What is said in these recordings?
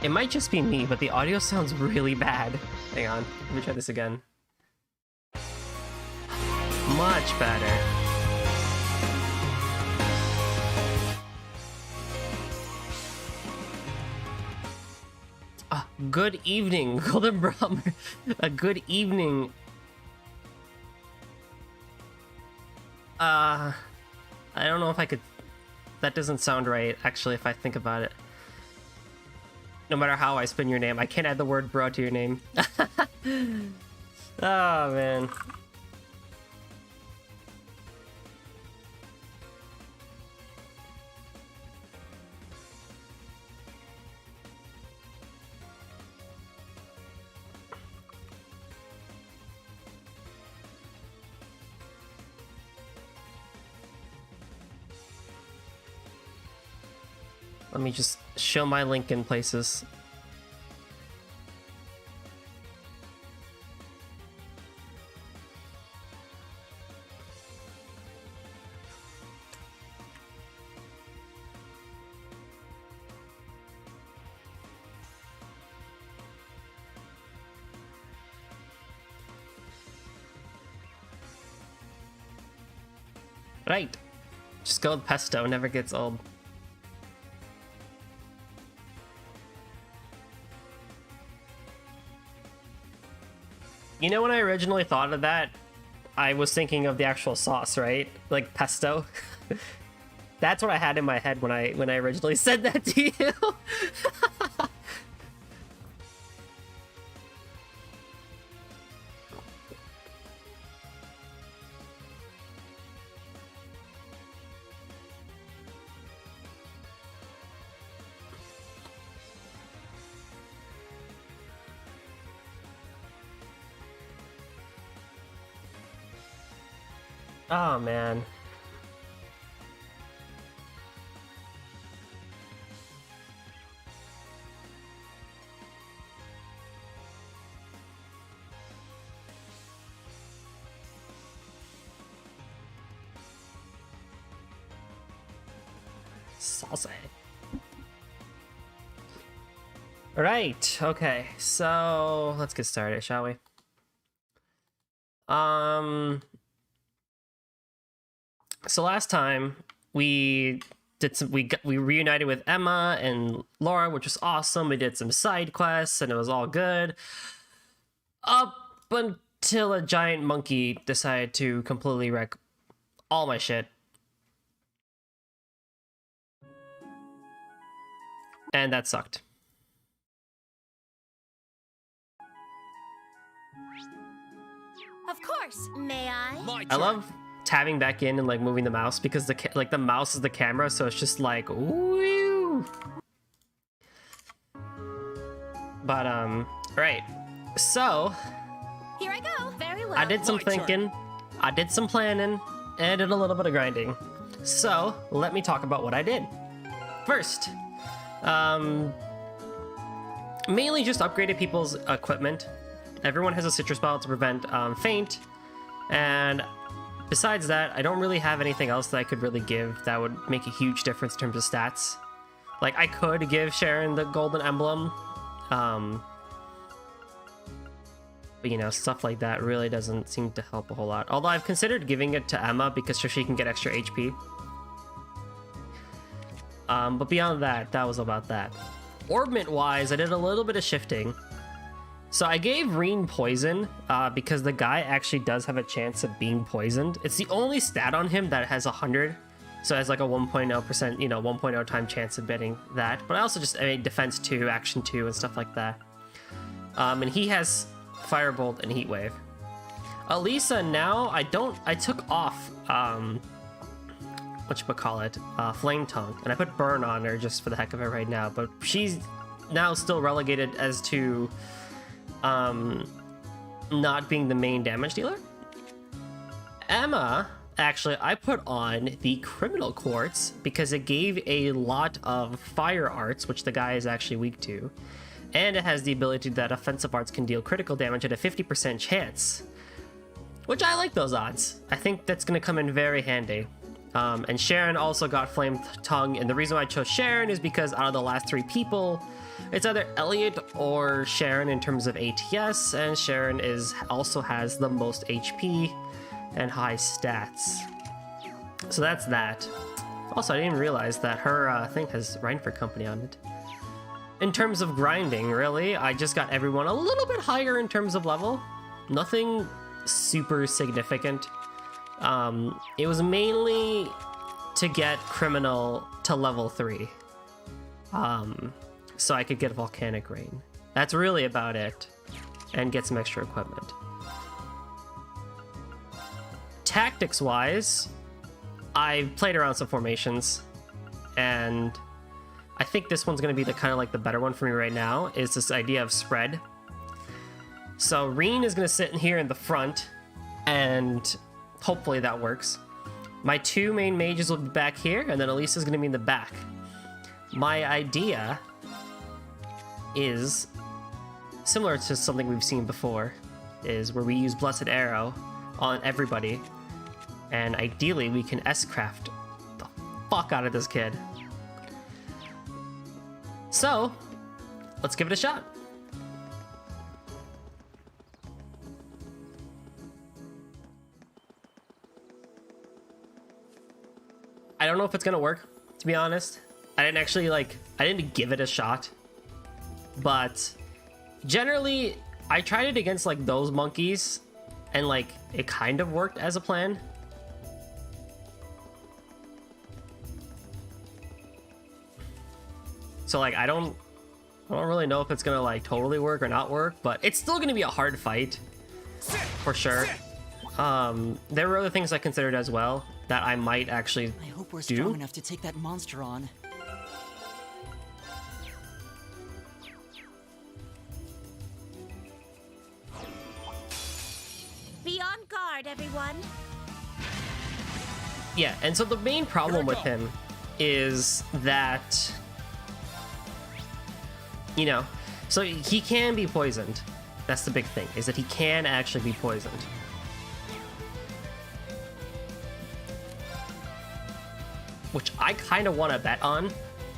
It might just be me, but the audio sounds really bad. Hang on, let me try this again. Much better. Good evening, Golden Brummer. A good evening. I don't know if I could... That doesn't sound right, actually, if I think about it. No matter how I spin your name, I can't add the word bro to your name. Oh, man. Let me just show my link in places. Right. Just go with pesto, never gets old. You know, when I originally thought of that, I was thinking of the actual sauce, right? Like pesto. That's what I had in my head when I originally said that to you. Oh, man. Saucy. All right. Okay. So let's get started, shall we? So last time we did some, we reunited with Emma and Laura, which was awesome. We did some side quests and it was all good. Up until a giant monkey decided to completely wreck all my shit. And that sucked. Of course, may I? I love tabbing back in and like moving the mouse because the mouse is the camera, so it's just like woo. But right. So Here I go. Very well. I did some thinking, I did some planning, and I did a little bit of grinding. So let me talk about what I did. First, mainly just upgraded people's equipment. Everyone has a citrus bottle to prevent faint, and besides that, I don't really have anything else that I could really give that would make a huge difference in terms of stats. Like, I could give Sharon the golden emblem, but you know, stuff like that really doesn't seem to help a whole lot. Although I've considered giving it to Emma because she can get extra HP. But beyond that, that was about that. Orbment-wise, I did a little bit of shifting. So I gave Reen poison because the guy actually does have a chance of being poisoned. It's the only stat on him that has 100. So it has like a 1.0%, you know, 1.0 time chance of getting that. But I also just made defense 2, action 2, and stuff like that. And he has Firebolt and Heat Wave. Elisa, now I took off, Flame Tongue. And I put Burn on her just for the heck of it right now. But she's now still relegated as to not being the main damage dealer. Emma, actually, I put on the Criminal Quartz because it gave a lot of fire arts, which the guy is actually weak to, and it has the ability that offensive arts can deal critical damage at a 50% chance, which I like those odds. I think that's going to come in very handy. And Sharon also got Flame Tongue, and the reason why I chose Sharon is because out of the last 3 people, it's either Elliot or Sharon in terms of ATS, and Sharon also has the most HP and high stats. So that's that. Also, I didn't realize that her thing has Rhine for Company on it. In terms of grinding, really, I just got everyone a little bit higher in terms of level. Nothing super significant. It was mainly to get Criminal to level 3. So I could get Volcanic Rain. That's really about it. And get some extra equipment. Tactics-wise, I played around some formations, and I think this one's going to be the kind of like the better one for me right now, is this idea of spread. So Reen is going to sit in here in the front, and hopefully that works. My 2 main mages will be back here, and then Elise is going to be in the back. My idea is similar to something we've seen before, is where we use Blessed Arrow on everybody, and ideally we can S-craft the fuck out of this kid. So, let's give it a shot. I don't know if it's gonna work, to be honest. I didn't give it a shot. But generally, I tried it against like those monkeys, and like it kind of worked as a plan. So like I don't really know if it's gonna like totally work or not work, but it's still gonna be a hard fight for sure. There were other things I considered as well that I might actually I hope we're strong enough to take that monster on. Be on guard, everyone. Yeah, and so the main problem with him is that, you know, so he can be poisoned. That's the big thing, is that he can actually be poisoned. Which I kind of want to bet on,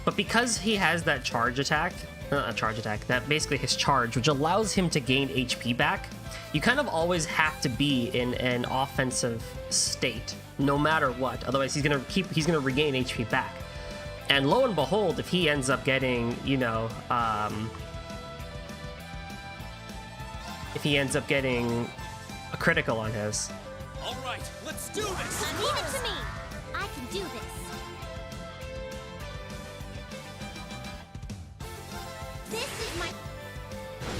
but because he has that charge attack, not a charge attack, that basically his charge, which allows him to gain HP back, you kind of always have to be in an offensive state, no matter what. Otherwise, he's gonna regain HP back. And lo and behold, if he ends up getting, you know, if he ends up getting a critical on his. All right, let's do this. Leave it to me. I can do this. This is my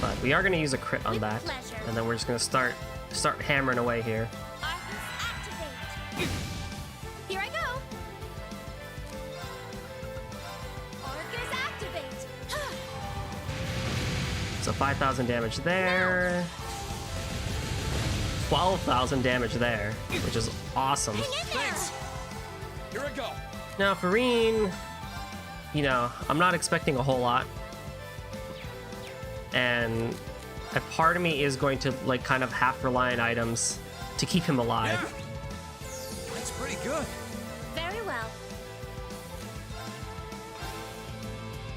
But we are gonna use a crit on With that, pleasure. and then we're just gonna start hammering away here. Arcus activate. Here I go. Arcus activate. So 5,000 damage there, 12,000 damage there, which is awesome. Hang in there. Here I go. Now for Reen, you know, I'm not expecting a whole lot. And a part of me is going to like kind of half rely on items to keep him alive. Yeah. That's pretty good. Very well.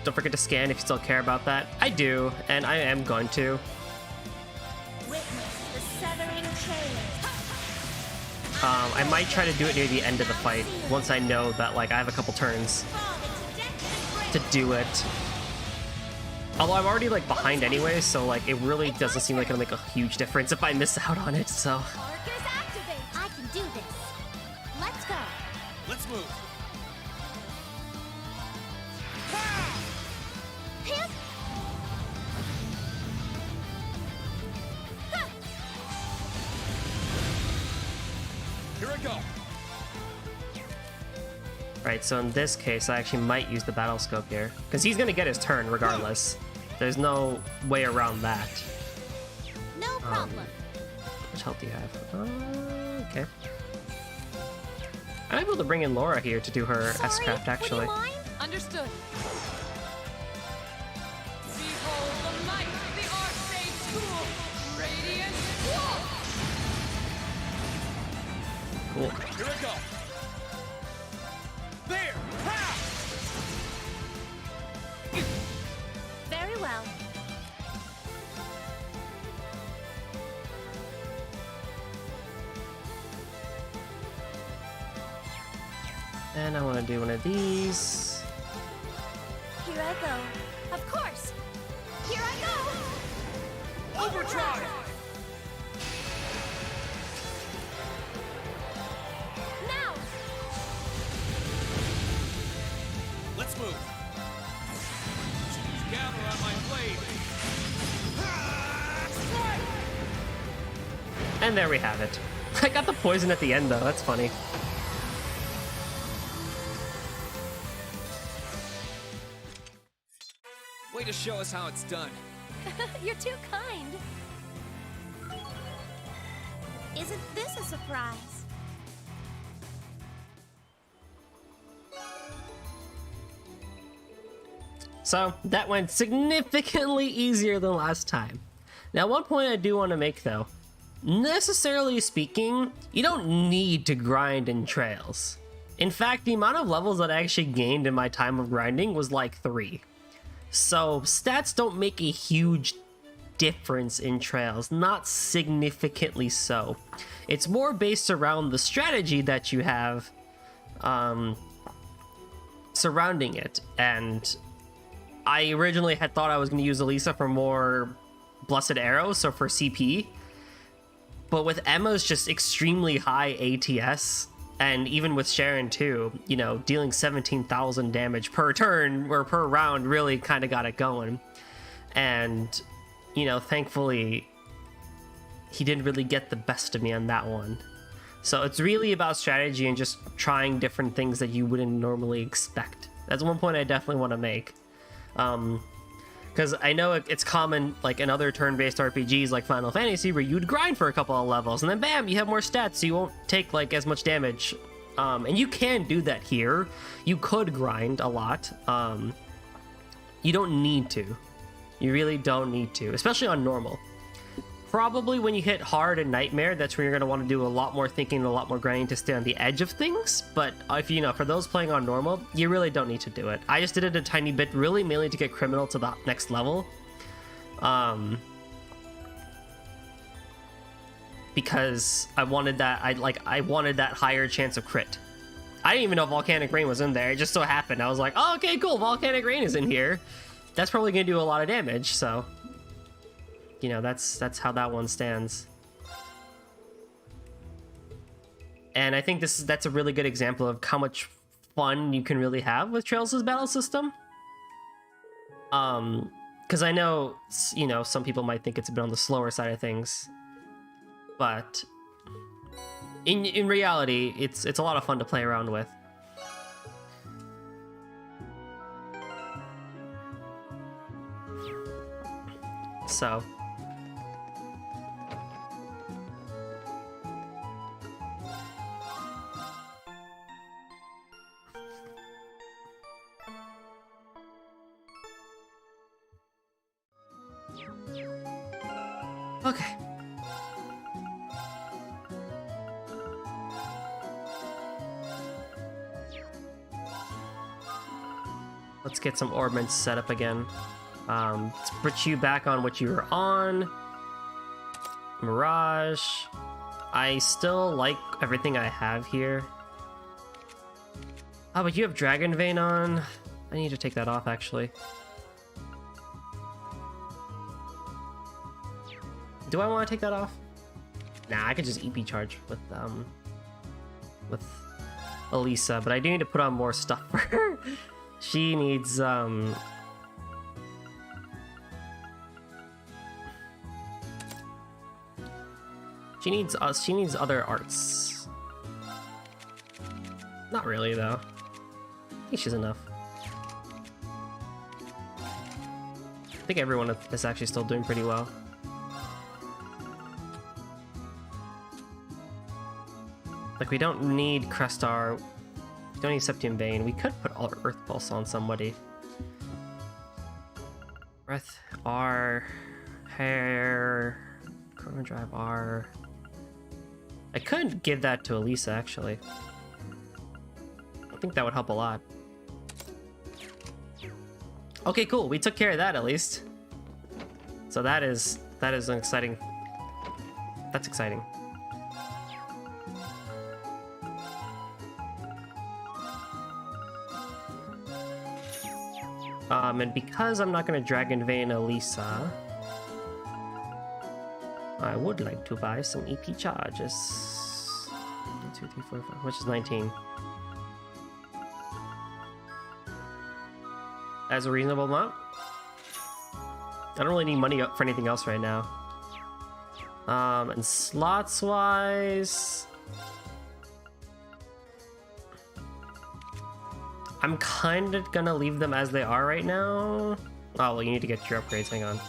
Don't forget to scan if you still care about that. I do, and I am going to. Witness the severing chain. I might try to do it near the end of the fight once I know that like I have a couple turns Fall into death and to break. do it. Although I'm already like behind anyway, so like it really doesn't seem like it'll make a huge difference if I miss out on it. So Arcus activate. I can do this. Let's go. Let's move. Hit. Here I go. right, so in this case, I actually might use the battle scope here because he's gonna get his turn regardless. There's no way around that. No problem. How much health do you have? Okay. I'm able to bring in Laura here to do her S-craft, actually. Would you mind? Understood. Behold the might of the Archmage tool! Radiant Wall! Cool. Here I go. And I want to do one of these. Here I go. Of course. Here I go. Overdrive! Now. Let's move. Choose gather on my blade. Strike! And there we have it. I got the poison at the end though, that's funny. Way to show us how it's done. You're too kind. Isn't this a surprise? So that went significantly easier than last time. Now, one point I do want to make though, necessarily speaking, you don't need to grind in trails. In fact, the amount of levels that I actually gained in my time of grinding was like 3. So stats don't make a huge difference in trails, not significantly so. It's more based around the strategy that you have surrounding it. And I originally had thought I was going to use Elisa for more Blessed Arrows, so for CP. But with Emma's just extremely high ATS, and even with Sharon too, you know, dealing 17,000 damage per turn or per round really kind of got it going. And, you know, thankfully, he didn't really get the best of me on that one. So it's really about strategy and just trying different things that you wouldn't normally expect. That's one point I definitely want to make. Because I know it's common, like in other turn-based RPGs like Final Fantasy, where you'd grind for a couple of levels, and then bam, you have more stats, so you won't take like as much damage. And you can do that here. You could grind a lot. You don't need to. You really don't need to, especially on normal. Probably when you hit hard and nightmare, that's where you're going to want to do a lot more thinking and a lot more grinding to stay on the edge of things. But if you know, for those playing on normal, you really don't need to do it. I just did it a tiny bit, really mainly to get criminal to the next level. Because I wanted that, I wanted that higher chance of crit. I didn't even know Volcanic Rain was in there. It just so happened. I was like, oh, okay, cool. Volcanic Rain is in here. That's probably going to do a lot of damage, so... You know, that's how that one stands. And I think that's a really good example of how much fun you can really have with Trails' battle system. Because I know, you know, some people might think it's a bit on the slower side of things. But in reality, it's a lot of fun to play around with. So... Okay. Let's get some orbments set up again. Let's put you back on what you were on. Mirage. I still like everything I have here. Oh, but you have Dragon Vein on. I need to take that off, actually. Do I want to take that off? Nah, I could just EP charge with Elisa, but I do need to put on more stuff for her. She needs she needs other arts. Not really though. I think she's enough. I think everyone is actually still doing pretty well. Like, we don't need Crestar, we don't need Septium Bane. We could put all Earth Pulse on somebody. Breath R, Hair, Chrono Drive R. I could give that to Elisa, actually. I think that would help a lot. Okay, cool. We took care of that at least. So that is an exciting. That's exciting. And because I'm not going to Dragon Vein Elisa, I would like to buy some EP charges. 1, 2, 3, 4, 5, which is 19. As a reasonable amount. I don't really need money for anything else right now. And slots wise, I'm kind of gonna leave them as they are right now. Oh, well, you need to get your upgrades. Hang on.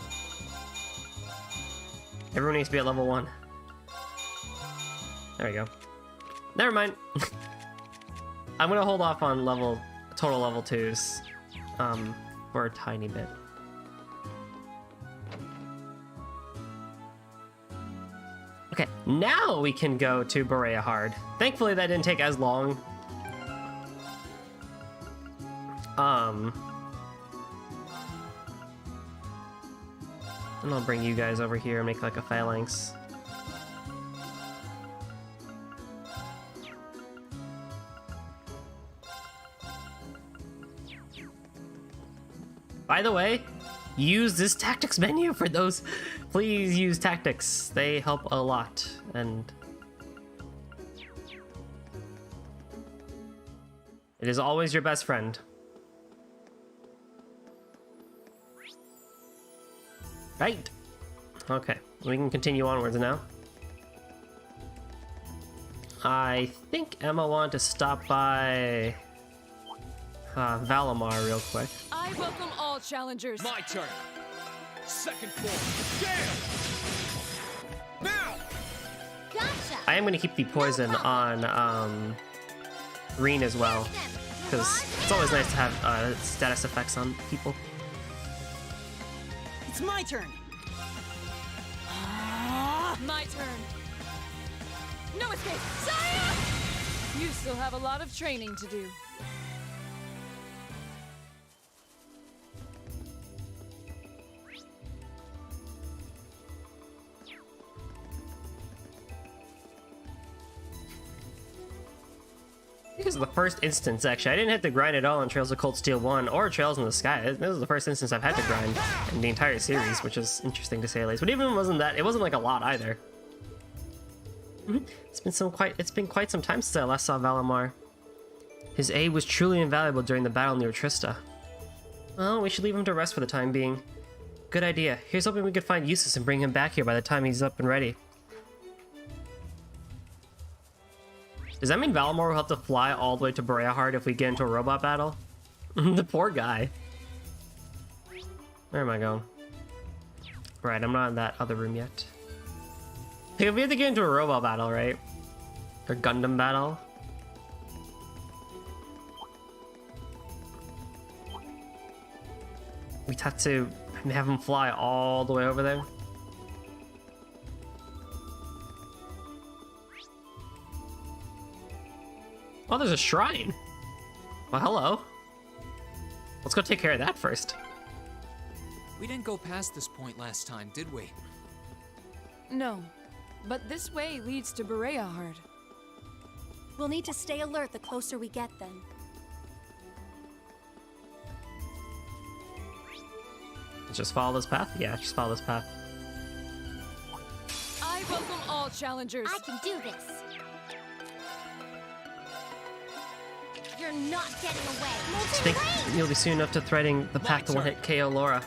Everyone needs to be at level 1. There we go. Never mind. I'm gonna hold off on total level 2s for a tiny bit. Okay, now we can go to Bareahard. Thankfully, that didn't take as long. And I'll bring you guys over here and make like a phalanx. By the way, use this tactics menu for those. Please use tactics. They help a lot. And it is always your best friend. Right. Okay, we can continue onwards now. I think Emma wanted to stop by Valimar real quick. I welcome all challengers. My turn. Second form. Damn! Now! Gotcha. I am going to keep the poison on Reen as well, because it's always nice to have status effects on people. It's my turn. My turn. No escape. Saya! You still have a lot of training to do. This is the first instance, actually. I didn't have to grind at all on Trails of Cold Steel 1 or Trails in the Sky. This is the first instance I've had to grind in the entire series, which is interesting to say at least. But even it wasn't like a lot either. It's been quite some time since I last saw Valimar. His aid was truly invaluable during the battle near Trista. Well, we should leave him to rest for the time being. Good idea. Here's hoping we could find Eustace and bring him back here by the time he's up and ready. Does that mean Valimar will have to fly all the way to Bareahard if we get into a robot battle? The poor guy. Where am I going? Right, I'm not in that other room yet. Hey, we have to get into a robot battle, right? Or Gundam battle. We'd have to have him fly all the way over there. Oh, there's a shrine. Well, hello. Let's go take care of that first. We didn't go past this point last time, did we? No, but this way leads to Bareahard. We'll need to stay alert the closer we get then. Just follow this path? Yeah, just follow this path. I welcome all challengers. I can do this. You're not getting away. I think you'll be soon enough to threading the path to one-hit KO Laura.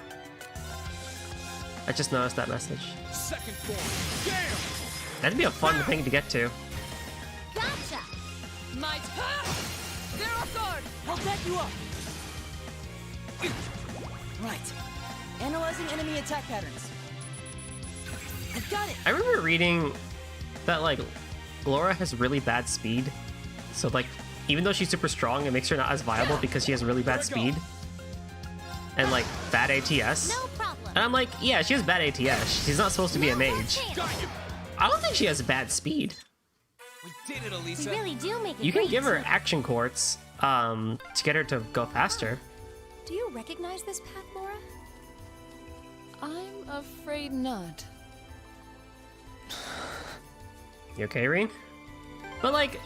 I just noticed that message. Second form. Damn! That'd be a fun thing to get to. Gotcha. My turn. They're off guard. I'll back you up. Right. Analyzing enemy attack patterns. I've got it. I remember reading that, like, Laura has really bad speed. So, like, even though she's super strong, it makes her not as viable because she has really bad speed. And, like, bad ATS. No problem. And I'm like, yeah, she has bad ATS. She's not supposed to be a mage. I don't think she has bad speed. We did it, We Elisa. really do make it. You can great. give her action quartz to get her to go faster. Do you recognize this path, Laura? I'm afraid not. You okay, Reen? But, like,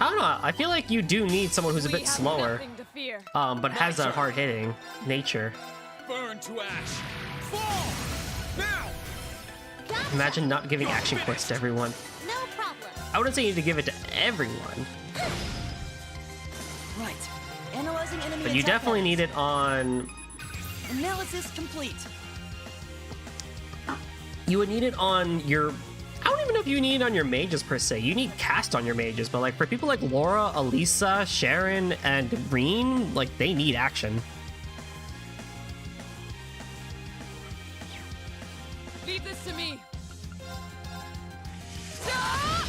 I don't know. I feel like you do need someone who's a We bit have slower, nothing to fear. but has that hard hitting nature. Burn to ash. Fall! Now! Gotcha. Imagine not giving action points to everyone. No problem. I wouldn't say you need to give it to everyone, Right. Analyzing enemy but you attack definitely patterns. need it on. Analysis complete. You would need it on your. I don't even know if you need it on your mages per se. You need cast on your mages, but like for people like Laura, Elisa, Sharon, and Reen, like they need action. Leave this to me. Ah!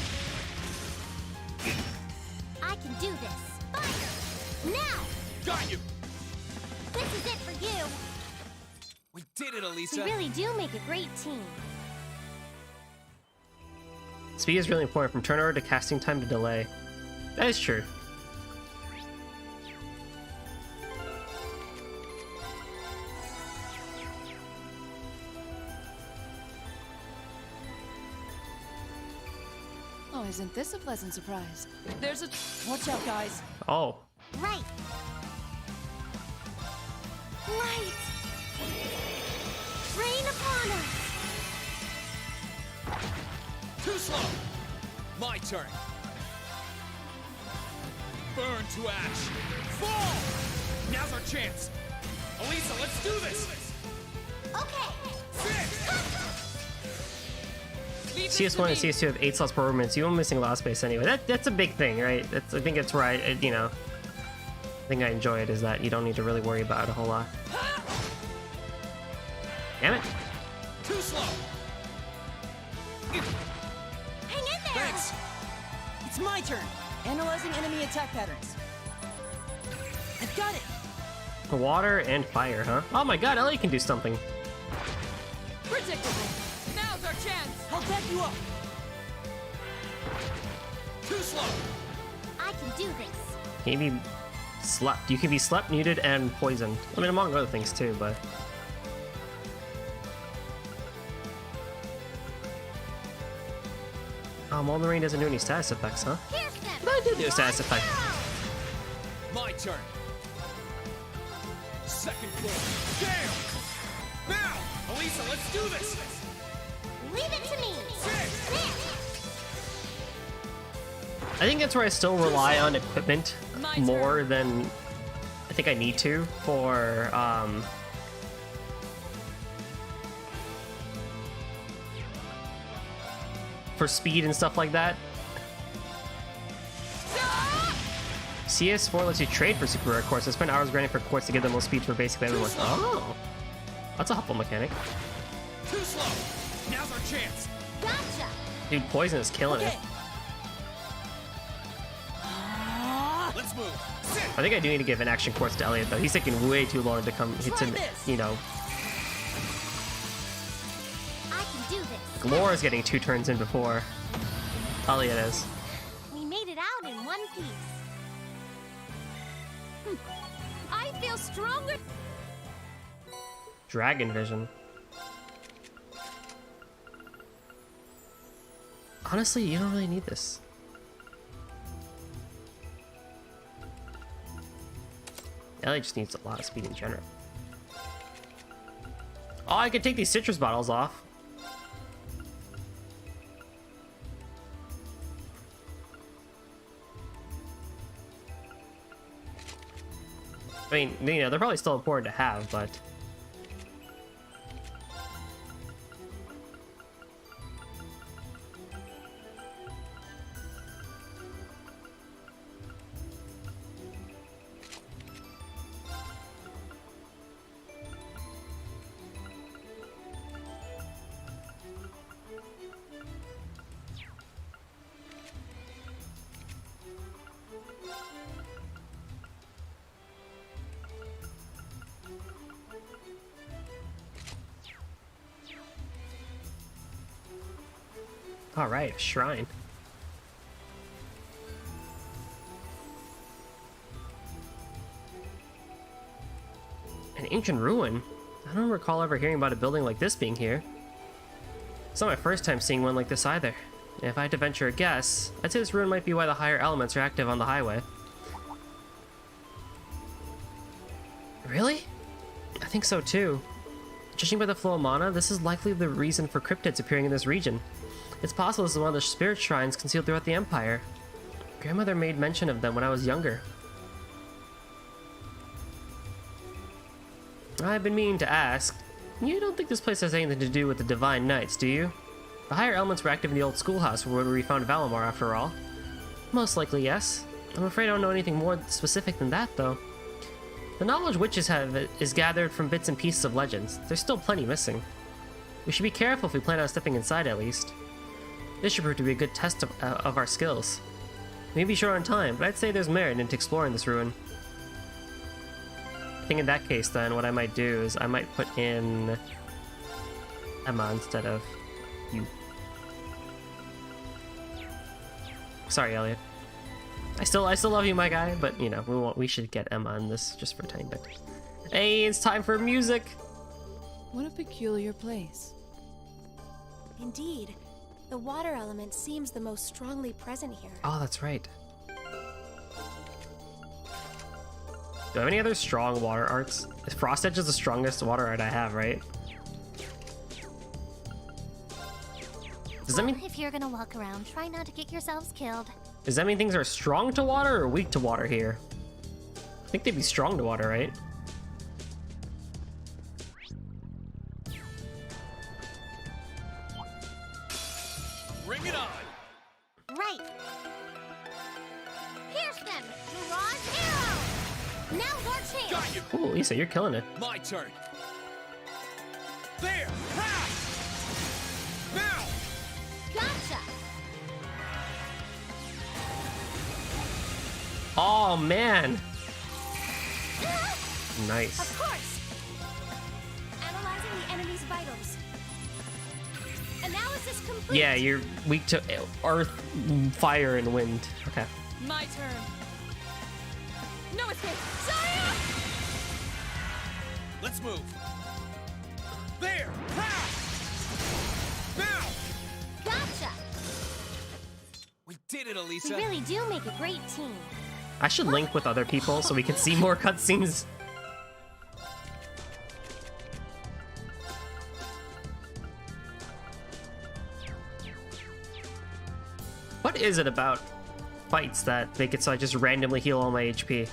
I can do this. Fire! Now! Got you! This is it for you. We did it, We Elisa! really do make a great team. Speed is really important, from turnover to casting time to delay. That is true. Oh, isn't this a pleasant surprise? There's a... Watch out, guys. Oh, Right. Light! Rain upon us! Too slow! My turn! Burn to ash! Fall! Now's our chance! Elisa, let's do this! Okay! Sit! Leave this CS1 to and me. CS2 have 8 slots per ordinance. You are missing a lot of space anyway. That's a big thing, right? I think it's right. You know, the thing I enjoy it is that you don't need to really worry about it a whole lot. Damn it! Too slow! Hang in there! Thanks! It's my turn. Analyzing enemy attack patterns. I've got it. Water and fire, huh? Oh my god, Ellie can do something. Predictable. Now's our chance. I'll back you up. Too slow! I can do this. Can you be slept? You can be slept, muted, and poisoned. I mean, among other things too, but. Molten Rain doesn't do any status effects, huh? Here's them! I did do a status effect. My turn! Second floor! Damn! Now! Elisa, let's do this! Leave it to me! Sit! I think that's where I still rely on equipment My more turn. than I think I need to for speed and stuff like that. CS4 lets you trade for super rare quartz. I spend hours grinding for quartz to give them most speed for basically everyone. Oh, that's a helpful mechanic. Too slow! Now's our chance! Gotcha! Dude, poison is killing Okay. it. Let's move! Sit! I think I do need to give an action quartz to Elliot though. He's taking way too long to come Try to, this. you know. I can do this. Laura's getting 2 turns in before Elliot is. We made it out in one piece. I feel stronger. Dragon Vision. Honestly, you don't really need this. Ellie just needs a lot of speed in general. Oh, I could take these citrus bottles off. I mean, you know, they're probably still important to have, but... All right, shrine. An ancient ruin? I don't recall ever hearing about a building like this being here. It's not my first time seeing one like this either. If I had to venture a guess, I'd say this ruin might be why the higher elements are active on the highway. Really? I think so too. Judging by the flow of mana, this is likely the reason for cryptids appearing in this region. It's possible this is one of the spirit shrines concealed throughout the Empire. Grandmother made mention of them when I was younger. I've been meaning to ask, you don't think this place has anything to do with the Divine Knights, do you? The higher elements were active in the old schoolhouse where we found Valimar, after all. Most likely, yes. I'm afraid I don't know anything more specific than that, though. The knowledge witches have is gathered from bits and pieces of legends. There's still plenty missing. We should be careful if we plan on stepping inside, at least. This should prove to be a good test of our skills. We may be short on time, but I'd say there's merit into exploring this ruin. I think in that case, then, what I might do is I might put in Emma instead of you. Sorry, Elliot. I still love you, my guy, but you know, we should get Emma on this just for a tiny bit. Hey, it's time for music. What a peculiar place. Indeed. The water element seems the most strongly present here. Oh, that's right. Do I have any other strong water arts? Frost Edge is the strongest water art I have, right? Does that mean... If you're gonna walk around, try not to get yourselves killed. Does that mean things are strong to water or weak to water here? I think they'd be strong to water, right? Bring it on! Right. Pierce them! Mirage Arrow! Now's our chance! Got you! Ooh, Lisa, you're killing it. My turn! There! Ha! Now! Gotcha! Oh, man! Nice. Of course! Analyzing the enemy's vitals. Analysis complete! Yeah, you're weak to earth, fire, and wind. Okay. My turn. No escape. Saya! Let's move! There! Ha! Now! Gotcha! We did it, We Elisa! really do make a great team. I should link with other people so we can see more cutscenes. What is it about fights that make it so I just randomly heal all my HP?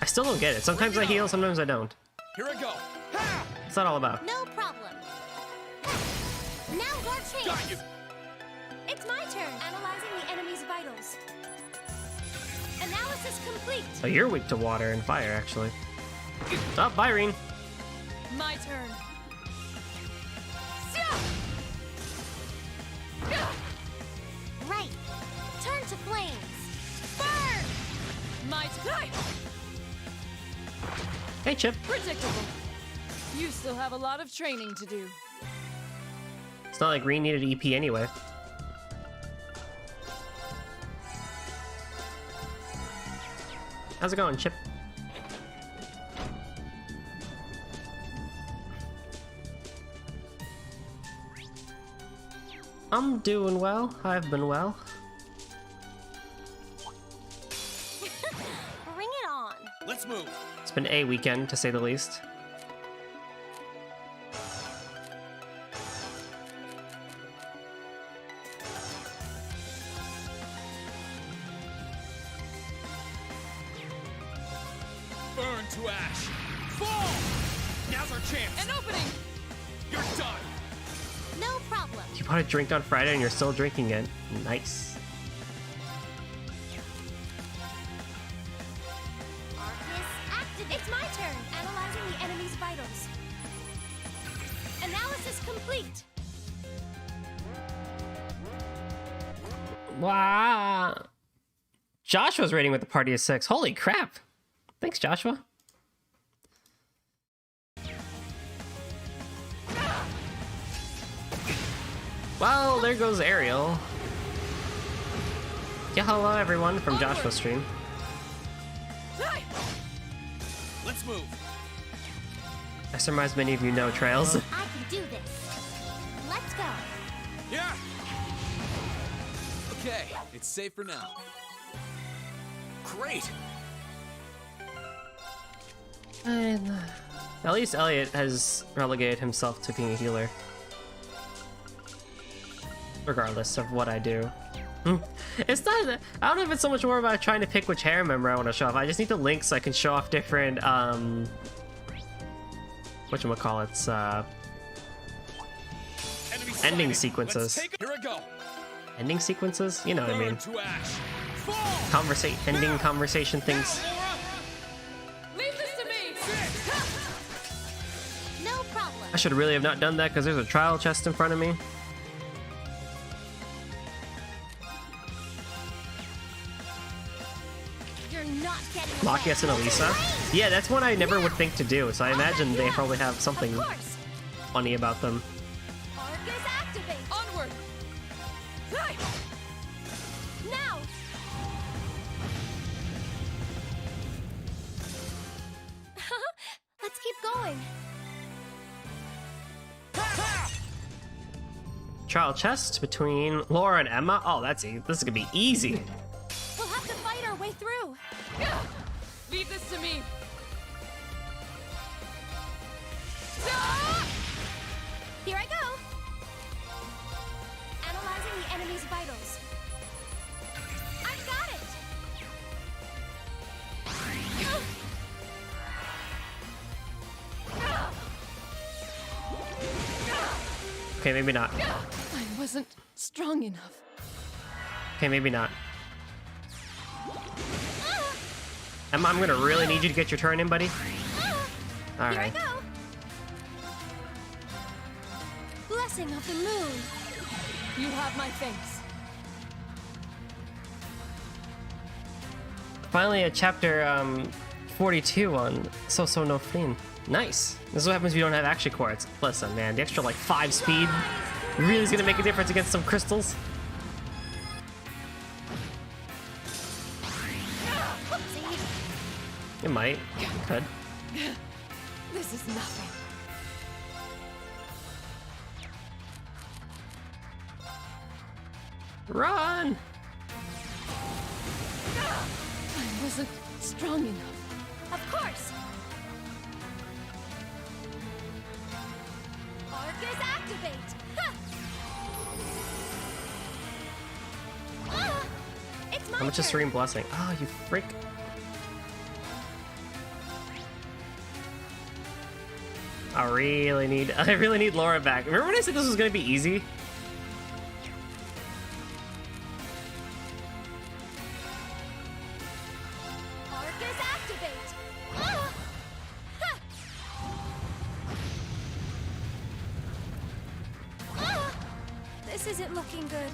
I still don't get it. Sometimes I heal, sometimes I don't. Here I go! Ha! What's that all about? No problem. Now's our chance! Got you! It's my turn. Analyzing the enemy's vitals. Analysis complete. Oh, you're weak to water and fire, actually. Oh, bye, Reen. My turn. Right. Turn to flames. Burn! My turn. Hey, Chip. Predictable. You still have a lot of training to do. It's not like Reen needed EP anyway. How's it going, Chip? I'm doing well. I've been well. Bring it on. Let's move! It's been a weekend, to say the least. Burn to ash! Fall! Now's our chance! An opening. You're done! No problem. You bought a drink on Friday and you're still drinking it. Nice. Arcus, activate. It's my turn. Analyzing the enemy's vitals. Analysis complete. Wow. Joshua's rating with the party of 6. Holy crap. Thanks, Joshua. Well, there goes Ariel. Yeah, hello everyone from Joshua's stream. Let's move! I surmise many of you know Trails. I can do this. Let's go. Yeah! Okay, it's safe for now. Great! At least Elliot has relegated himself to being a healer. Regardless of what I do. It's not, I don't know if it's so much more about trying to pick which hair member I want to show off. I just need the link so I can show off different, whatchamacallits, ending sequences. Here I go. Ending sequences? You know what I mean. Burn to ash. Fall! Ending conversation things. Now, Laura! Leave this to me! No problem. I should really have not done that because there's a trial chest in front of me. You're not getting Lockius and Elisa? Yeah, that's one I never would think to do, so I imagine they probably have something Of course. funny about them. Argus activate. Onward! Now. Let's keep going. Trial chest between Laura and Emma? Oh, this is gonna be easy. We'll have to fight our way through. Leave this to me! Here I go. Analyzing the enemy's vitals. I've got it. Okay, maybe not. I wasn't strong enough. Okay, maybe not. Emma, I'm gonna really need you to get your turn in, buddy. Here I Alright. go. Blessing of the moon. You have my thanks. Finally, a chapter 42 on So No Flin. Nice. This is what happens if you don't have action chords. Listen, man, the extra like 5 speed really is gonna make a difference against some crystals. It might. Could. This is nothing. Run! I wasn't strong enough. Of course. Argus activate. It's my How much is turn. Serene Blessing? Oh, you freak. I really need Laura back. Remember when I said this was gonna be easy? Argus activate. This isn't looking good.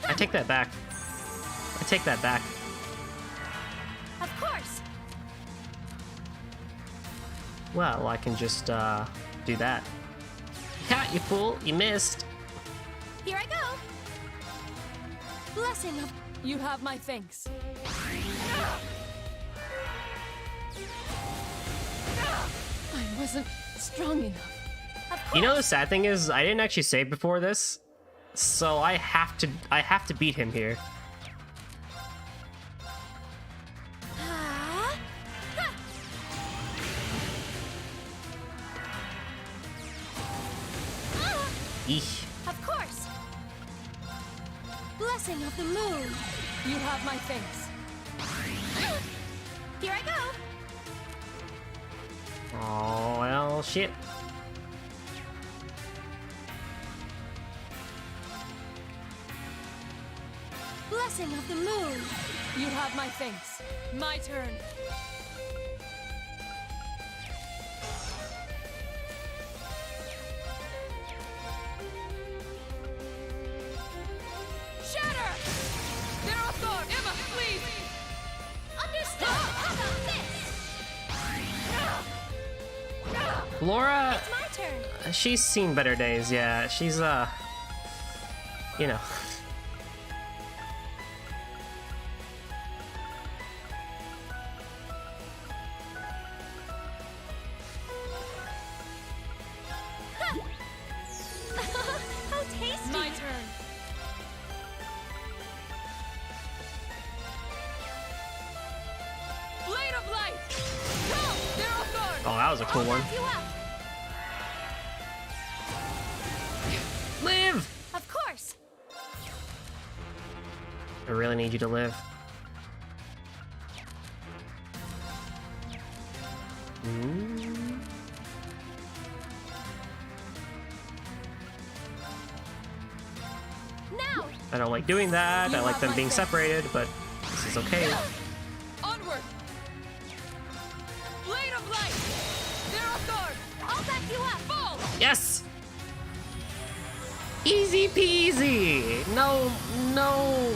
I take that back. I take that back. Of course. Well, I can just do that. Ha! You fool! You missed. Here I go. Blessing of You have my thanks. I wasn't strong enough. Of course. You know the sad thing is I didn't actually save before this, so I have to beat him here. Ah. Ha. Ah. Eesh. Of course. Blessing of the moon. You have my thanks. Here I go. Oh well, shit. Blessing of the moon. You have my thanks. My turn. Shatter! Bareahard! Emma, please! Understood. How about this? Laura, It's my turn. she's seen better days. Yeah, she's you know. How tasty. My turn. was a cool one. Back you up. Live! Of course. I really need you to live. Now. I don't like doing that. I like them being separated, but this is okay. Onward! Blade of light! They're off guard! I'll back you up. Fall! Yes! Easy peasy! No, no!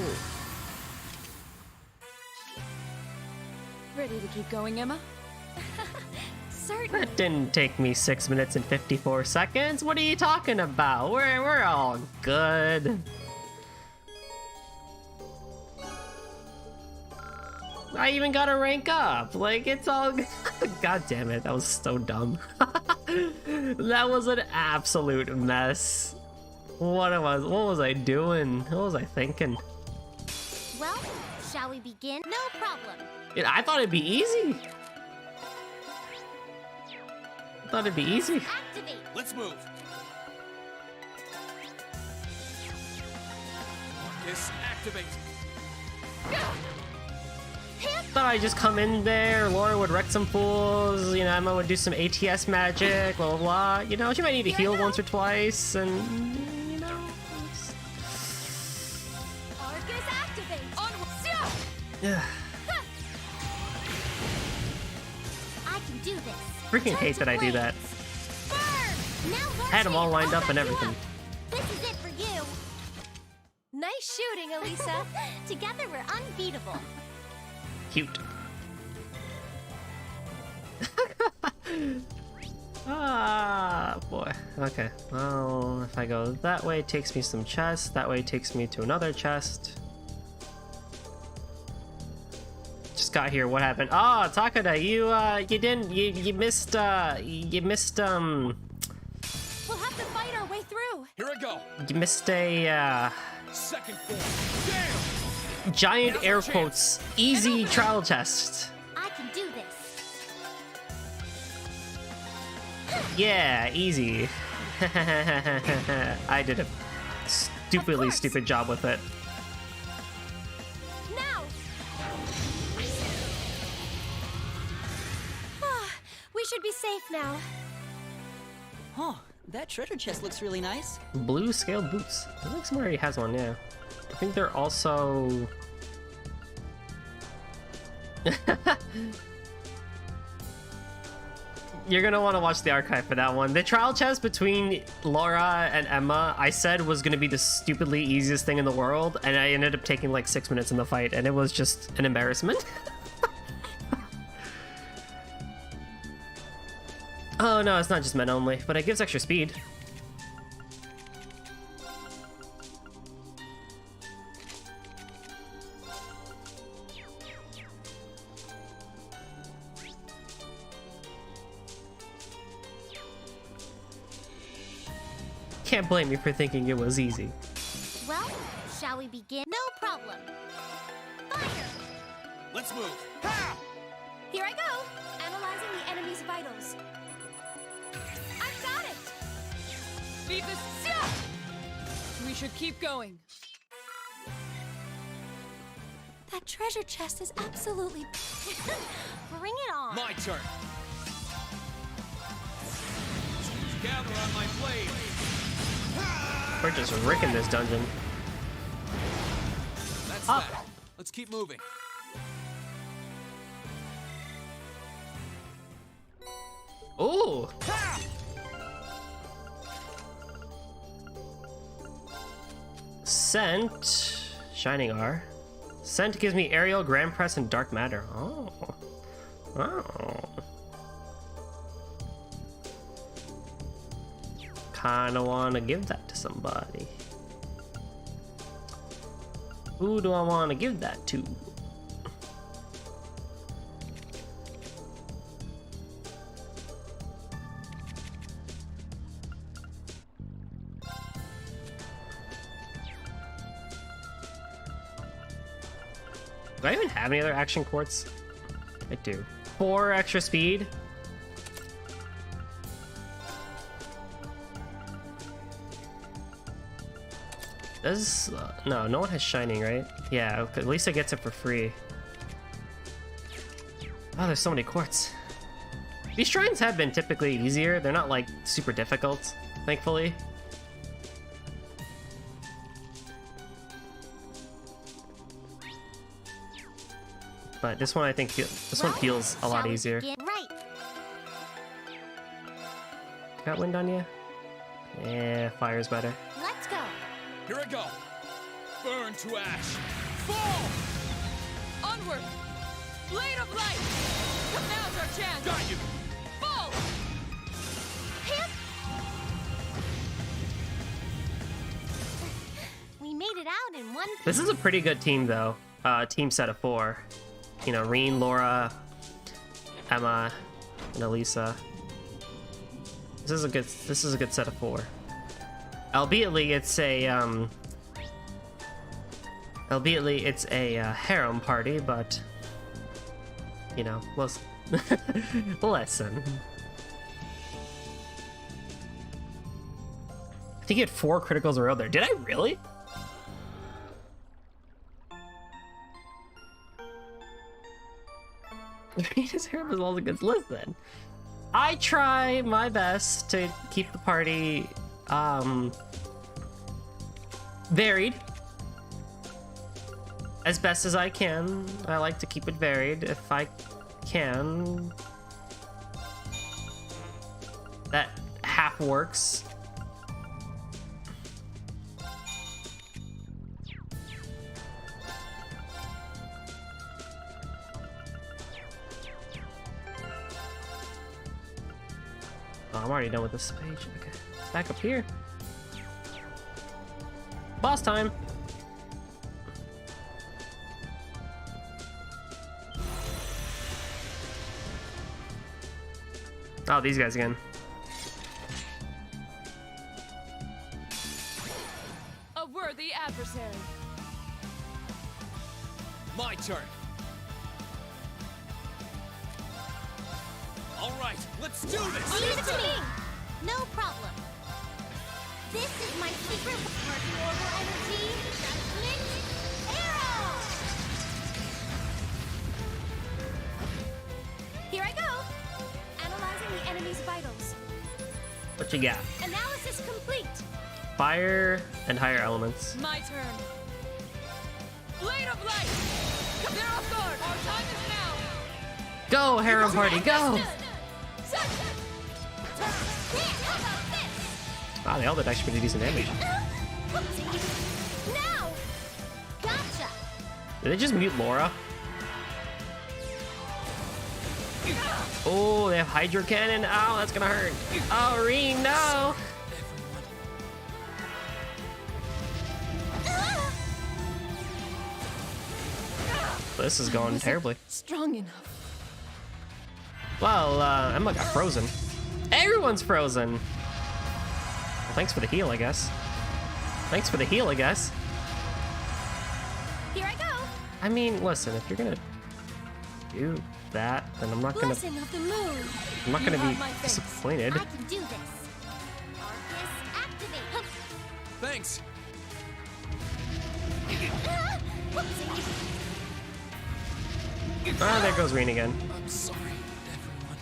Ready to keep going, Emma? Certainly. That didn't take me 6 minutes and 54 seconds. What are you talking about? We're all good. I even got to rank up. Like, it's all good. God damn it, that was so dumb. That was an absolute mess. What was I doing? What was I thinking? Well, shall we begin? No problem. I thought it'd be easy. Activate. Let's move. Marcus, activate. Thought I'd just come in there, Laura would wreck some fools, you know, Emma would do some ATS magic, blah blah blah. You know, she might need to heal once or twice, and you know. Marcus, activate. Onward! Yeah. I can do this. Freaking hate that I do that. Burn. Now launch Had them all me. lined I'll up and back you everything. up. This is it for you. Nice shooting, Elisa. Together we're unbeatable. Cute. Ah, boy. Okay. Well, if I go that way, it takes me some chests. That way, it takes me to another chest. Just got here. What happened? Oh, Takada, you missed, We'll have to fight our way through. Here I go. you missed a, Second form. Damn! giant air quotes, easy trial test. I can do this. Yeah, easy. I did a stupidly stupid job with it. Now. We should be safe now. Huh, that treasure chest looks really nice. Blue scaled boots. I think someone already has one, yeah. I think they're also... You're gonna want to watch the archive for that one. The trial chest between Laura and Emma, I said was gonna be the stupidly easiest thing in the world, and I ended up taking like 6 minutes in the fight, and it was just an embarrassment. Oh no, it's not just men only, but it gives extra speed. Can't blame me for thinking it was easy. Well, shall we begin? No problem. Fire! Let's move. Ha! Here I go. Analyzing the enemy's vitals. I've got it. Leave this. We should keep going. That treasure chest is absolutely... Bring it on. My turn. Gather on my blade. We're just wrecking this dungeon. That's Up. that. Let's keep moving. Ooh! Ha! Scent. Shining R. Scent gives me aerial, grand press, and dark matter. Oh. Oh. Kinda wanna give that to somebody. Who do I wanna give that to? Do I even have any other action quartz? I do. 4 extra speed. Does no one has shining, right? Yeah, at least it gets it for free. Oh, there's so many quartz. These shrines have been typically easier. They're not like super difficult, thankfully. But this one, I think, this one feels a lot easier. Right. Got wind on you? Yeah, fire's better. Let's go. Here I go. Burn to ash. Fall! Onward! Blade of light! Now's our chance! Got you! Fall! We made it out in one. This is a pretty good team, though. Team set of 4. You know, Reen, Laura, Emma, and Elisa. This is a good set of 4. Albeit it's a harem party, but you know, listen. Listen. I think he had 4 criticals in a row there. Did I really? His harem is all a good listen. I try my best to keep the party varied as best as I can. I like to keep it varied if I can. That half works. Oh, I'm already done with this page. Okay, back up here. Boss time. Oh, these guys again. A worthy adversary. My turn. All right, let's do this. Leave it to me. No problem. This is my secret working order energy. Judgment arrow. Here I go. Analyzing the enemy's vitals. What you got? Analysis complete. Fire and higher elements. My turn. Blade of light! They're off guard! Our time is now! Go, harem party, go! Wow, they all did actually pretty decent damage. Now! Gotcha! Did they just mute Laura? Oh, they have Hydro Cannon. Oh, that's gonna hurt. Oh, Reen, no! This is going terribly. Strong enough. Well, Emma got frozen. Everyone's frozen! Well, thanks for the heal, I guess. Thanks for the heal, I guess. Here I go! I mean, listen, if you're gonna do that, then I'm not gonna Blessing of the moon! I'm not You gonna have be my thanks. disappointed. I can do this! Arcus, activate! Hup. Thanks. Whoopsie! Ah, there goes Reen again. I'm sorry, everyone.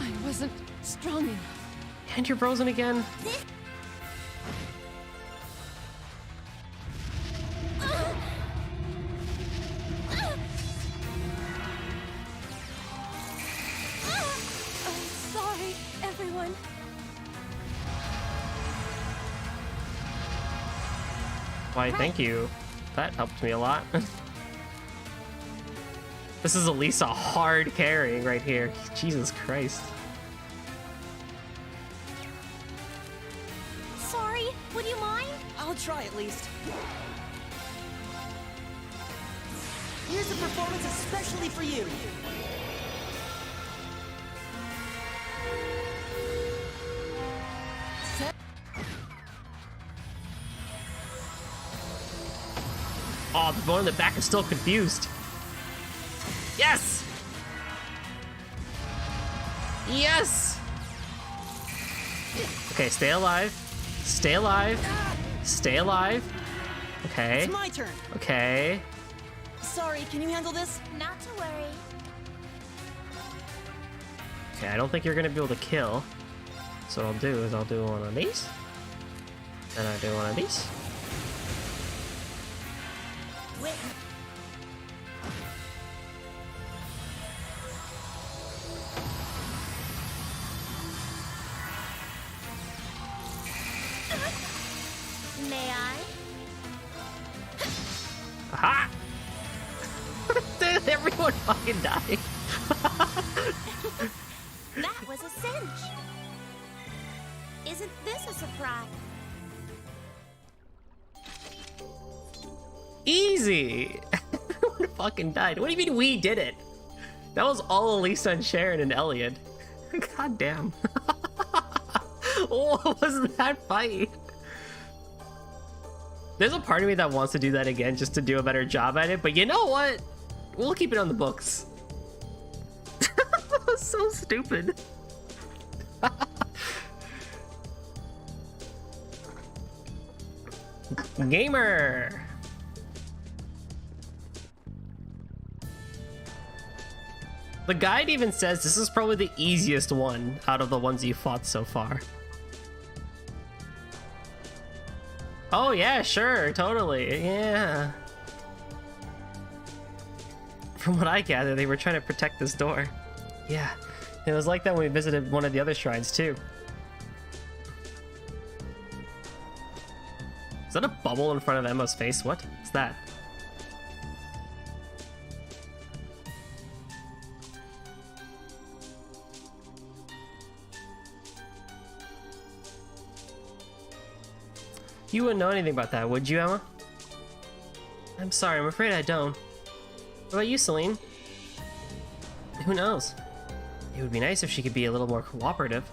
I wasn't strong enough. And you're frozen again? I'm sorry, everyone. Why, thank you. That helped me a lot. This is Elisa hard carrying right here. Jesus Christ. Sorry, would you mind? I'll try at least. Here's a performance especially for you. Oh, the one in the back is still confused. Yes! Yes! Okay, stay alive. Stay alive. Stay alive. Okay. It's my turn. Okay. Sorry, can you handle this? Not to worry. Okay, I don't think you're gonna be able to kill. So what I'll do is I'll do one of these. And I do one of these. Wait. May I? Aha! Dude, everyone fucking died. That was a cinch. Isn't this a surprise? Easy! Everyone fucking died. What do you mean we did it? That was all Elisa and Sharon and Elliot. God damn. What was that fight? There's a part of me that wants to do that again just to do a better job at it, but you know what? We'll keep it on the books. That was so stupid. Gamer! The guide even says this is probably the easiest one out of the ones you fought so far. Oh yeah, sure, totally, yeah. From what I gather, they were trying to protect this door. Yeah, it was like that when we visited one of the other shrines too. Is that a bubble in front of Emma's face? What is that? You wouldn't know anything about that, would you, Emma? I'm sorry, I'm afraid I don't. What about you, Celine? Who knows? It would be nice if she could be a little more cooperative.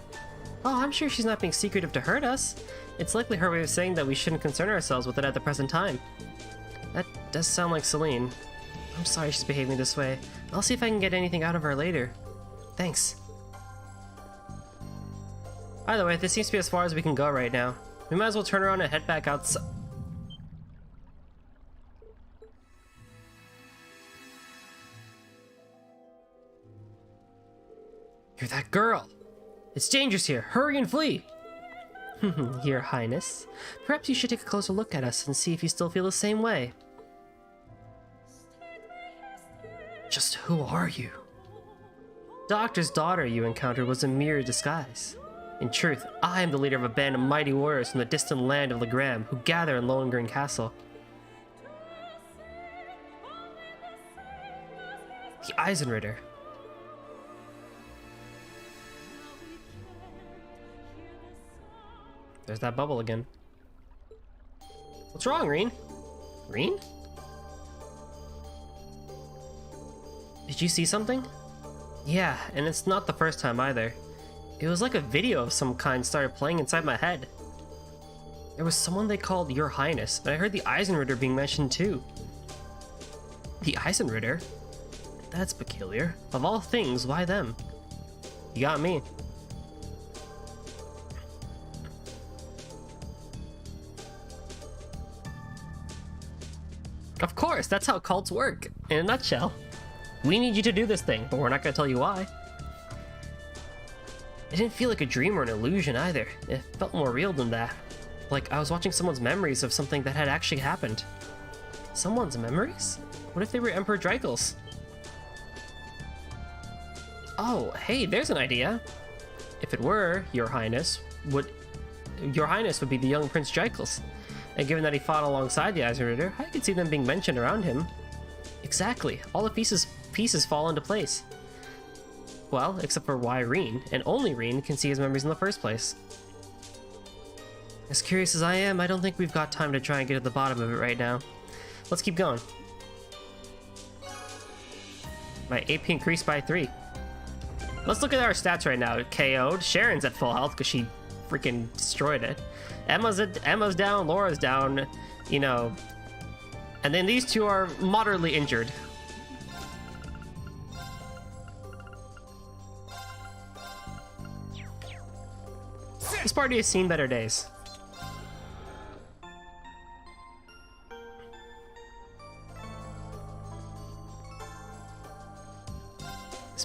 Oh, I'm sure she's not being secretive to hurt us. It's likely her way of saying that we shouldn't concern ourselves with it at the present time. That does sound like Celine. I'm sorry she's behaving this way. I'll see if I can get anything out of her later. Thanks. By the way, this seems to be as far as we can go right now. We might as well turn around and head back outside. You're that girl! It's dangerous here! Hurry and flee! Your Highness, perhaps you should take a closer look at us and see if you still feel the same way. Just who are you? Doctor's daughter you encountered was a mere disguise. In truth, I am the leader of a band of mighty warriors from the distant land of Legram who gather in Lohengrin Castle. The Eisenritter. There's that bubble again. What's wrong, Reen? Reen? Did you see something? Yeah, and it's not the first time either. It was like a video of some kind started playing inside my head. There was someone they called Your Highness, and I heard the Eisenritter being mentioned too. The Eisenritter? That's peculiar. Of all things, why them? You got me. Of course, that's how cults work, in a nutshell. We need you to do this thing, but we're not gonna tell you why. It didn't feel like a dream or an illusion either. It felt more real than that. Like I was watching someone's memories of something that had actually happened. Someone's memories? What if they were Emperor Dreigel's? Oh, hey, there's an idea. If it were Your Highness, would be the young Prince Dreigel's. And given that he fought alongside the Eisenritter, I could see them being mentioned around him. Exactly. All the pieces fall into place. Well, except for why Reen, and only Reen, can see his memories in the first place. As curious as I am, I don't think we've got time to try and get at the bottom of it right now. Let's keep going. My AP increased by 3. Let's look at our stats right now. KO'd. Sharon's at full health because she freaking destroyed it. Emma's down, Laura's down, you know. And then these two are moderately injured. This party has seen better days.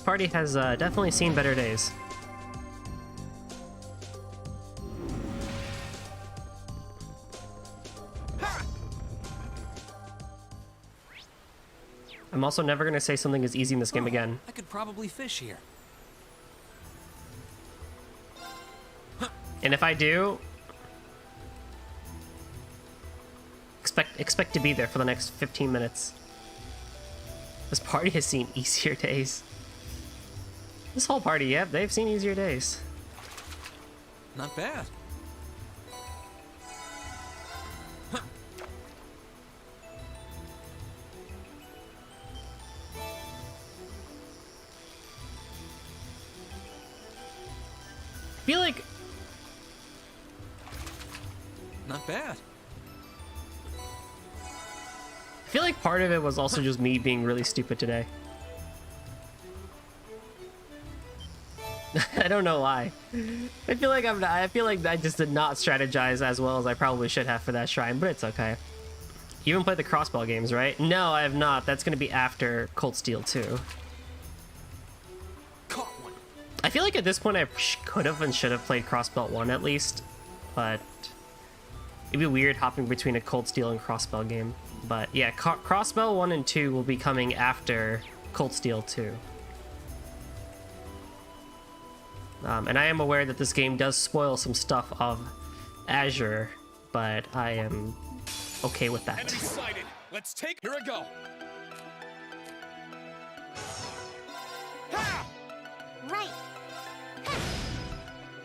This party has definitely seen better days. I'm also never gonna say something is easy in this game again. I could probably fish here. And if I do, expect to be there for the next 15 minutes. This party has seen easier days. This whole party, yep, they've seen easier days. Not bad. I feel like Not bad. I feel like part of it was also just me being really stupid today. I don't know why. I feel like I just did not strategize as well as I probably should have for that shrine, but it's okay. You haven't played the crossbow games, right? No, I have not. That's going to be after Cold Steel 2. Caught one. I feel like at this point I could have and should have played Crossbelt 1 at least, but it'd be weird hopping between a Cold Steel and Crossbell game. But yeah, Crossbell 1 and 2 will be coming after Cold Steel 2. And I am aware that this game does spoil some stuff of Azure, but I am okay with that. Enemy sighted. Let's take. Here I go. Ha! Right.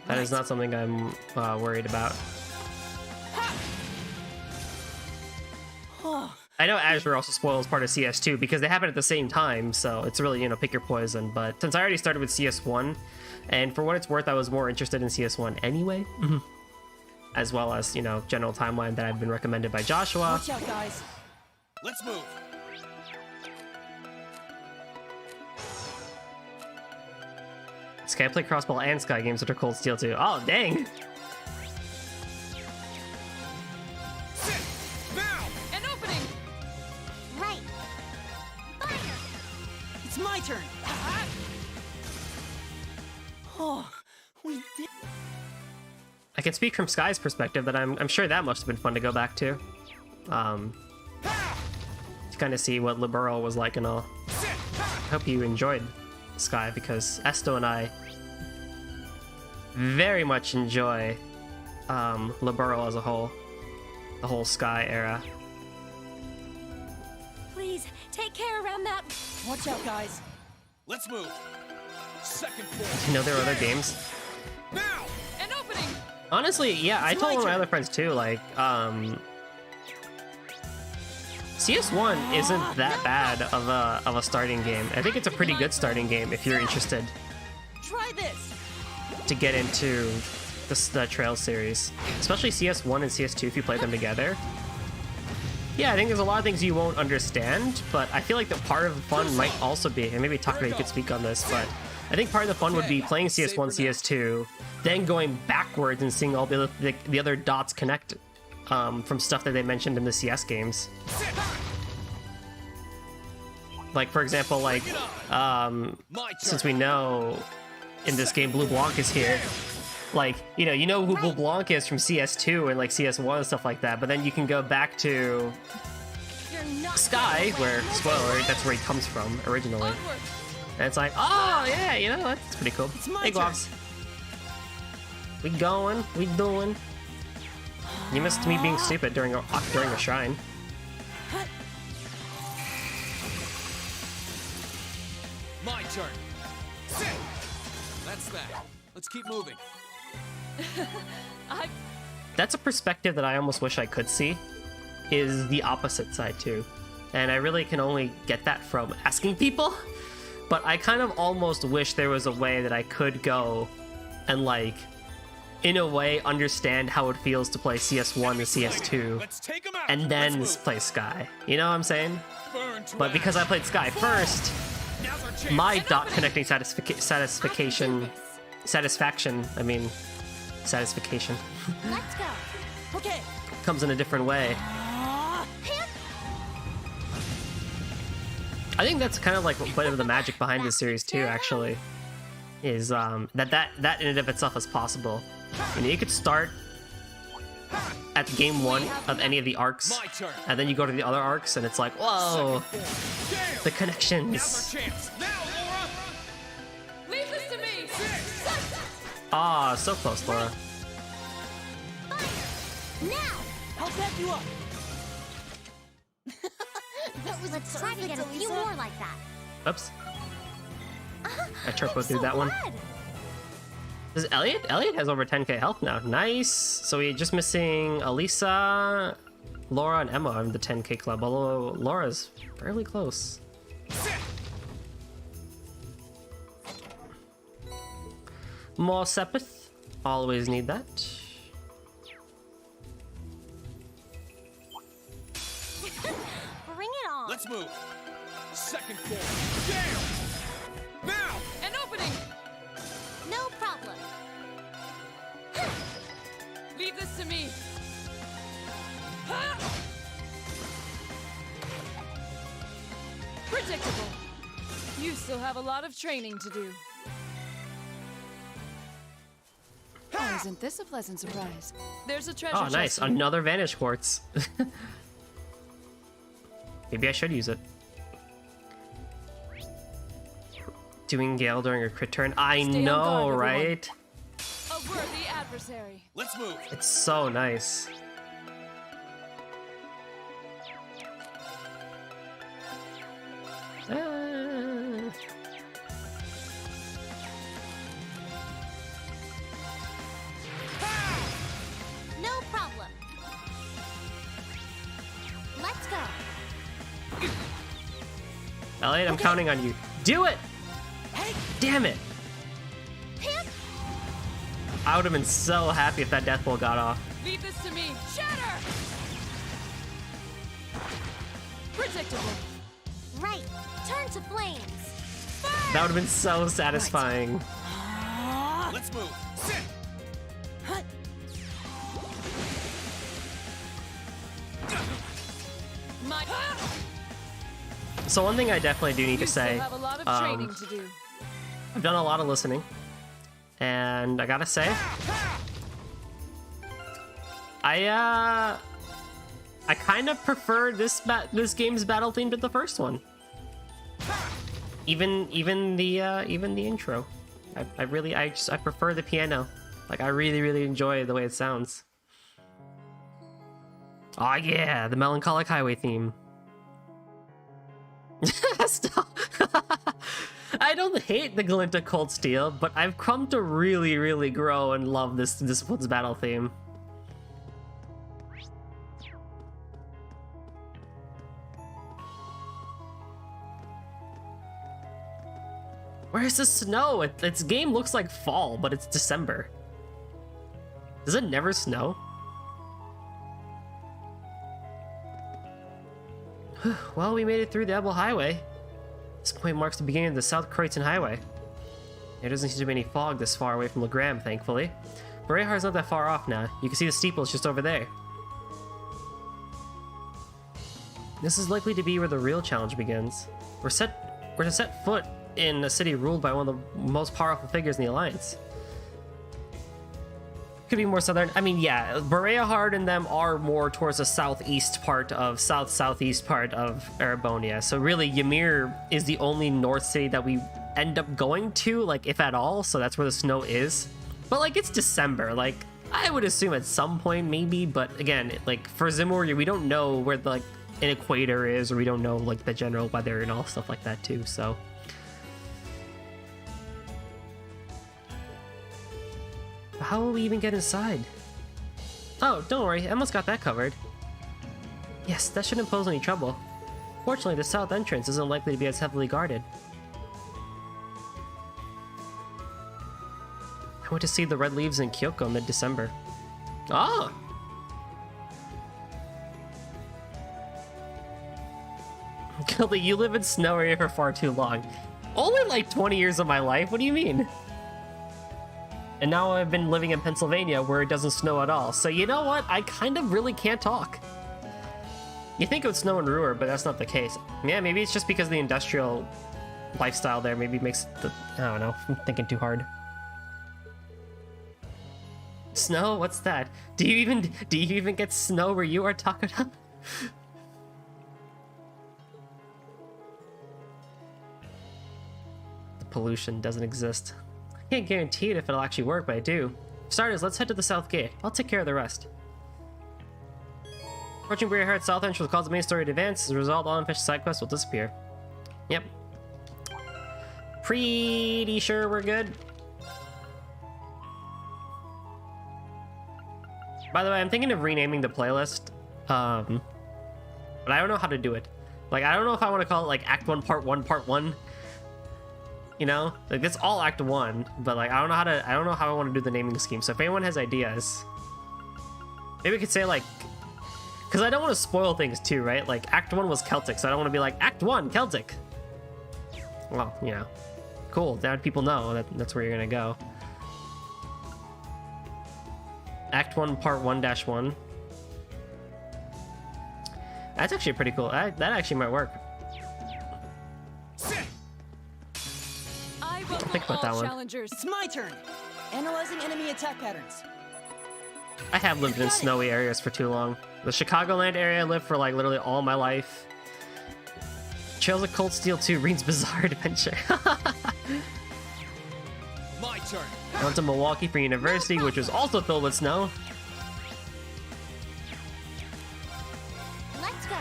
That is not something I'm worried about. I know Azure also spoils part of CS2 because they happen at the same time, so it's really, you know, pick your poison. But since I already started with CS1, and for what it's worth, I was more interested in CS1 anyway, as well as, you know, general timeline that I've been recommended by Joshua. Watch out, guys. Let's move. This guy played Crossball and Sky games that are Cold Steel too. Oh, dang! Sit. Now. An opening! Right. Fire. It's my turn. Oh, we did. I can speak from Sky's perspective that I'm sure that must have been fun to go back to. To kind of see what Liberal was like and all. I hope you enjoyed Sky, because Esto and I very much enjoy Liberal as a whole. The whole Sky era. Please take care around that. Watch out, guys. Let's move. Second floor. You know there are other games. Now. An opening! Honestly, yeah, I It's told my one of my turn. other friends too, like, CS1 isn't that bad of a starting game. I think it's a pretty good starting game if you're interested Try this. to get into the Trail series. Especially CS1 and CS2 if you play them together. Yeah, I think there's a lot of things you won't understand, but I feel like the part of the fun might also be, and maybe Takara, you could speak on this, but I think part of the fun would be playing CS1, CS2, then going backwards and seeing all the other dots connect from stuff that they mentioned in the CS games. Like, for example, like, since we know in this game Blue Blanc is here, like, you know who Blue Blanc is from CS2 and like CS1 and stuff like that, but then you can go back to You're not Sky, where, spoiler, that's where he comes from originally. Onward! And it's like, oh yeah, you know, that's pretty cool. It's my Hey, turn. Gloves. We going, we doing. You missed me being stupid during a shrine. My turn. Sit. That's that. Let's keep moving. That's a perspective that I almost wish I could see, is the opposite side too. And I really can only get that from asking people, but I kind of almost wish there was a way that I could go and, like, in a way understand how it feels to play CS1 and CS2 Let's take them out. and then Let's move. play Sky. You know what I'm saying? Burn to But because I ash. played Sky first, Now's our chance. my dot connecting satisfaction Let's go. Okay. comes in a different way. I think that's kind of like a bit of the magic behind this series too, actually, is that in and of itself is possible. You know, you could start at game 1 of any of the arcs, My turn. and then you go to the other arcs, and it's like, whoa, Second form. Damn. the Now's connections. our chance. Now, Laura. Leave this to me! Ah, so close, Laura. Now! I'll back you up. That was Let's try to get a few more like that. Oops. I turbo I'm through so that one. glad. This is Elliot? Elliot has over 10k health now. Nice. So we're just missing Elisa, Laura, and Emma in the 10k club, although Laura's fairly close. More Sepith. Always need that. Bring it on. Let's move. Second form. Damn. Now. An opening! No problem. Leave this to me! Predictable. You still have a lot of training to do. Oh, isn't this a pleasant surprise? There's a treasure Oh, chest nice. here. Another Vanish Quartz. Maybe I should use it. Doing Gale during a crit turn. I Stay on know, guard, everyone. right? A worthy adversary. Let's move. It's so nice. Ah. No problem. Let's go. Elliot, I'm counting on you. Do it! Damn it! Pip! I would have been so happy if that death bolt got off. Leave this to me. Shatter! Predictable. Right. Turn to flames. That would have been so satisfying. Let's move. Sit. My. So one thing I definitely do need You to still say, have a lot of training to do. I've done a lot of listening, and I gotta say, I kind of prefer this game's battle theme to the first one. Even the intro. I prefer the piano. Like, I really enjoy the way it sounds. Oh yeah, the Melancholic Highway theme. Stop. I don't hate the Glint of Cold Steel, but I've come to really grow and love this one's battle theme. Where's the snow? Its game looks like fall, but it's December. Does it never snow? Well, we made it through the Ebel Highway. This point marks the beginning of the South Croydon Highway. There doesn't seem to be any fog this far away from Legram, thankfully. Bareahard's not that far off now. You can see the steeples just over there. This is likely to be where the real challenge begins. We're to set foot in a city ruled by one of the most powerful figures in the Alliance. Could be more southern. I mean, yeah, Bareahard and them are more towards the southeast part of southeast part of Erebonia. So really, Ymir is the only north city that we end up going to, like, if at all. So that's where the snow is. But like, it's December. Like, I would assume at some point maybe. But again, like for Zimur, we don't know where the, like, an equator is, or we don't know like the general weather and all stuff like that too. So. How will we even get inside? Oh, don't worry, Emma's got that covered. Yes, that shouldn't pose any trouble. Fortunately, the south entrance isn't likely to be as heavily guarded. I went to see the red leaves in Kyoko mid-December. Ah! Gildy, you live in snow area for far too long. Only like 20 years of my life? What do you mean? And now I've been living in Pennsylvania where it doesn't snow at all. So you know what? I kind of really can't talk. You think it would snow in Ruhr, but that's not the case. Yeah, maybe it's just because the industrial lifestyle there maybe makes the... I don't know. I'm thinking too hard. Snow? What's that? Do you even get snow where you are, Takada? The pollution doesn't exist. I can't guarantee it if it'll actually work, but I do. For starters, let's head to the south gate. I'll take care of the rest. Approaching Bareahard south entrance will cause the main story to advance. As a result, all unfinished side quests will disappear. Yep. Pretty sure we're good. By the way, I'm thinking of renaming the playlist, but I don't know how to do it. Like, I don't know if I want to call it like Act 1, Part 1, Part 1. You know, like it's all Act 1, but like I don't know how I want to do the naming scheme. So if anyone has ideas, maybe we could say like, because I don't want to spoil things too, right? Like Act 1 was Celtic, so I don't want to be like Act 1 Celtic. Well, you know, cool. Now people know that that's where you're gonna go. Act 1, Part 1-1. That's actually pretty cool. That actually might work. I welcome Think about that all one. challengers. It's my turn. Analyzing enemy attack patterns. I have lived in snowy areas for too long. The Chicagoland area I lived for like literally all my life. Trails of Cold Steel 2, Reen's Bizarre Adventure. My turn. I went to Milwaukee for university, which was also filled with snow. Let's go.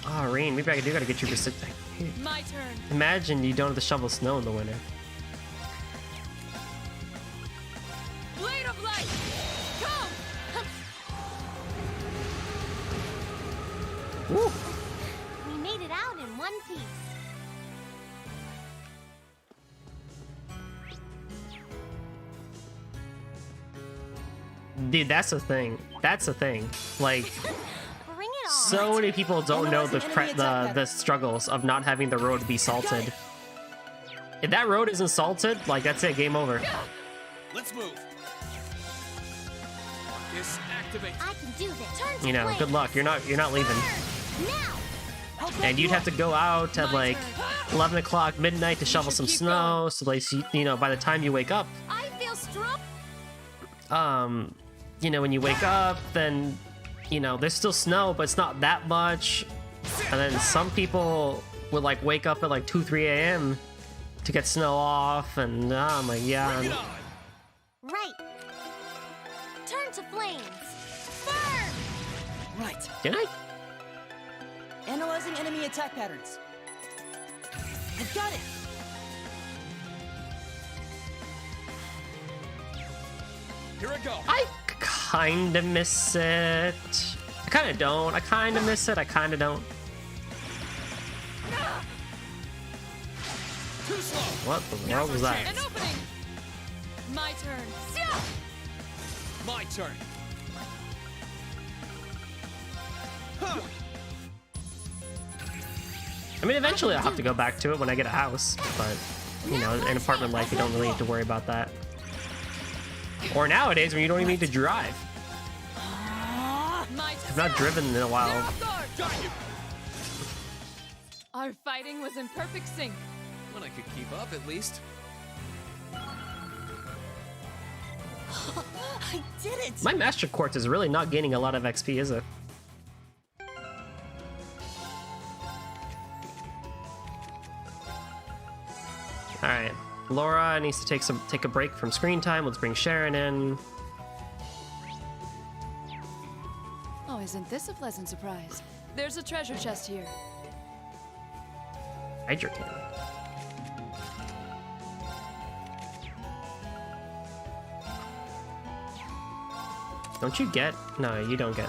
Oh, Reen, maybe I do gotta get you for sit. My turn. Imagine you don't have to shovel snow in the winter. Blade of light. Go. Woo! We made it out in one piece. Dude, that's the thing. That's the thing. Like, Bring it on. so many people don't know the Analyzing enemy attack the struggles of not having the road be salted. If that road isn't salted, like that's it, game over. Let's move. Marcus, activate. I can do this. Turn to You know, flame. good luck. You're not leaving. Now. I'll back And you'd you have up. to go out at like 11 o'clock midnight to shovel some keep snow. So like, you know, by the time you wake up, I feel strong. you know, when you wake up, then, you know, there's still snow, but it's not that much. And then some people would like wake up at like 2, 3 a.m. to get snow off, and I'm like, Bring it yeah. on. Right. Turn to flames. Burn. Right. Did I? Analyzing enemy attack patterns. I've got it. Here I go. I kind of miss it. I kind of don't. I kind of miss it. I kind of don't. Too slow. What the world was that? An opening. My turn. My turn. Huh. I mean, eventually I'll have to go back to it when I get a house, but, you know, in apartment life, you don't really need to worry about that. Or nowadays, when you don't even need to drive. My turn. I've not driven in a while. They're off guard. Got you. Our fighting was in perfect sync. When I could keep up, at least. I did it. My Master Quartz is really not gaining a lot of XP, is it? Alright. Laura needs to take a break from screen time. Let's bring Sharon in. Oh, isn't this a pleasant surprise? There's a treasure chest here. Hydro cannon. Don't you get? No, you don't get.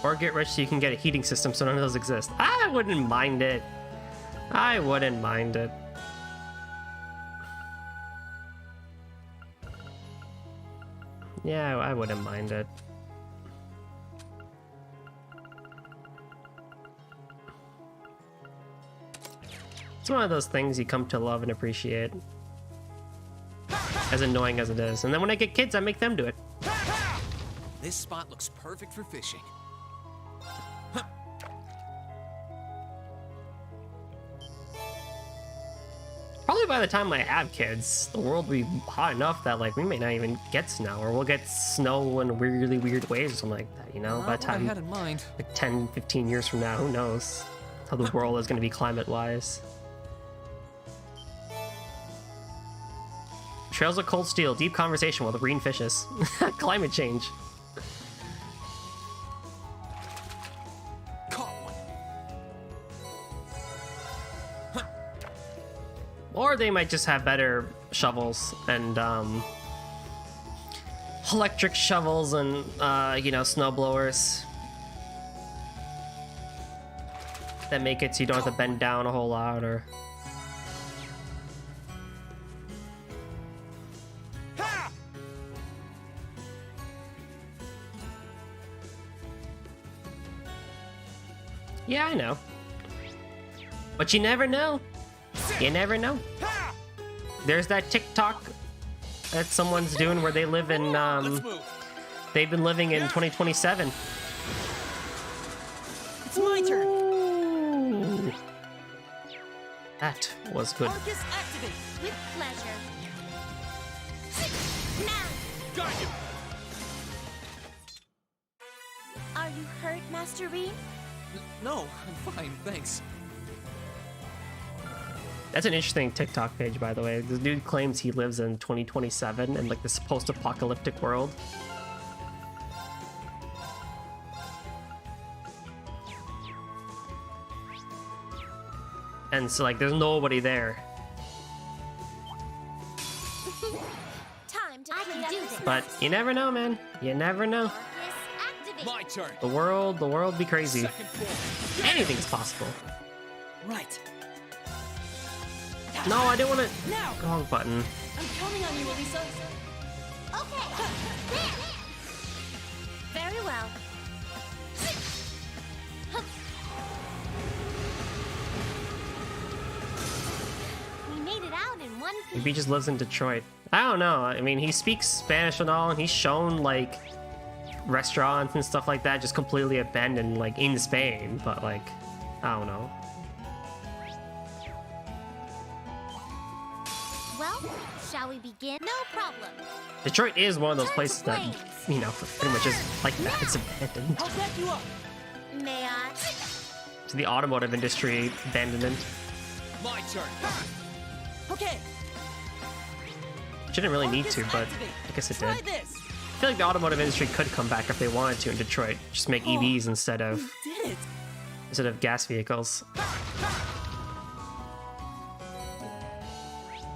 Or get rich so you can get a heating system so none of those exist. I wouldn't mind it. I wouldn't mind it. Yeah, I wouldn't mind it. It's one of those things you come to love and appreciate. As annoying as it is. And then when I get kids, I make them do it. This spot looks perfect for fishing. Probably by the time I have kids, the world will be hot enough that like we may not even get snow, or we'll get snow in really weird ways or something like that, you know? By the Not what I time had in mind. like 10, 15 years from now, who knows how the world is going to be climate-wise. Trails of Cold Steel, deep conversation with green fishes. Climate change. Caught one. Or they might just have better shovels and electric shovels and you know, snow blowers that make it so you don't have to bend down a whole lot. Or Ha! yeah, I know, but you never know. You never know. Ha! There's that TikTok that someone's doing where they live in Let's move. they've been living in 2027. It's my turn. Ooh. That was good. Arcus activate. With pleasure. Now, Got you. are you hurt, Master Rean? No, I'm fine, thanks. That's an interesting TikTok page, by the way. This dude claims he lives in 2027 in like this post-apocalyptic world. And so like there's nobody there. Time to clean up this. But you never know, man. You never know. Arcus activate. My turn. The world be crazy. Second form. Anything's possible. Right. No, I didn't want to. Now. Wrong button. I'm counting on you, Elisa. Okay. There. Very well. We made it out in one piece. Maybe he just lives in Detroit. I don't know. I mean, he speaks Spanish and all, and he's shown like restaurants and stuff like that just completely abandoned like in Spain. But like, I don't know. Well, shall we begin? No problem. Detroit is one of those places that, you know, pretty much is like that. It's abandoned. I'll back you up. May I? To the automotive industry abandonment. My turn. Ha! Okay. Which didn't really need to, Arcus but activate. I guess it Try did. this. I feel like the automotive industry could come back if they wanted to in Detroit. Just make EVs instead of We did it. gas vehicles.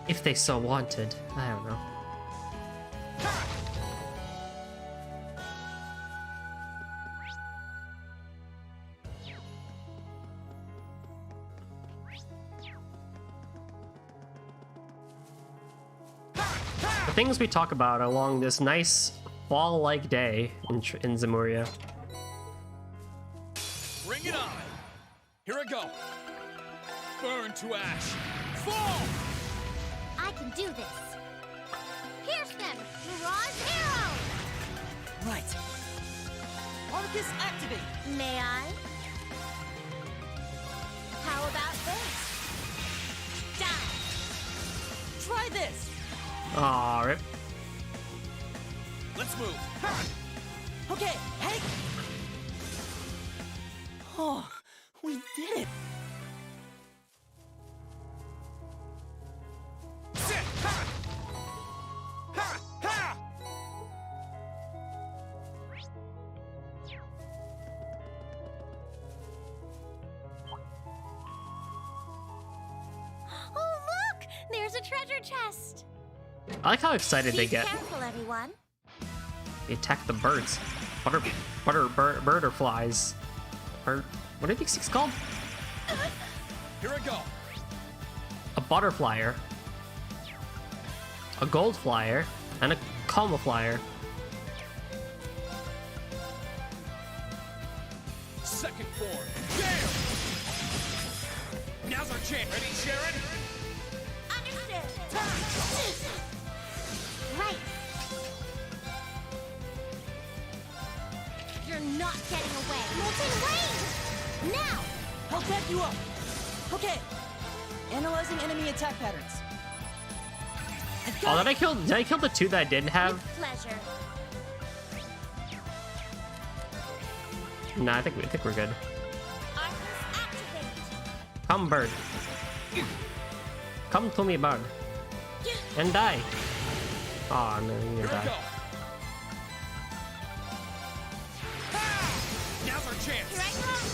If they so wanted. I don't know. The things we talk about along this nice fall-like day in Zemuria. Bring it on. Here I go. Burn to ash. Fall! I can do this. Pierce them! Mirage arrow! Right. Arcus activate. May I? How about this? Die! Try this. Aw, rip. Let's move. Ha! Okay. Hey. Oh, we did it. Sit! Ha! Ha! Ha! Oh, look! There's a treasure chest! I like how excited they Be get. careful, everyone. They attack the birds. Bird or flies. Or what are these things called? Here I go. A butterflyer, a gold flyer, and a coma flyer. Second form. Damn! Now's our chance. Ready, Sharon? Understood. Right. You're not getting away. Molten Wave! Now! I'll back you up. Okay. Analyzing enemy attack patterns. I've got Oh, it. did I kill the two that I didn't have? With pleasure. Nah, I think we're good. Arcus activate. Come, bird. Come to me, bird. And die. Oh, no, you're Here gonna we die. go. Ah! Now's our chance. Here I come.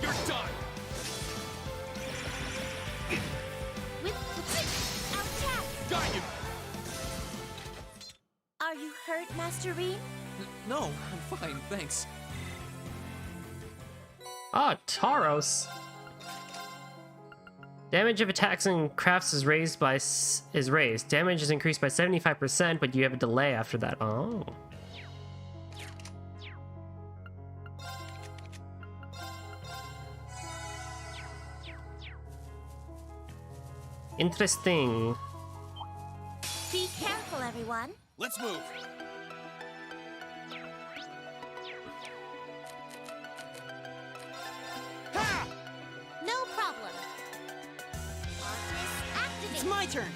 You're done. With our attack. Got you. Are you hurt, Master Reed? No, I'm fine, thanks. Ah, Taros. Damage of attacks and crafts is raised. Damage is increased by 75%, but you have a delay after that. Oh. Interesting. Be careful, everyone. Let's move. Ha! No problem. Arcus activate. It's my turn.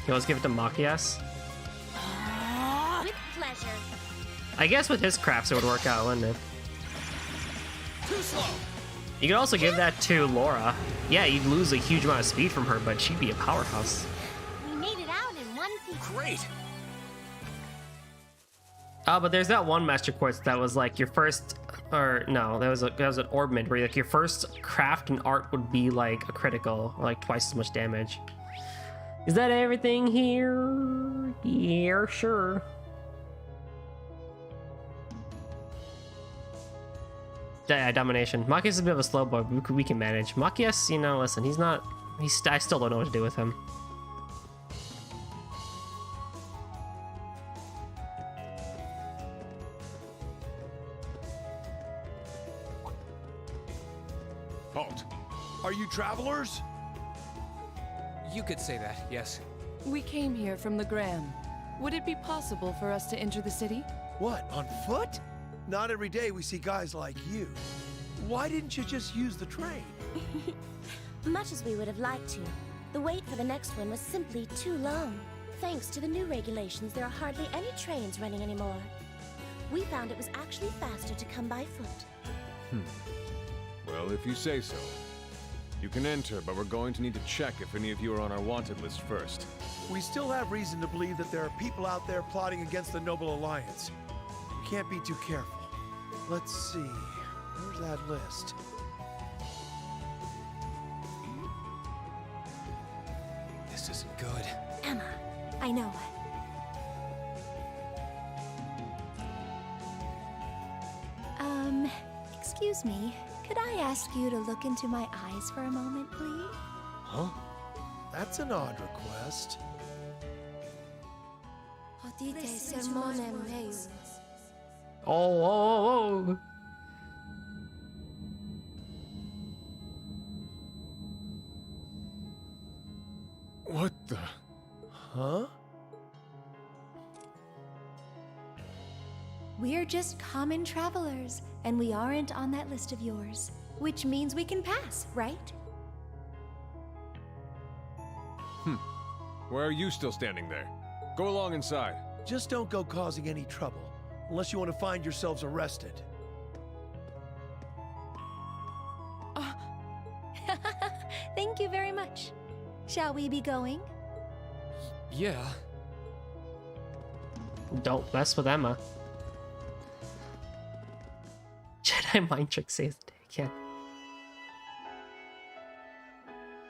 Okay, let's give it to Machias. With pleasure. I guess with his crafts it would work out, wouldn't it? Too slow. You could also give that to Laura. Yeah, you'd lose a huge amount of speed from her, but she'd be a powerhouse. We made it out in one piece. Great. Oh, but there's that one Master Quartz that was like your first, or no, that was an orbment where like your first craft and art would be like a critical, or like twice as much damage. Is that everything here? Yeah, sure. Yeah, domination. Machias is a bit of a slow boy, but we can manage. Machias, you know, listen, I still don't know what to do with him. Halt. Are you travelers? You could say that, yes. We came here from the Gram. Would it be possible for us to enter the city? What, on foot? Not every day we see guys like you. Why didn't you just use the train? Much as we would have liked to, the wait for the next one was simply too long. Thanks to the new regulations, there are hardly any trains running anymore. We found it was actually faster to come by foot. Well, if you say so. You can enter, but we're going to need to check if any of you are on our wanted list first. We still have reason to believe that there are people out there plotting against the Noble Alliance. We can't be too careful. Let's see. Where's that list? This isn't good. Emma, I know. Excuse me. Could I ask you to look into my eyes for a moment, please? Huh? That's an odd request. Oh. What the? Huh? We're just common travelers, and we aren't on that list of yours. Which means we can pass, right? Why are you still standing there? Go along inside. Just don't go causing any trouble, unless you want to find yourselves arrested. Thank you very much. Shall we be going? Yeah. Don't mess with Emma. Jedi mind trick saves the day again.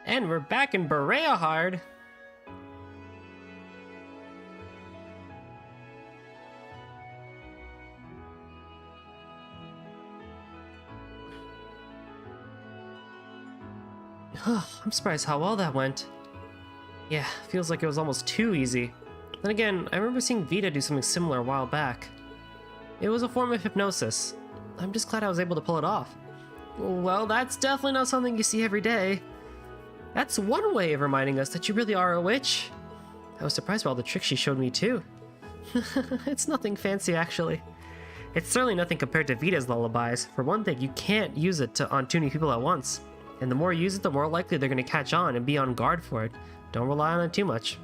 And we're back in Bareahard. I'm surprised how well that went. Yeah, feels like it was almost too easy. Then again, I remember seeing Vita do something similar a while back. It was a form of hypnosis. I'm just glad I was able to pull it off. Well, that's definitely not something you see every day. That's one way of reminding us that you really are a witch. I was surprised by all the tricks she showed me too. It's nothing fancy, actually. It's certainly nothing compared to Vita's lullabies. For one thing, you can't use it on too many people at once. And the more you use it, the more likely they're going to catch on and be on guard for it. Don't rely on it too much.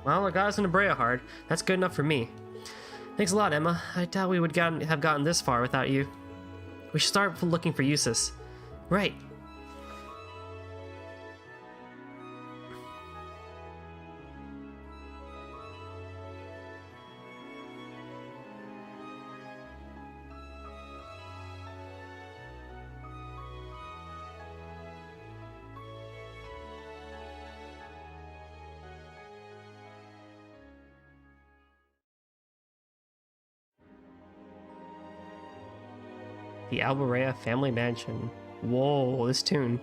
Well, it got us into Bareahard. That's good enough for me. Thanks a lot, Emma. I doubt we would have gotten this far without you. We should start looking for Eustace. Right. The Bareahard family mansion. Whoa, this tune.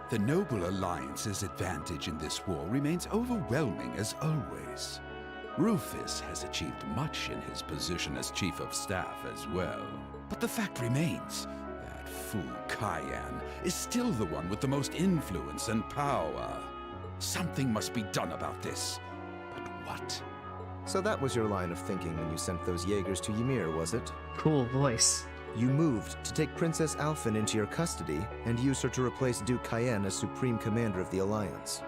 The Noble Alliance's advantage in this war remains overwhelming as always. Rufus has achieved much in his position as Chief of Staff as well. But the fact remains, that fool Cayenne is still the one with the most influence and power. Something must be done about this. But what? So that was your line of thinking when you sent those Jaegers to Ymir, was it? Cool voice. You moved to take Princess Alphen into your custody and use her to replace Duke Cayenne as Supreme Commander of the Alliance.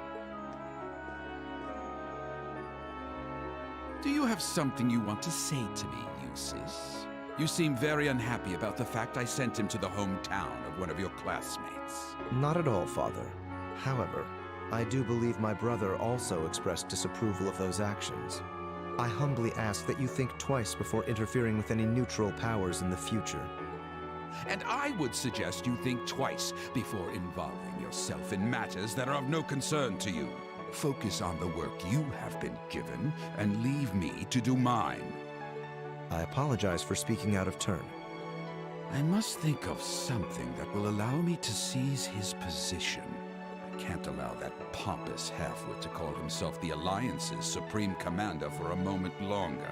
Do you have something you want to say to me, Eustace? You seem very unhappy about the fact I sent him to the hometown of one of your classmates. Not at all, Father. However, I do believe my brother also expressed disapproval of those actions. I humbly ask that you think twice before interfering with any neutral powers in the future. And I would suggest you think twice before involving yourself in matters that are of no concern to you. Focus on the work you have been given and leave me to do mine. I apologize for speaking out of turn. I must think of something that will allow me to seize his position. I can't allow that pompous halfwit to call himself the Alliance's Supreme Commander for a moment longer.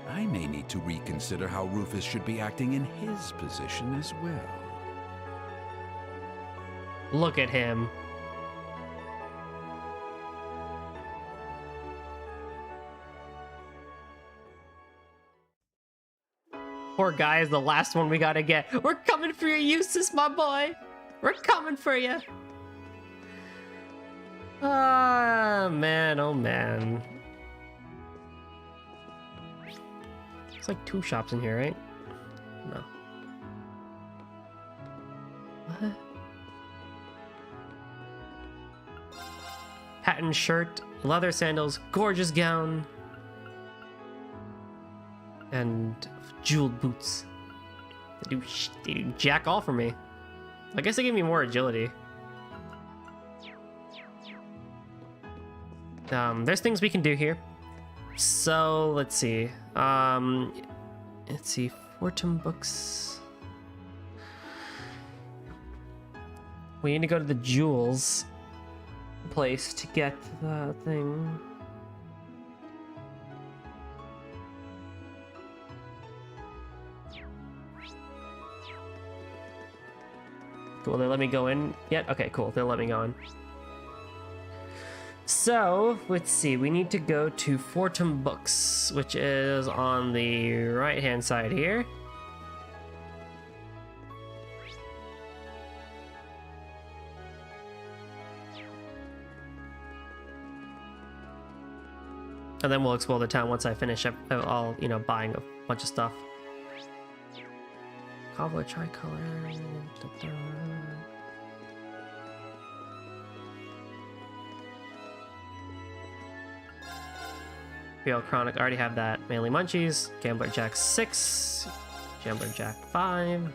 I may need to reconsider how Rufus should be acting in his position as well. Look at him. Poor guy is the last one we gotta get. We're coming for you, Eustace, my boy. We're coming for you. Ah, man, oh man. It's like 2 shops in here, right? No. What? Patent shirt, leather sandals, gorgeous gown, and jeweled boots. They do jack all for me. I guess they give me more agility. There's things we can do here. So let's see. Fortune books. We need to go to the jewels place to get the thing. Cool, they let me go in yet? Okay, cool, they'll let me go in. So, let's see, we need to go to Fortune Books, which is on the right-hand side here. And then we'll explore the town once I finish up all, buying a bunch of stuff. Cobbler tricolor. Real Chronic, I already have that. Mainly Munchies. Gambler Jack 6. Gambler Jack 5.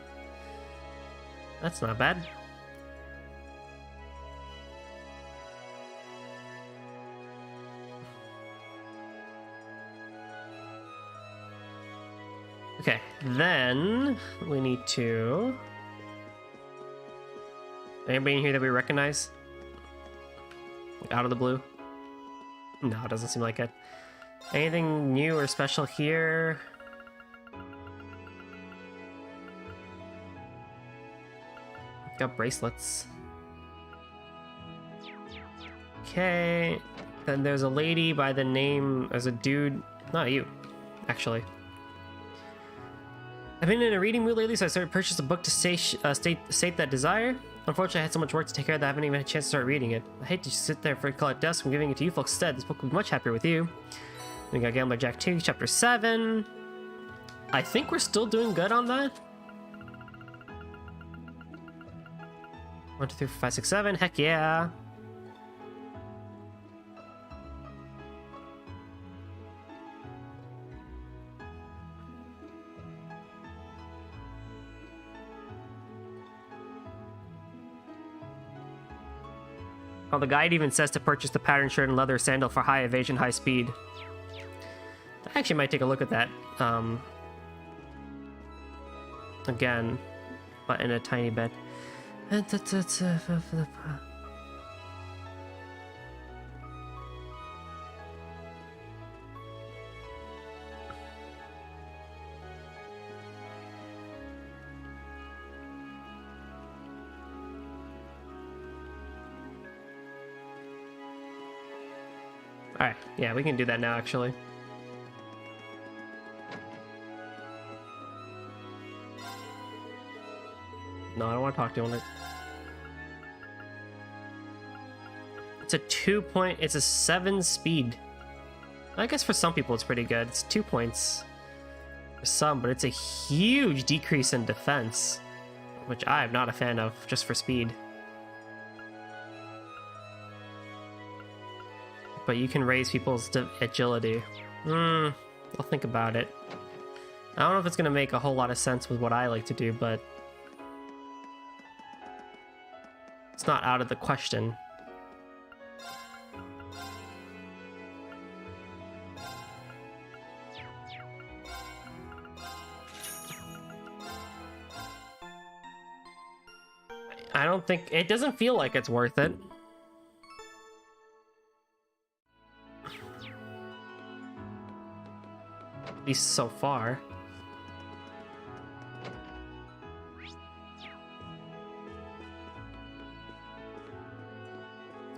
That's not bad. Okay, then we need to... Anybody in here that we recognize? Out of the blue? No, it doesn't seem like it. Anything new or special here? Got bracelets. Okay. Then there's a lady by the name... There's a dude... Not you, actually. I've been in a reading mood lately, so I started to purchase a book to sate that desire. Unfortunately, I had so much work to take care of that I haven't even had a chance to start reading it. I hate to sit there for a collect desk. I'm giving it to you folks instead. This book will be much happier with you. We got Gambler Jack 2, Chapter 7. I think we're still doing good on that. 1, 2, 3, 4, 5, 6, 7. Heck yeah. Oh, the guide even says to purchase the pattern shirt and leather sandal for high evasion, high speed. I actually might take a look at that. Again, but in a tiny bit. Alright, yeah, we can do that now, actually. No, I don't want to talk to you. It's a 2-point... It's a 7 speed. I guess for some people it's pretty good. It's 2 points for some, but it's a huge decrease in defense, which I'm not a fan of, just for speed. But you can raise people's agility. I'll think about it. I don't know if it's going to make a whole lot of sense with what I like to do, but it's not out of the question. I don't think... It doesn't feel like it's worth it. At least so far.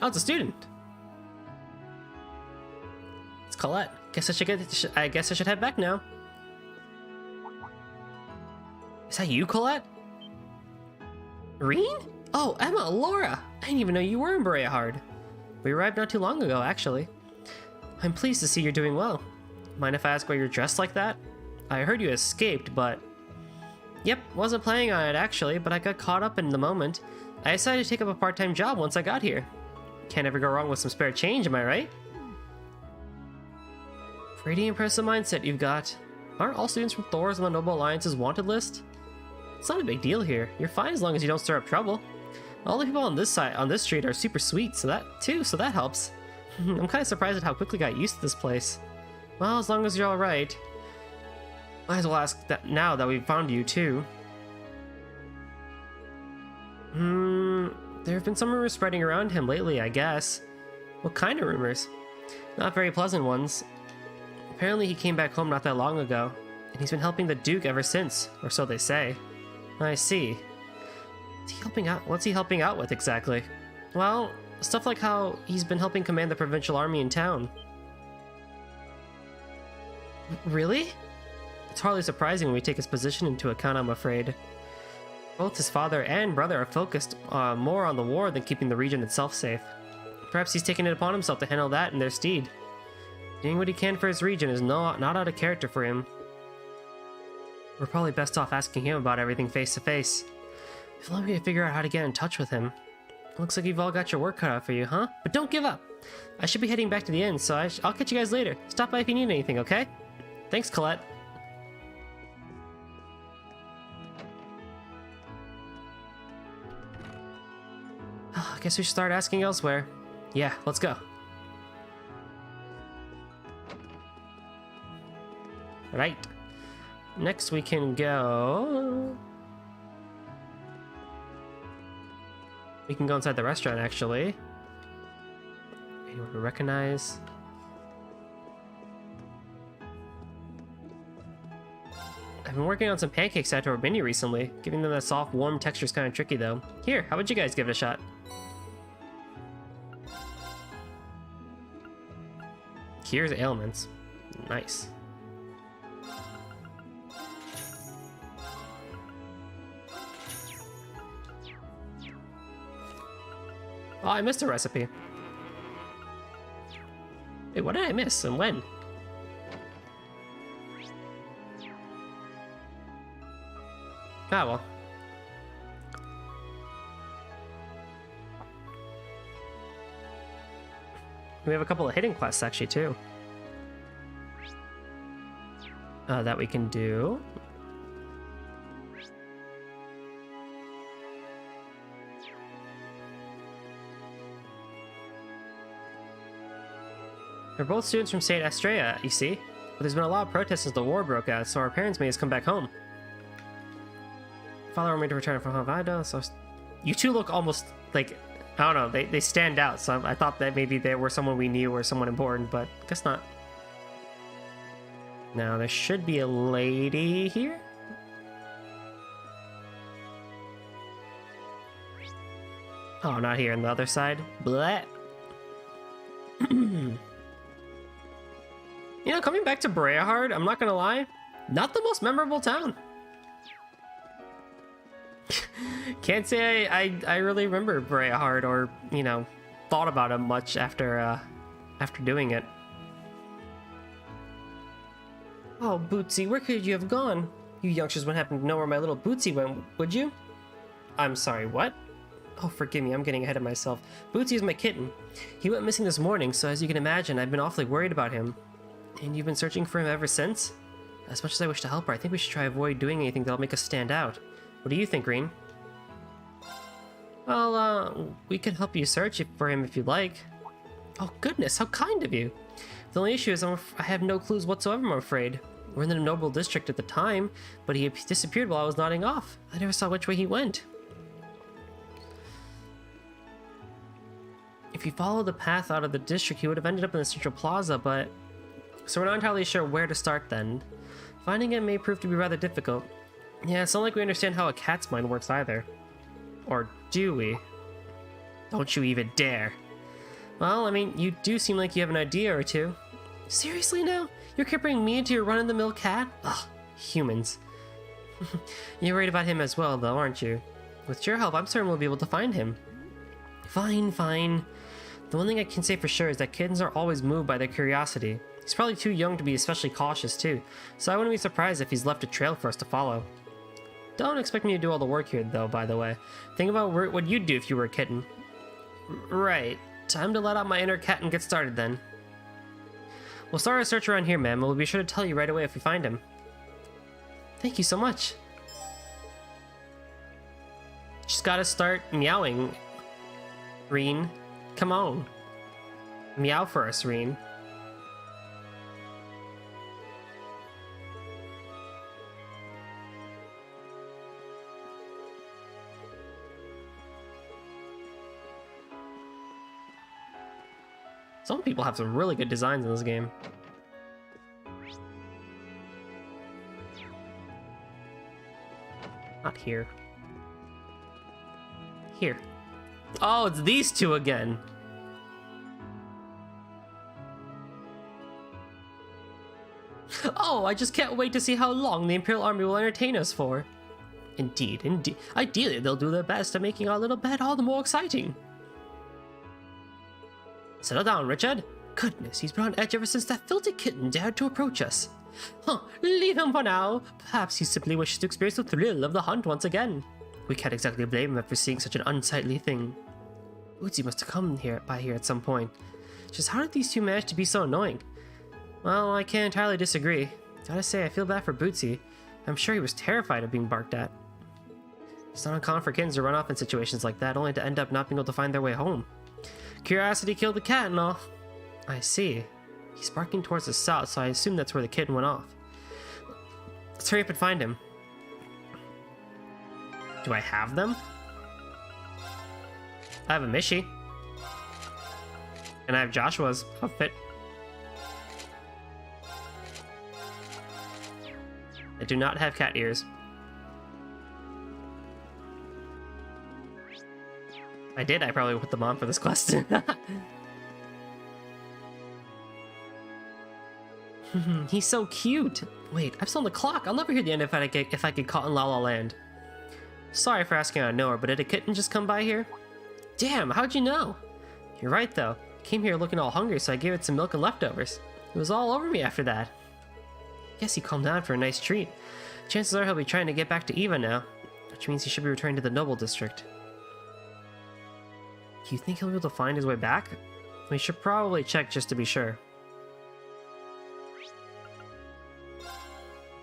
Oh, it's a student. It's Colette. I guess I should head back now. Is that you, Colette? Reen? Oh, Emma, Laura. I didn't even know you were in Bareahard. We arrived not too long ago, actually. I'm pleased to see you're doing well. Mind if I ask why you're dressed like that? I heard you escaped, but... Yep, wasn't planning on it actually, but I got caught up in the moment. I decided to take up a part-time job once I got here. Can't ever go wrong with some spare change, am I right? Pretty impressive mindset you've got. Aren't all students from Thor's on the Noble Alliance's wanted list? It's not a big deal here. You're fine as long as you don't stir up trouble. All the people on this street are super sweet, so that helps. I'm kind of surprised at how quickly I got used to this place. Well, as long as you're alright. Might as well ask that now that we've found you, too. There have been some rumors spreading around him lately, I guess. What kind of rumors? Not very pleasant ones. Apparently he came back home not that long ago, and he's been helping the Duke ever since, or so they say. I see. What's he helping out with, exactly? Well, stuff like how he's been helping command the provincial army in town. Really? It's hardly surprising when we take his position into account, I'm afraid. Both his father and brother are focused more on the war than keeping the region itself safe. Perhaps he's taken it upon himself to handle that in their stead. Doing what he can for his region is not out of character for him. We're probably best off asking him about everything face to face. If only we could figure out how to get in touch with him. Looks like you've all got your work cut out for you, huh? But don't give up! I should be heading back to the inn, so I'll catch you guys later. Stop by if you need anything, okay? Thanks, Colette. I guess we should start asking elsewhere. Yeah, let's go. Right. Next we can go... We can go inside the restaurant, actually. Anyone to recognize? I've been working on some pancakes out to our menu recently. Giving them that soft, warm texture is kind of tricky, though. Here, how about you guys give it a shot? Here's ailments. Nice. Oh, I missed a recipe. Wait, what did I miss and when? Ah, well. We have a couple of hidden quests, actually, too. That we can do. We're both students from St. Astrea, you see? But there's been a lot of protests since the war broke out, so our parents made us come back home. Father wanted me to return from Havana, so... You two look almost like... I don't know, they stand out, so I thought that maybe they were someone we knew or someone important, but guess not. Now, there should be a lady here? Oh, not here, on the other side? Bleh. You know, coming back to Bareahard, I'm not gonna lie, not the most memorable town. Can't say I really remember Bareahard or, you know, thought about it much after doing it. Oh, Bootsy, where could you have gone? You youngsters wouldn't happen to know where my little Bootsy went, would you? I'm sorry, what? Oh, forgive me, I'm getting ahead of myself. Bootsy is my kitten. He went missing this morning, so as you can imagine, I've been awfully worried about him. And you've been searching for him ever since? As much as I wish to help her, I think we should try to avoid doing anything that'll make us stand out. What do you think, Green? Well, we can help you search for him if you'd like. Oh goodness, how kind of you! The only issue is I have no clues whatsoever, I'm afraid. We're in the Noble District at the time, but he disappeared while I was nodding off. I never saw which way he went. If you followed the path out of the district, he would have ended up in the Central Plaza, but... So we're not entirely sure where to start then. Finding him may prove to be rather difficult. Yeah, it's not like we understand how a cat's mind works either. Or do we? Don't you even dare. Well, I mean, you do seem like you have an idea or two. Seriously now? You're comparing me to your run-of-the-mill cat? Ugh, humans. You're worried about him as well, though, aren't you? With your help, I'm certain we'll be able to find him. Fine, fine. The one thing I can say for sure is that kittens are always moved by their curiosity. He's probably too young to be especially cautious, too, so I wouldn't be surprised if he's left a trail for us to follow. Don't expect me to do all the work here, though, by the way. Think about what you'd do if you were a kitten. Right. Time to let out my inner cat and get started, then. We'll start our search around here, ma'am, and we'll be sure to tell you right away if we find him. Thank you so much. Just gotta start meowing. Reen, come on. Meow for us, Reen. Some people have some really good designs in this game. Not here. Here. Oh, it's these two again. Oh, I just can't wait to see how long the Imperial Army will entertain us for. Indeed, indeed. Ideally, they'll do their best at making our little bed all the more exciting. Settle down, Richard. Goodness, he's been on edge ever since that filthy kitten dared to approach us. Huh, leave him for now. Perhaps he simply wishes to experience the thrill of the hunt once again. We can't exactly blame him for seeing such an unsightly thing. Bootsy must have come by here at some point. Just how did these two manage to be so annoying? Well, I can't entirely disagree. Gotta say, I feel bad for Bootsy. I'm sure he was terrified of being barked at. It's not uncommon for kittens to run off in situations like that, only to end up not being able to find their way home. Curiosity killed the cat and all. I see. He's barking towards the south, so I assume that's where the kitten went off. Let's hurry up and find him. Do I have them? I have a Mishi. And I have Joshua's outfit. I do not have cat ears. If I did, I probably would put them on for this quest. He's so cute. Wait, I'm still on the clock. I'll never hear the end if I get caught in La La Land. Sorry for asking out of nowhere, but did a kitten just come by here? Damn, how'd you know? You're right though. Came here looking all hungry, so I gave it some milk and leftovers. It was all over me after that. Guess he calmed down for a nice treat. Chances are he'll be trying to get back to Eva now, which means he should be returning to the Noble District. Do you think he'll be able to find his way back? We should probably check just to be sure.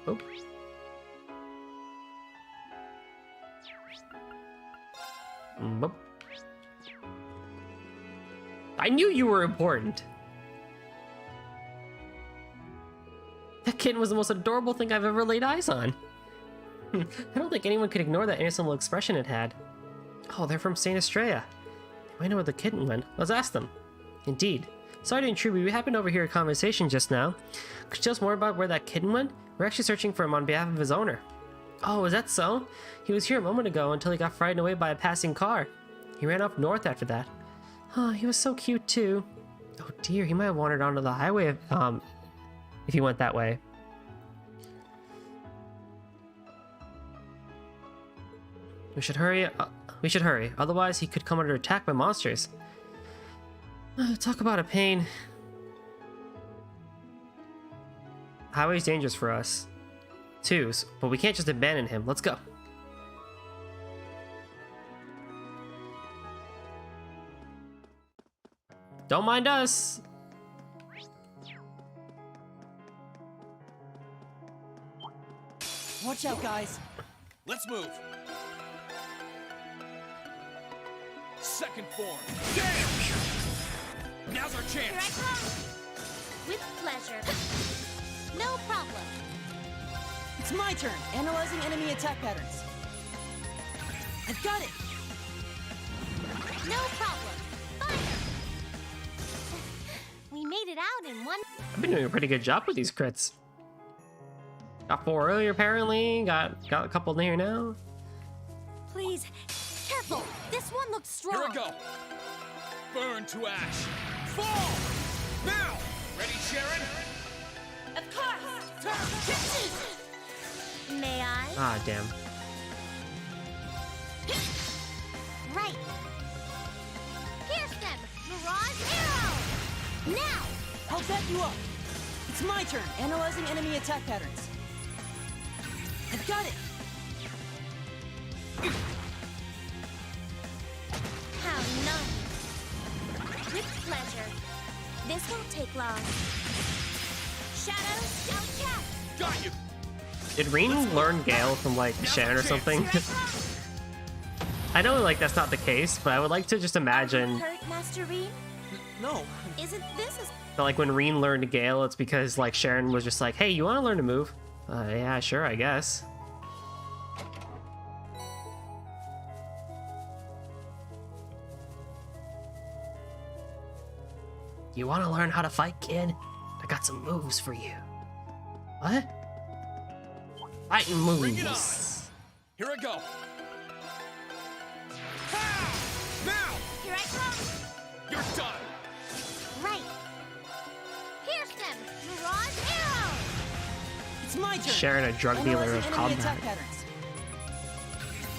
Oh. Boop. I knew you were important. That kitten was the most adorable thing I've ever laid eyes on. I don't think anyone could ignore that innocent little expression it had. Oh, they're from St. Estrella. They might know where the kitten went. Let's ask them. Indeed. Sorry to intrude, but we happened to overhear a conversation just now. Could you tell us more about where that kitten went? We're actually searching for him on behalf of his owner. Oh, is that so? He was here a moment ago until he got frightened away by a passing car. He ran off north after that. Oh, he was so cute too. Oh dear, he might have wandered onto the highway if he went that way. We should hurry. Otherwise, he could come under attack by monsters. Talk about a pain. Highway's dangerous for us, too, but we can't just abandon him. Let's go. Don't mind us. Watch out, guys. Let's move. Second form. Damn! Now's our Here I chance. come. With pleasure. No problem. It's my turn. Analyzing enemy attack patterns. I've got it. No problem. Fire. We made it out in one. I've been doing a pretty good job with these crits. Got 4 earlier apparently. Got a couple in here now. Please, careful. This one looks strong. Here we go. Burn to ash. Fall! Now! Ready, Sharon? Of course. May I? Ah, damn. Right. Pierce them. Mirage arrow. Now. I'll back you up. It's my turn. Analyzing enemy attack patterns. I've got it. How nice. With pleasure. This won't take long. Shadows, outcast. Got you. Did Reen learn Gale from like Shannon or something? I know like that's not the case, but I would like to just imagine Hurt, Master Reen? No. Isn't this as that like when Reen learned Gale, it's because like Sharon was just like, hey, you want to learn to move? Yeah, sure, I guess. You want to learn how to fight, kid? I got some moves for you. What? Fighting Bring it on. moves. Here I go. Pow! Now! here I come? You're done. Right. Pierce them. Mirage arrow. It's my turn. Sharon, a drug dealer Analyzing of enemy combat. attack patterns.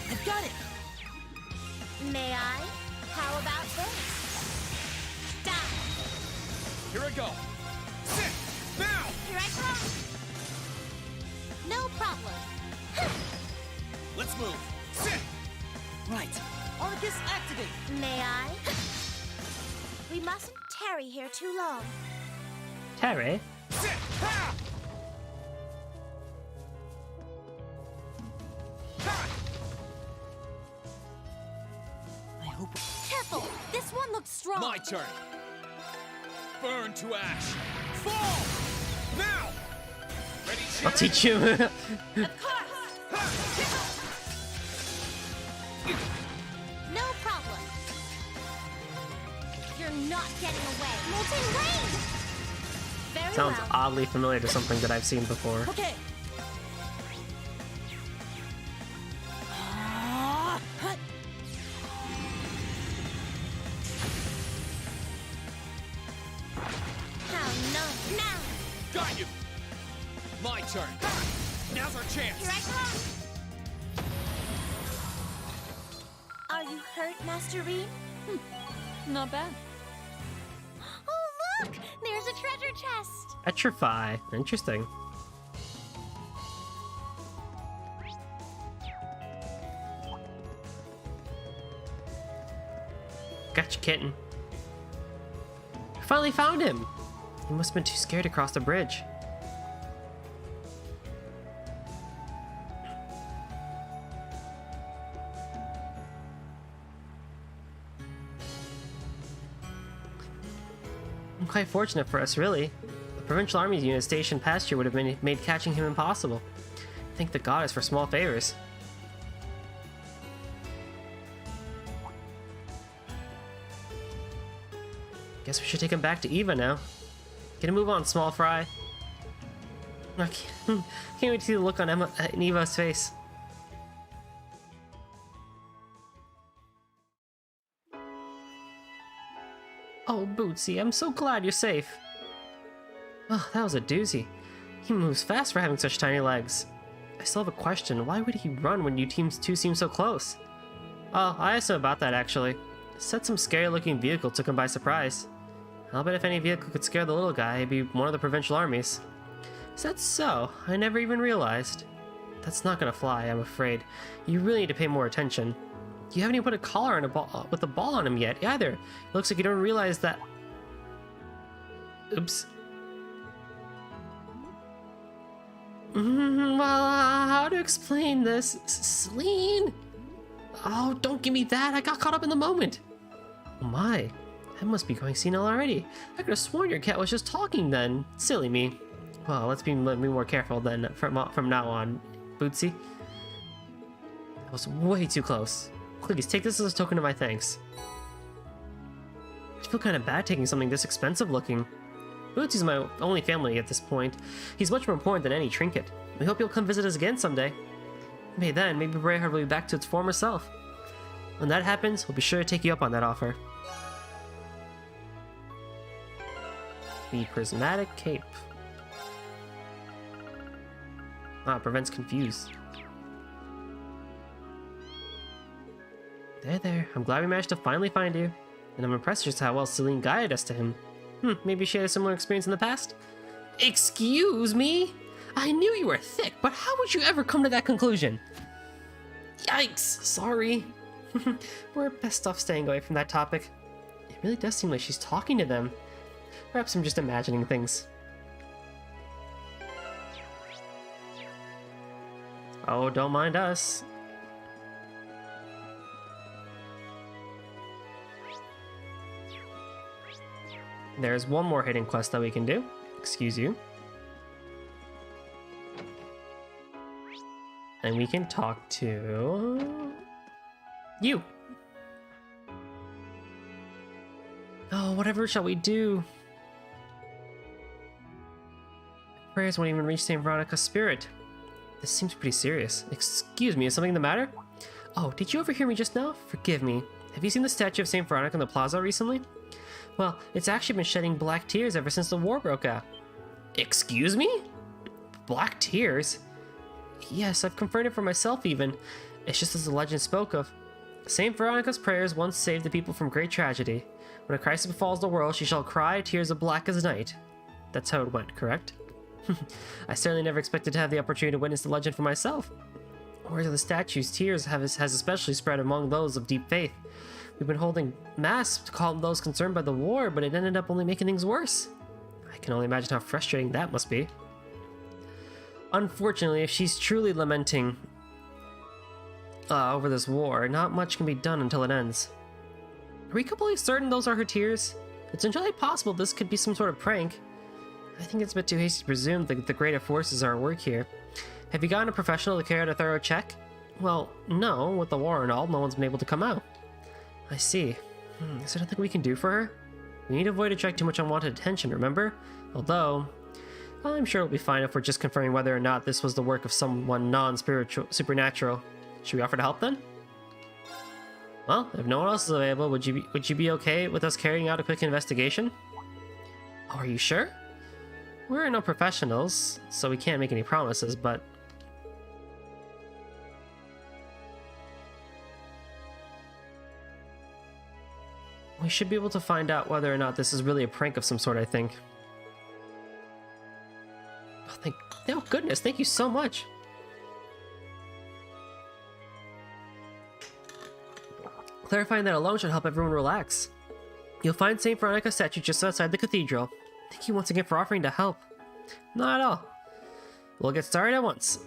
I've got it. May I? How about this? Die. Here I go. Sit! Now! Here I come. No problem. Let's move. Sit! Right. Arcus activate. May I? We mustn't tarry here too long. Terry? Sit! Ha! Ha! I hope. Careful. This one looks strong. My turn. Burn to ash. Fall! Now! I'll teach you. Of course! No problem. You're not getting away. Molten Rain! Very Sounds well. oddly familiar to something that I've seen before. Okay. How nice. Now! Got you! My turn. Now's our chance. Here I come! Are you hurt, Master Reed? Not bad. Oh, look! There's a treasure chest! Petrify. Interesting. Gotcha, kitten. I finally found him! He must have been too scared to cross the bridge. Quite fortunate for us, really. The provincial army's unit stationed past here would have made catching him impossible. Thank the goddess for small favors. Guess we should take him back to Eva now. Get a move on, small fry. I can't wait to see the look on Eva's face. Oh, Bootsy, I'm so glad you're safe. Oh, that was a doozy. He moves fast for having such tiny legs. I still have a question. Why would he run when you two seem so close? Oh, I asked him about that, actually. Said some scary-looking vehicle took him by surprise. I'll bet if any vehicle could scare the little guy, it'd be one of the provincial armies. Is that so? I never even realized. That's not gonna fly, I'm afraid. You really need to pay more attention. You haven't even put a collar on a ball with a ball on him yet, either. It looks like you don't realize that. Oops. Well, how to explain this? Celine? Oh, don't give me that. I got caught up in the moment. Oh my, that must be going senile already. I could have sworn your cat was just talking then. Silly me. Well, let's be more careful then from now on, Bootsy. That was way too close. Please, take this as a token of my thanks. I feel kind of bad taking something this expensive looking. Bootsy's my only family at this point. He's much more important than any trinket. We hope you'll come visit us again someday. Maybe Bareahard will be back to its former self. When that happens, we'll be sure to take you up on that offer. The prismatic cape. Ah, prevents confuse. There. I'm glad we managed to finally find you. And I'm impressed just how well Celine guided us to him. Maybe she had a similar experience in the past? Excuse me? I knew you were thick, but how would you ever come to that conclusion? Yikes, sorry. We're best off staying away from that topic. It really does seem like she's talking to them. Perhaps I'm just imagining things. Oh, don't mind us. There's one more hidden quest that we can do. Excuse you. And we can talk to you. Oh, whatever shall we do? Prayers won't even reach St. Veronica's spirit. This seems pretty serious. Excuse me, is something the matter? Oh, did you overhear me just now? Forgive me. Have you seen the statue of St. Veronica in the plaza recently? Well, it's actually been shedding black tears ever since the war broke out. Excuse me? Black tears? Yes, I've confirmed it for myself even. It's just as the legend spoke of. St. Veronica's prayers once saved the people from great tragedy. When a crisis befalls the world, she shall cry tears as black as night. That's how it went, correct? I certainly never expected to have the opportunity to witness the legend for myself. Word of the statue's tears has especially spread among those of deep faith. We've been holding mass to calm those concerned by the war, but it ended up only making things worse. I can only imagine how frustrating that must be. Unfortunately, if she's truly lamenting over this war, not much can be done until it ends. Are we completely certain those are her tears? It's entirely possible this could be some sort of prank. I think it's a bit too hasty to presume that the greater forces are at work here. Have you gotten a professional to carry out a thorough check? Well, no. With the war and all, no one's been able to come out. I see. Is there nothing we can do for her? We need to avoid attracting too much unwanted attention, remember? Although, well, I'm sure it'll be fine if we're just confirming whether or not this was the work of someone non-spiritual, supernatural. Should we offer to help then? Well, if no one else is available, would you be okay with us carrying out a quick investigation? Oh, are you sure? We're no professionals, so we can't make any promises, but... we should be able to find out whether or not this is really a prank of some sort, I think. Oh, goodness, thank you so much. Clarifying that alone should help everyone relax. You'll find St. Veronica's statue just outside the cathedral. Thank you once again for offering to help. Not at all. We'll get started at once.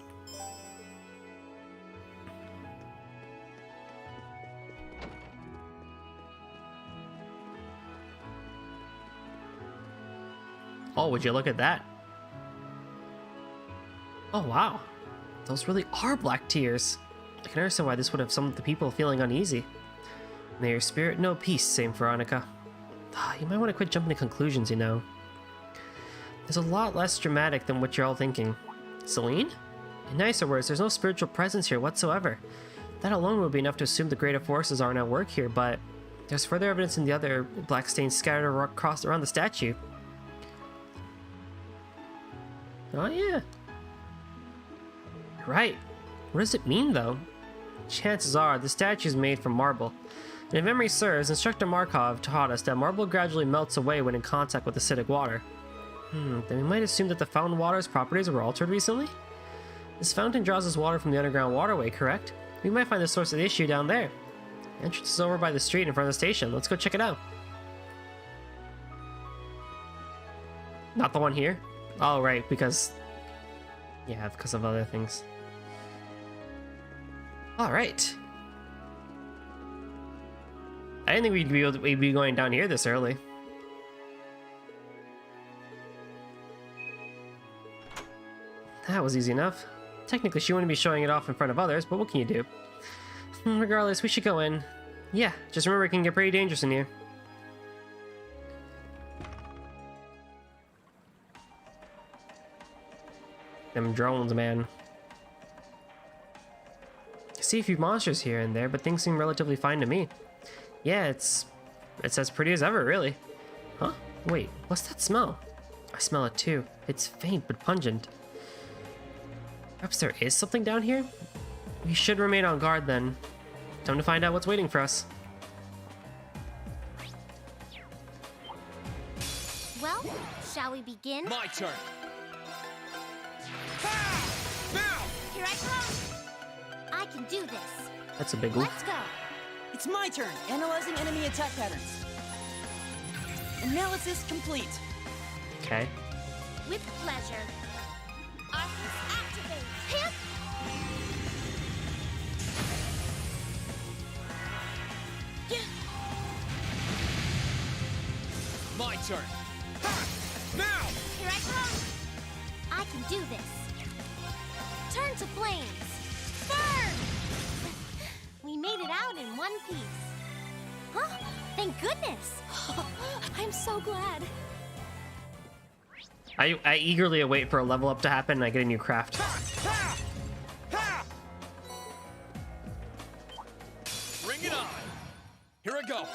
Oh, would you look at that? Oh, wow. Those really are black tears. I can understand why this would have some of the people feeling uneasy. May your spirit know peace, St. Veronica. You might want to quit jumping to conclusions, you know. There's a lot less dramatic than what you're all thinking. Celine? In nicer words, there's no spiritual presence here whatsoever. That alone would be enough to assume the greater forces aren't at work here, but there's further evidence in the other black stains scattered around the statue. Oh yeah. Right. What does it mean, though? Chances are the statue is made from marble. And if memory serves, Instructor Markov taught us that marble gradually melts away when in contact with acidic water. Then we might assume that the fountain water's properties were altered recently? This fountain draws its water from the underground waterway, correct? We might find the source of the issue down there. The entrance is over by the street in front of the station. Let's go check it out. Not the one here? Oh, right, because... yeah, because of other things. Alright. I didn't think we'd be going down here this early. That was easy enough. Technically, she wouldn't be showing it off in front of others, but what can you do? Regardless, we should go in. Yeah, just remember it can get pretty dangerous in here. Them drones, man. I see a few monsters here and there, but things seem relatively fine to me. Yeah, it's as pretty as ever, really. Huh? Wait, what's that smell? I smell it too. It's faint but pungent. Perhaps there is something down here? We should remain on guard then. Time to find out what's waiting for us. Well, shall we begin? My turn. Now! Here I come! I can do this. That's a big one. Let's go. It's my turn, analyzing enemy attack patterns. Analysis complete. Okay. With pleasure. Arcus activate. Hip! My turn. Ha! Now! Here I come! I can do this. Turn to flames. Burn! We made it out in one piece. Huh? Thank goodness! I'm so glad. I eagerly await for a level up to happen and I get a new craft. Ha! Ha! Ha! Bring it on. Here I go.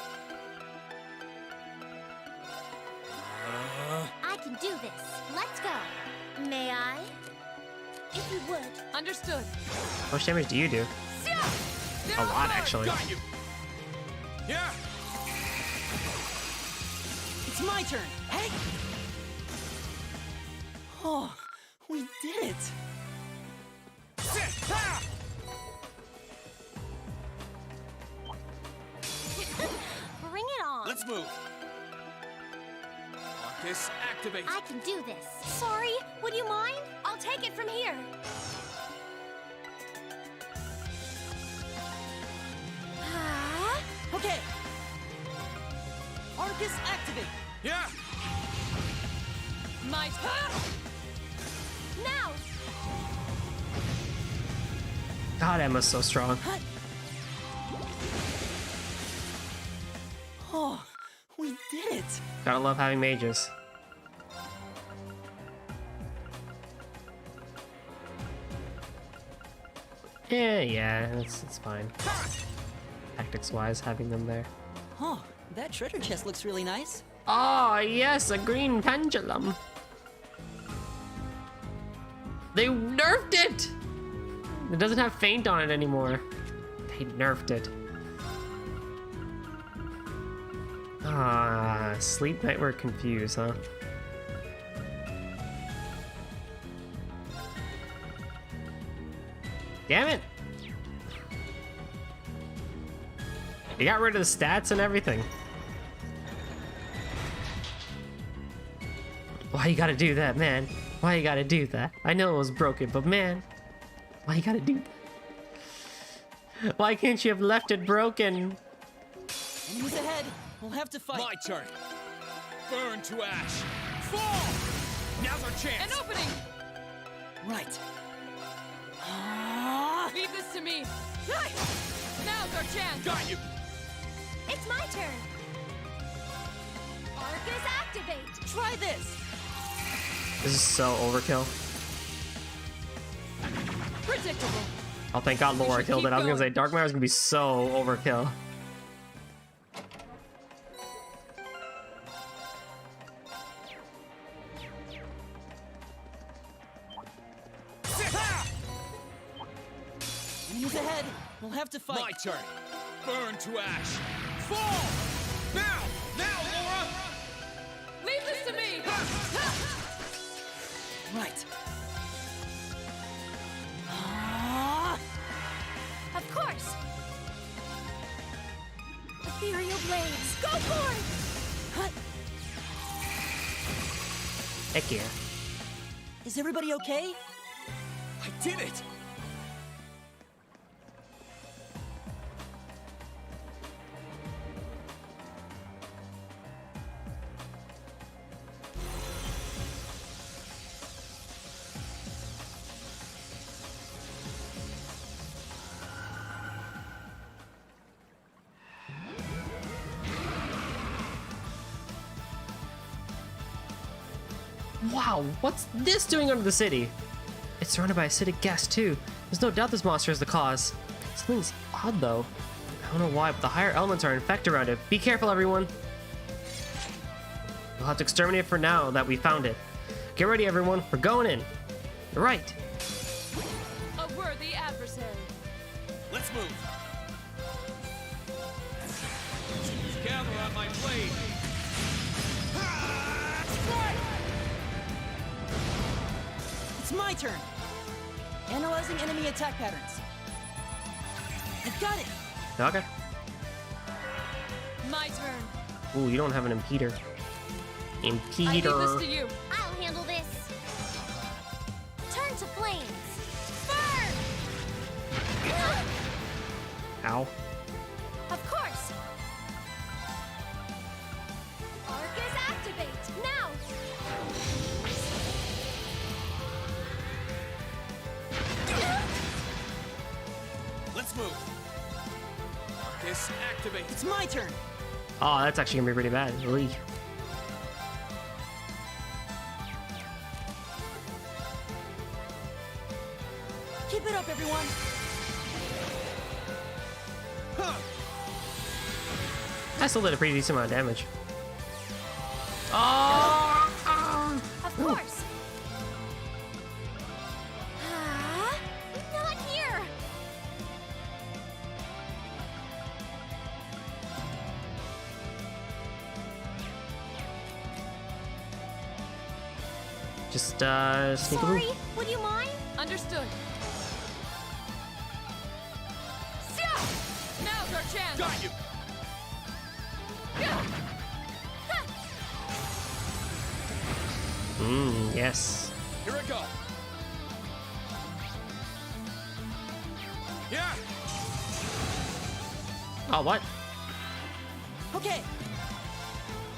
I can do this. Let's go. May I? If you would. Understood. How much damage do you do? A lot, actually. Got you. Yeah. It's my turn. Hey! Oh, we did it! Sit. Ha! Bring it on. Let's move. Arcus activate. I can do this. Sorry, would you mind? I'll take it from here. Okay. Arcus activate. Yeah. My Now! God, Emma's so strong. Oh, we did it! Gotta love having mages. Yeah, it's fine. Tactics-wise, having them there. Oh, that treasure chest looks really nice. Oh, yes, a green pendulum. They nerfed it! It doesn't have faint on it anymore. They nerfed it. Ah, Sleep Knight were confused, huh? Damn it! You got rid of the stats and everything. Why you gotta do that, man? Why you gotta do that? I know it was broken, but man, why you gotta do that? Why can't you have left it broken? Enemies ahead. We'll have to fight. My turn. Burn to ash. Fall! Now's our chance. An opening! Right. Leave this to me. Now's our chance. Got you. It's my turn. Arcus activate. Try this. This is so overkill. Predictable. Oh, thank God Laura should killed it. keep I was gonna say going. Darkmaire's gonna be so overkill. Enemies ahead. We'll have to fight. My turn. Burn to ash. Fall! Now! Now, Laura! Leave this to me. Right. Of course. Ethereal blades. Go for it. Heck yeah. Is everybody okay? I did it! Wow, what's this doing under the city? It's surrounded by acidic gas too. There's no doubt this monster is the cause. Something's odd though. I don't know why, but the higher elements are infected around it. Be careful, everyone. We'll have to exterminate it for now that we found it. Get ready, everyone. We're going in. Right. A worthy adversary. Let's move. Gather on my blade. It's my turn. Analyzing enemy attack patterns. I've got it. Okay. My turn. Ooh, you don't have an impeder. I leave this Impeder. to you. I'll handle this. Turn to flames. Burn! Ow. Of course. Arcus activate. Now! Let's move. Arcus, activate. It's my turn. Oh, that's actually gonna be pretty bad. Oy. Keep it up, everyone. I still did a pretty decent amount of damage. Oh! Of course. Not here. Just sneak a Sorry, move. would you mind? Understood. Now's our chance. Got you. Yes. Here I go. Yeah. Oh, what? Okay.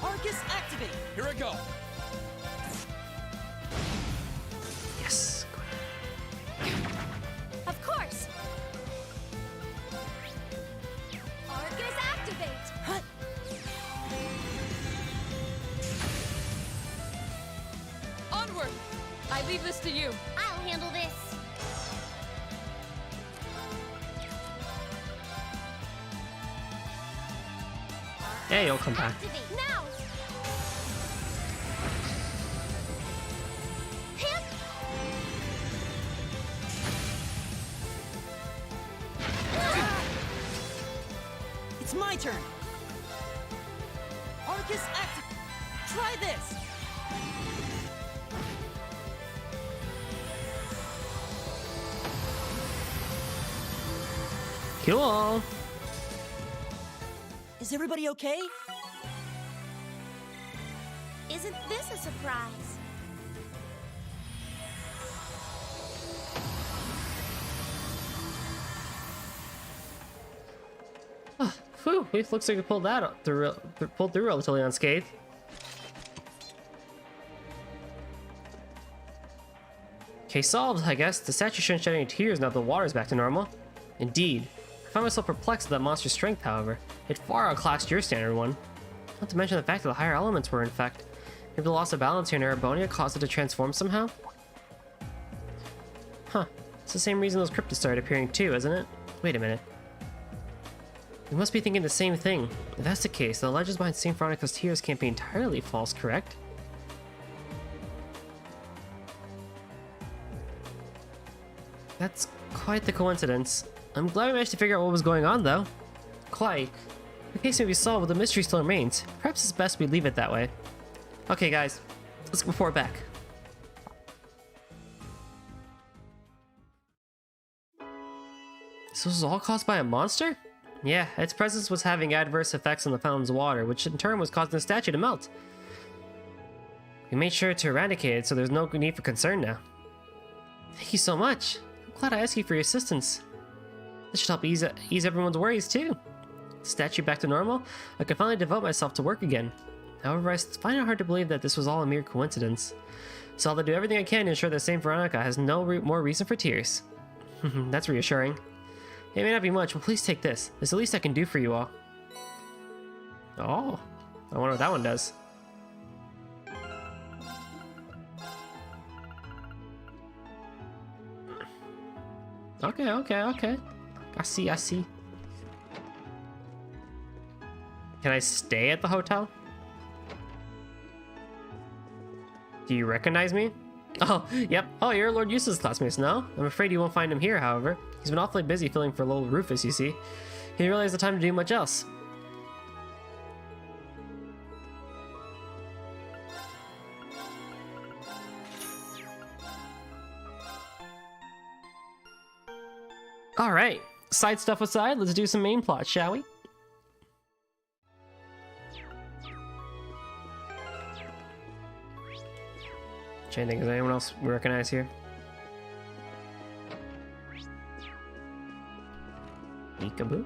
Arcus activate. Here I go. Yes. Of course! Arcus activate! Huh? Onward! I leave this to you. I'll handle this. Yeah, you'll come back. Activate now. Hip. It's my turn. Arcus activate. Try this. Cool. Is everybody okay? Isn't this a surprise? Whew, it looks like we pulled that pulled through relatively unscathed. Case solved, I guess. The statue shouldn't shed any tears now the water's back to normal. Indeed. I found myself perplexed at that monster's strength, however. It far outclassed your standard one. Not to mention the fact that the higher elements were in effect. Maybe the loss of balance here in Erebonia caused it to transform somehow? Huh. It's the same reason those cryptids started appearing too, isn't it? Wait a minute. We must be thinking the same thing. If that's the case, the legends behind St. Veronica's tears can't be entirely false, correct? That's quite the coincidence. I'm glad we managed to figure out what was going on, though. Quite. The case may be solved, but the mystery still remains. Perhaps it's best we leave it that way. Okay, guys. Let's report back. So this was all caused by a monster? Yeah, its presence was having adverse effects on the fountain's water, which in turn was causing the statue to melt. We made sure to eradicate it, so there's no need for concern now. Thank you so much. I'm glad I asked you for your assistance. This should help ease everyone's worries too. Statue back to normal, I can finally devote myself to work again. However, I find it hard to believe that this was all a mere coincidence. So I'll do everything I can to ensure that St. Veronica has no more reason for tears. That's reassuring. It may not be much, but please take this. It's the least I can do for you all. Oh, I wonder what that one does. Okay. I see. Can I stay at the hotel? Do you recognize me? Oh, yep. Oh, you're Lord Eustace's classmates, no? I'm afraid you won't find him here, however. He's been awfully busy filling for little Rufus, you see. He didn't really has the time to do much else. Alright, side stuff aside, let's do some main plot, shall we? Trying to think, is there anyone else we recognize here? Peekaboo?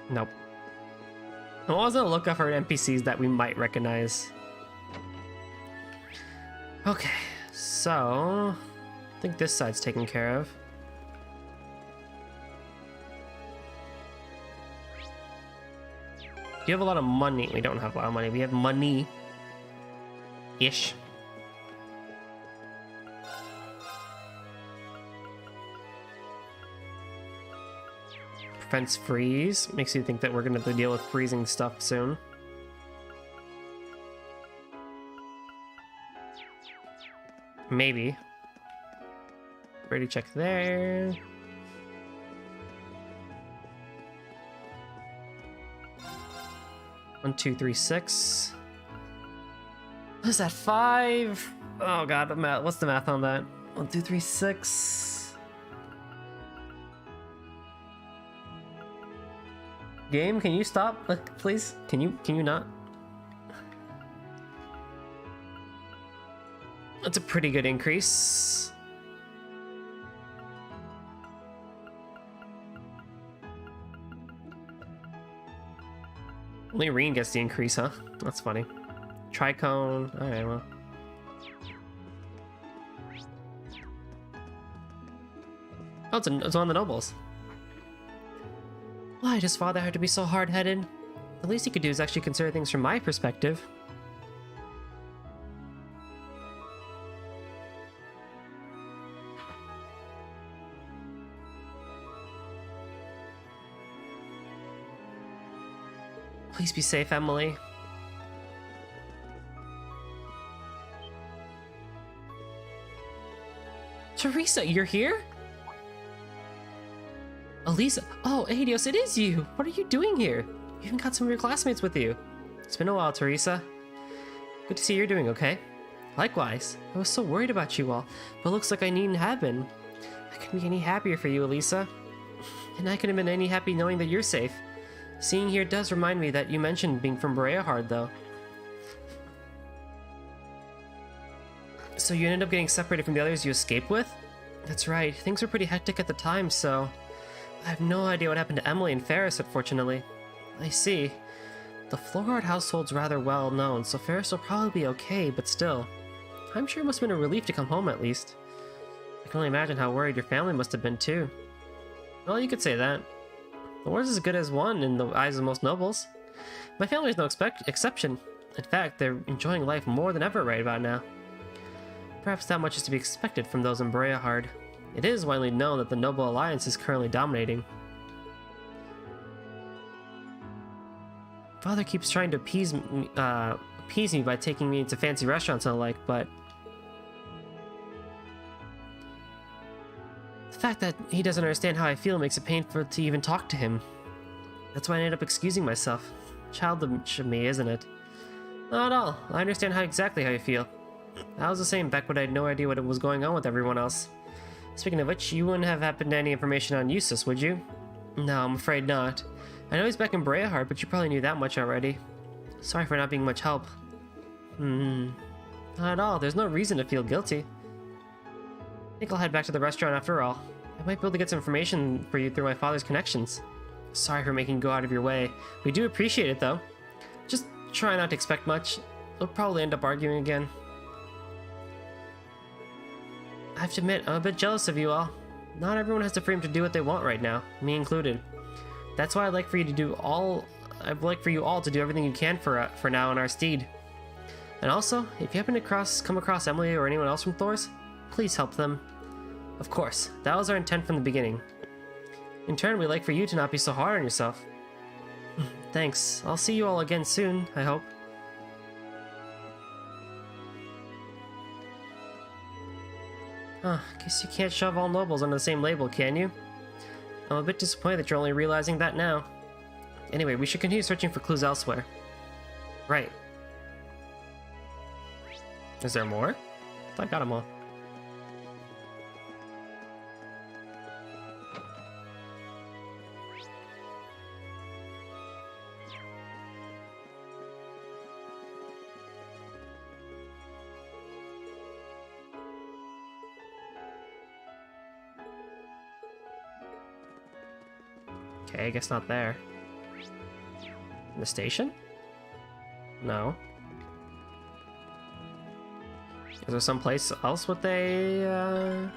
Nope. I wasn't on the lookout for NPCs that we might recognize. Okay, so I think this side's taken care of. You have a lot of money. We don't have a lot of money. We have money-ish. Prevents freeze. Makes you think that we're going to have to deal with freezing stuff soon. Maybe. Ready, check there. One, two, three, 6. What is that? 5? Oh god, the math. What's the math on that? 1, 2, 3, 6. Game, can you stop, please? Can you not? That's a pretty good increase. Only Reen gets the increase, huh? That's funny. Tricone. Alright, well. Oh, it's one of the nobles. Why does father have to be so hard-headed? The least he could do is actually consider things from my perspective. Please be safe, Emily. Teresa, you're here? Elisa, oh, Adios, it is you! What are you doing here? You even got some of your classmates with you. It's been a while, Teresa. Good to see you're doing okay. Likewise, I was so worried about you all, but looks like I needn't have been. I couldn't be any happier for you, Elisa. And I couldn't have been any happy knowing that you're safe. Seeing here does remind me that you mentioned being from Bareahard, though. So you ended up getting separated from the others you escaped with? That's right, things were pretty hectic at the time, so... I have no idea what happened to Emily and Ferris, unfortunately. I see. The Florard household's rather well known, so Ferris will probably be okay, but still. I'm sure it must have been a relief to come home, at least. I can only imagine how worried your family must have been, too. Well, you could say that. The war's as good as one in the eyes of most nobles. My family is no exception. In fact, they're enjoying life more than ever right about now. Perhaps that much is to be expected from those in Bareahard. It is widely known that the Noble Alliance is currently dominating. Father keeps trying to appease me by taking me to fancy restaurants and the like, but... the fact that he doesn't understand how I feel makes it painful to even talk to him. That's why I ended up excusing myself. Childish of me, isn't it? Not at all. I understand exactly how you feel. I was the same back when I had no idea what was going on with everyone else. Speaking of which, you wouldn't have happened to any information on Eustace, would you? No, I'm afraid not. I know he's back in Bareahard, but you probably knew that much already. Sorry for not being much help. Not at all. There's no reason to feel guilty. I think I'll head back to the restaurant after all. I might be able to get some information for you through my father's connections. Sorry for making you go out of your way. We do appreciate it, though. Just try not to expect much. We'll probably end up arguing again. I have to admit, I'm a bit jealous of you all. Not everyone has the freedom to do what they want right now, me included. That's why I'd like for you all to do everything you can for now in our stead. And also, if you happen to come across Emily or anyone else from Thor's, please help them. Of course, that was our intent from the beginning. In turn, we'd like for you to not be so hard on yourself. Thanks. I'll see you all again soon, I hope. Guess you can't shove all nobles under the same label, can you? I'm a bit disappointed that you're only realizing that now. Anyway, we should continue searching for clues elsewhere. Right. Is there more? I got them all. Okay, I guess not there. In the station? No. Is there someplace else with a,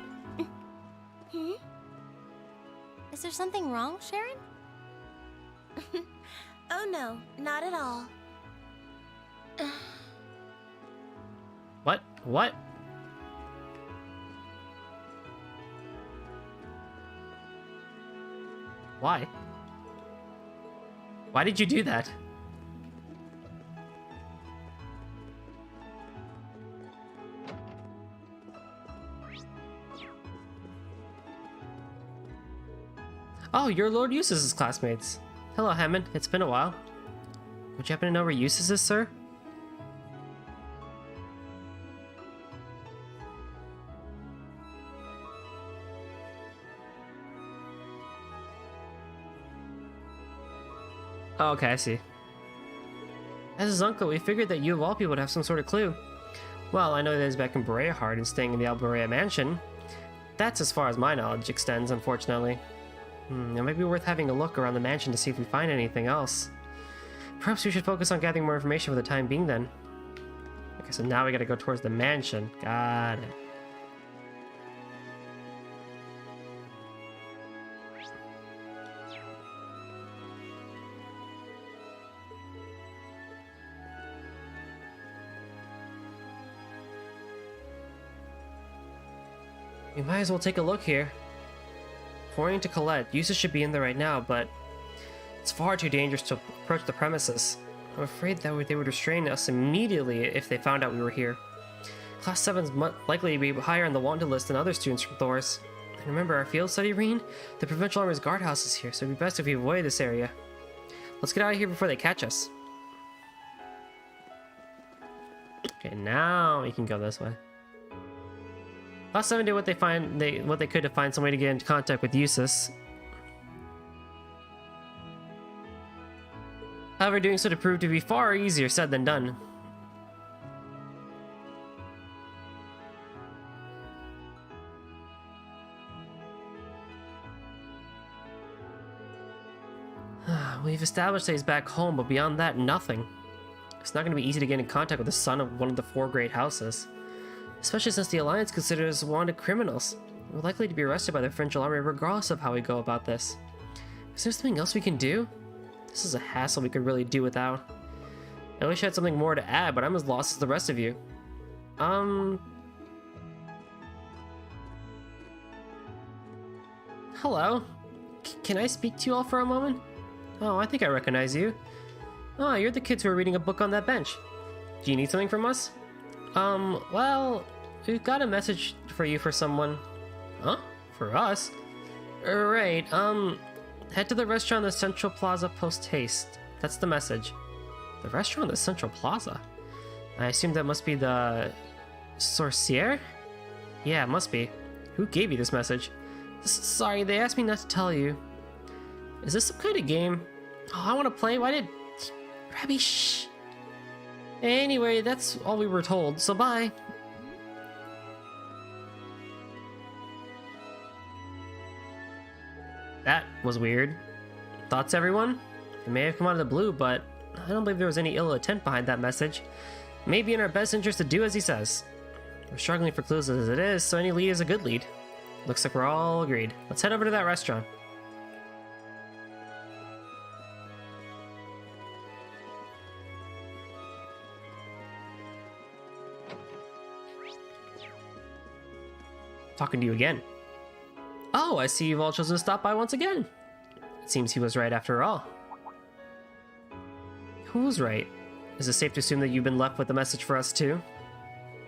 Is there something wrong, Sharon? Oh no, not at all. What? What? Why? Why did you do that? Oh, you're Lord Eustace's classmates. Hello, Hammond. It's been a while. Would you happen to know where Eustace is, sir? Oh, okay, I see. As his uncle, we figured that you of all people would have some sort of clue. Well, I know that he's back in Bareahard and staying in the Alberea mansion. That's as far as my knowledge extends, unfortunately. It might be worth having a look around the mansion to see if we find anything else. Perhaps we should focus on gathering more information for the time being then. Okay, so now we gotta go towards the mansion. Got it. We might as well take a look here. According to Colette, Eustace should be in there right now, but it's far too dangerous to approach the premises. I'm afraid that they would restrain us immediately if they found out we were here. Class 7's likely to be higher on the wanted list than other students from Thor's. And remember our field study, Reen? The Provincial Army's guardhouse is here, so it'd be best if we avoid this area. Let's get out of here before they catch us. Okay, now we can go this way. Class 7 did what they could to find some way to get into contact with Eustace. However, doing so proved to be far easier said than done. We've established that he's back home, but beyond that, nothing. It's not going to be easy to get in contact with the son of one of the 4 great houses. Especially since the Alliance considers wanted criminals. We're likely to be arrested by the Provincial Army regardless of how we go about this. Is there something else we can do? This is a hassle we could really do without. I wish I had something more to add, but I'm as lost as the rest of you. Hello? Can I speak to you all for a moment? Oh, I think I recognize you. Oh, you're the kids who are reading a book on that bench. Do you need something from us? Well, we've got a message for you for someone. Huh? For us? Right, head to the restaurant in the Central Plaza post-haste. That's the message. The restaurant in the Central Plaza? I assume that must be the... Sorcier? Yeah, it must be. Who gave you this message? Sorry, they asked me not to tell you. Is this some kind of game? Oh, I want to play. Why did... Rabbi, shh. Anyway, that's all we were told, so bye. That was weird. Thoughts, everyone? It may have come out of the blue, but I don't believe there was any ill intent behind that message. It may be in our best interest to do as he says. We're struggling for clues as it is, so any lead is a good lead. Looks like we're all agreed. Let's head over to that restaurant. Talking to you again. Oh, I see you've all chosen to stop by once again. It seems he was right after all. Who's right? Is it safe to assume that you've been left with a message for us too?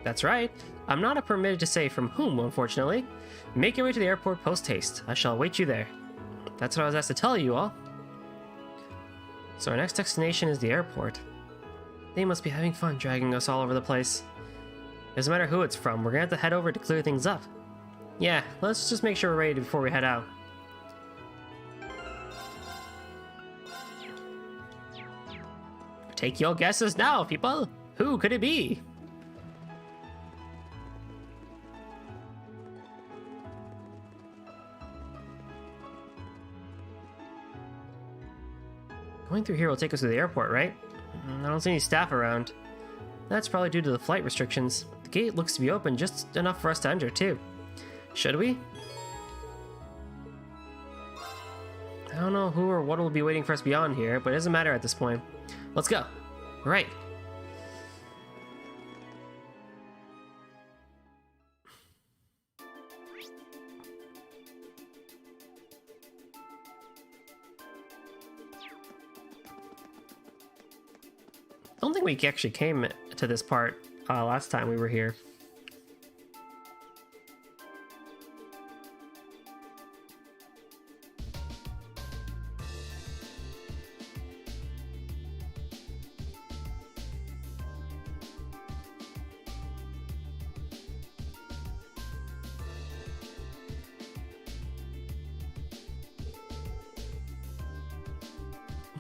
That's right. I'm not permitted to say from whom, unfortunately. Make your way to the airport post-haste. I shall await you there. That's what I was asked to tell you all. So our next destination is the airport. They must be having fun dragging us all over the place. It doesn't matter who it's from, we're gonna have to head over to clear things up. Yeah, let's just make sure we're ready before we head out. Take your guesses now, people! Who could it be? Going through here will take us to the airport, right? I don't see any staff around. That's probably due to the flight restrictions. The gate looks to be open just enough for us to enter, too. Should we? I don't know who or what will be waiting for us beyond here, but it doesn't matter at this point. Let's go. Right. I don't think we actually came to this part last time we were here.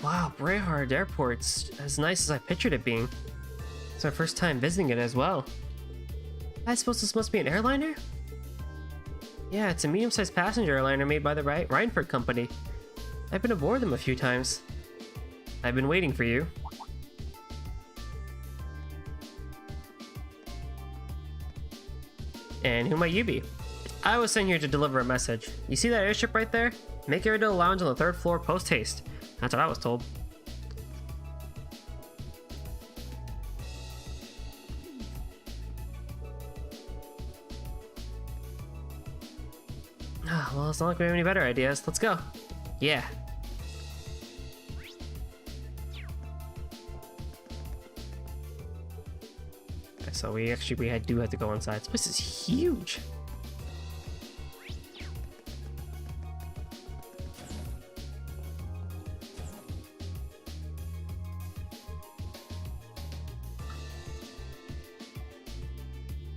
Wow, Bareahard Airport's as nice as I pictured it being. It's our first time visiting it as well. I suppose this must be an airliner? Yeah, it's a medium-sized passenger airliner made by the Reinford Company. I've been aboard them a few times. I've been waiting for you. And who might you be? I was sent here to deliver a message. You see that airship right there? Make your way to the lounge on the 3rd floor post haste. That's what I was told. Well, it's not like we have any better ideas. Let's go. Yeah. Okay, so we do have to go inside. This place is huge.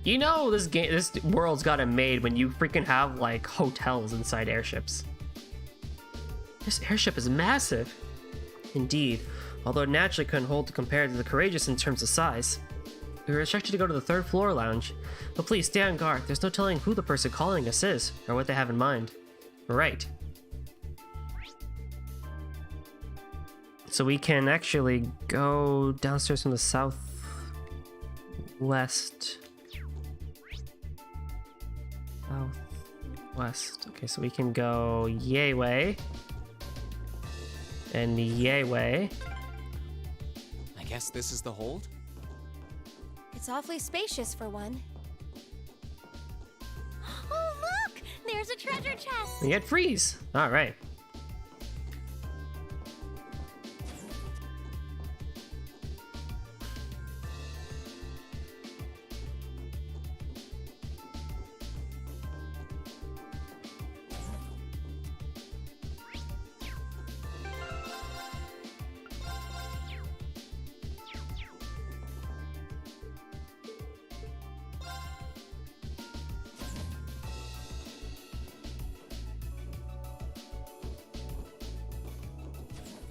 You know this world's gotten made when you freaking have like hotels inside airships. This airship is massive. Indeed, although it naturally couldn't hold to compare to the Courageous in terms of size. We were instructed to go to the 3rd floor lounge, but please stay on guard. There's no telling who the person calling us is or what they have in mind. Right. So we can actually go downstairs from the southwest. Southwest. Okay, so we can go yay way. And yay way. I guess this is the hold? It's awfully spacious for one. Oh, look! There's a treasure chest! We get freeze! Alright.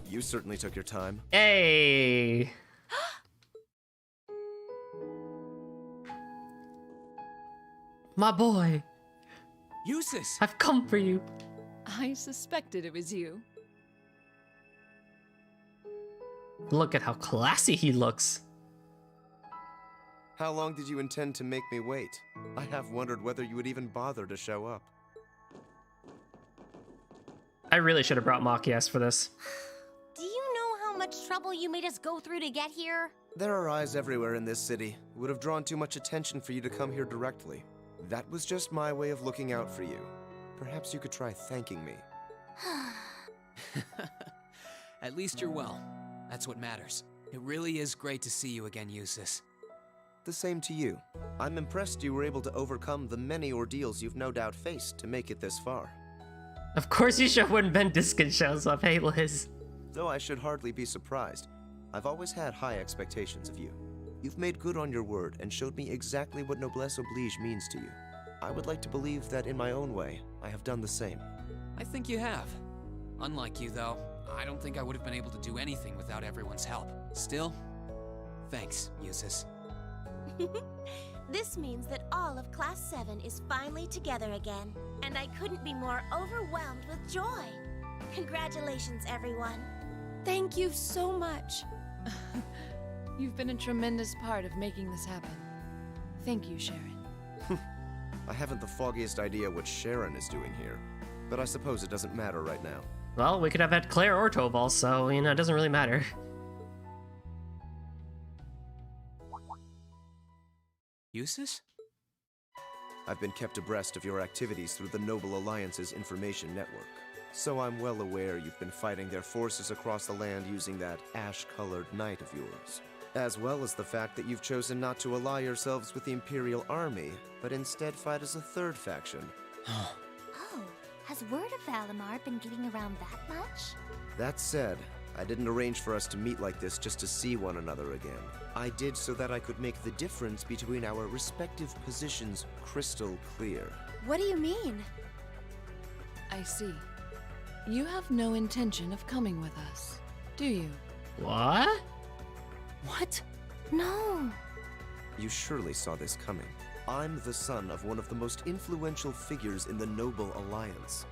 You certainly took your time. Hey! My boy! Eustace! I've come for you! I suspected it was you. Look at how classy he looks. How long did you intend to make me wait? I have wondered whether you would even bother to show up. I really should have brought Machias for this. Do you know how much trouble you made us go through to get here? There are eyes everywhere in this city. It would have drawn too much attention for you to come here directly. That was just my way of looking out for you. Perhaps you could try thanking me. At least you're well. That's what matters. It really is great to see you again, Eustace. The same to you. I'm impressed you were able to overcome the many ordeals you've no doubt faced to make it this far. Of course you should when Ben Diskin shows up. Hey, Liz. Though I should hardly be surprised. I've always had high expectations of you. You've made good on your word and showed me exactly what noblesse oblige means to you. I would like to believe that in my own way, I have done the same. I think you have. Unlike you, though, I don't think I would have been able to do anything without everyone's help. Still, thanks, Eustace. This means that all of Class 7 is finally together again, and I couldn't be more overwhelmed with joy. Congratulations, everyone. Thank you so much. You've been a tremendous part of making this happen. Thank you, Sharon. I haven't the foggiest idea what Sharon is doing here, but I suppose it doesn't matter right now. Well, we could have had Claire or Toval, so, you know, it doesn't really matter. Eustace? I've been kept abreast of your activities through the Noble Alliance's information network. So I'm well aware you've been fighting their forces across the land using that ash-colored knight of yours. As well as the fact that you've chosen not to ally yourselves with the Imperial Army, but instead fight as a third faction. Oh, has word of Valimar been getting around that much? That said, I didn't arrange for us to meet like this just to see one another again. I did so that I could make the difference between our respective positions crystal clear. What do you mean? I see. You have no intention of coming with us, do you? What? What? No. You surely saw this coming. I'm the son of one of the most influential figures in the Noble Alliance.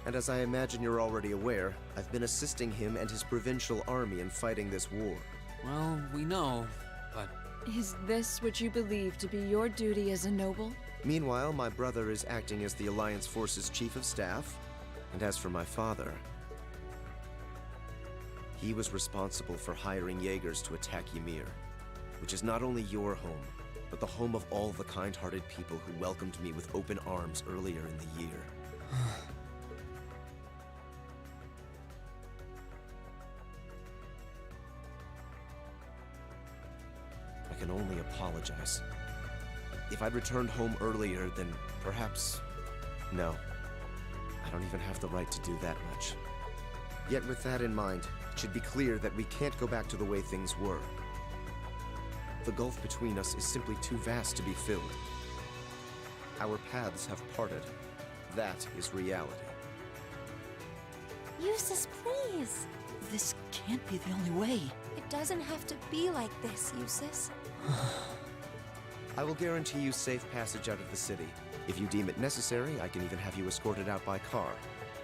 And as I imagine you're already aware, I've been assisting him and his provincial army in fighting this war. Well, we know, but... Is this what you believe to be your duty as a noble? Meanwhile, my brother is acting as the Alliance Force's Chief of Staff, and as for my father, he was responsible for hiring Jaegers to attack Ymir, which is not only your home, but the home of all the kind-hearted people who welcomed me with open arms earlier in the year. I can only apologize. If I'd returned home earlier, then perhaps... No. I don't even have the right to do that much. Yet with that in mind, it should be clear that we can't go back to the way things were. The gulf between us is simply too vast to be filled. Our paths have parted. That is reality. Eustace, please! This can't be the only way. It doesn't have to be like this, Eustace. I will guarantee you safe passage out of the city. If you deem it necessary, I can even have you escorted out by car.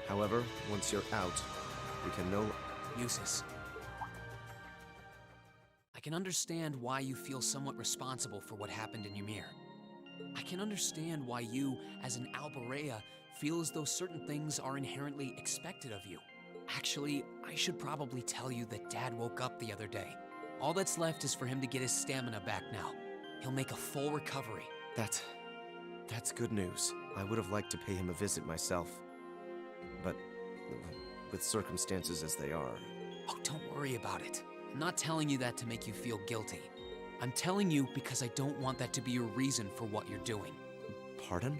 However, once you're out, we can no... Eustace. I can understand why you feel somewhat responsible for what happened in Ymir. I can understand why you, as an Bareahard, feel as though certain things are inherently expected of you. Actually, I should probably tell you that Dad woke up the other day. All that's left is for him to get his stamina back now. He'll make a full recovery. That's good news. I would have liked to pay him a visit myself. But with circumstances as they are... Oh, don't worry about it. I'm not telling you that to make you feel guilty. I'm telling you because I don't want that to be your reason for what you're doing. Pardon?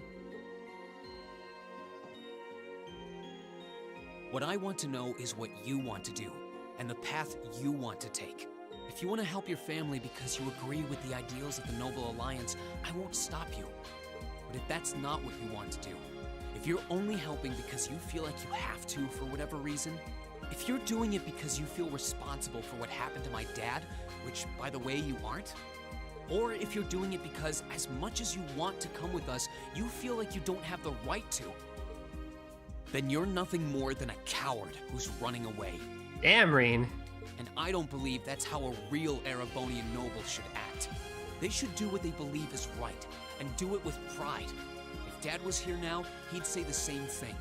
What I want to know is what you want to do, and the path you want to take. If you want to help your family because you agree with the ideals of the Noble Alliance, I won't stop you. But if that's not what you want to do, if you're only helping because you feel like you have to for whatever reason, if you're doing it because you feel responsible for what happened to my dad, which, by the way, you aren't, or if you're doing it because as much as you want to come with us, you feel like you don't have the right to, then you're nothing more than a coward who's running away. Damn, Reen. And I don't believe that's how a real Erebonian noble should act. They should do what they believe is right, and do it with pride. If Dad was here now, he'd say the same thing.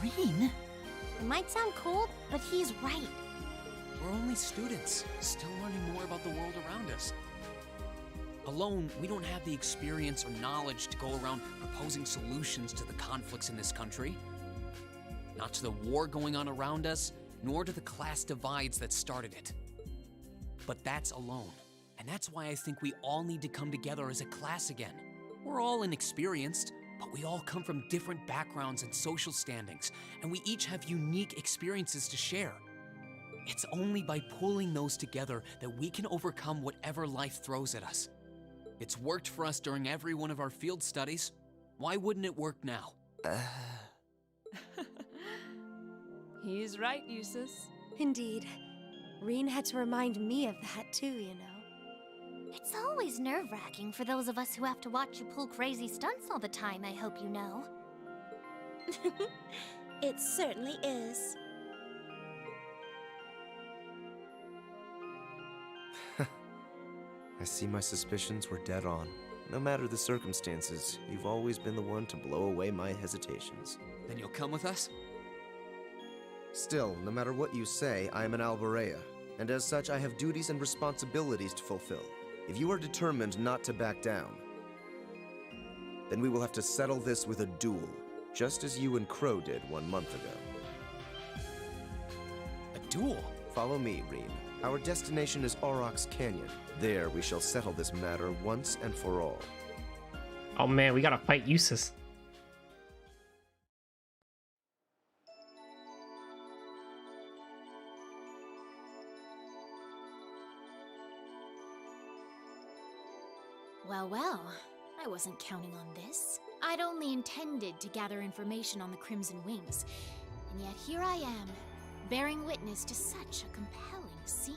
Reen? It might sound cold, but he's right. We're only students, still learning more about the world around us. Alone, we don't have the experience or knowledge to go around proposing solutions to the conflicts in this country. Not to the war going on around us, nor to the class divides that started it. But that's alone. And that's why I think we all need to come together as a class again. We're all inexperienced, but we all come from different backgrounds and social standings, and we each have unique experiences to share. It's only by pulling those together that we can overcome whatever life throws at us. It's worked for us during every one of our field studies. Why wouldn't it work now? He's right, Eustace. Indeed. Reen had to remind me of that too, you know. It's always nerve-wracking for those of us who have to watch you pull crazy stunts all the time, I hope you know. It certainly is. I see my suspicions were dead on. No matter the circumstances, you've always been the one to blow away my hesitations. Then you'll come with us? Still, no matter what you say, I am an Bareahard, and as such I have duties and responsibilities to fulfill. If you are determined not to back down, then we will have to settle this with a duel, just as you and Crow did 1 month ago. A duel? Follow me, Reen. Our destination is Aurochs Canyon. There we shall settle this matter once and for all. Oh man, we gotta fight Eustace. Well, well, I wasn't counting on this. I'd only intended to gather information on the Crimson Wings, and yet here I am, bearing witness to such a compelling scene.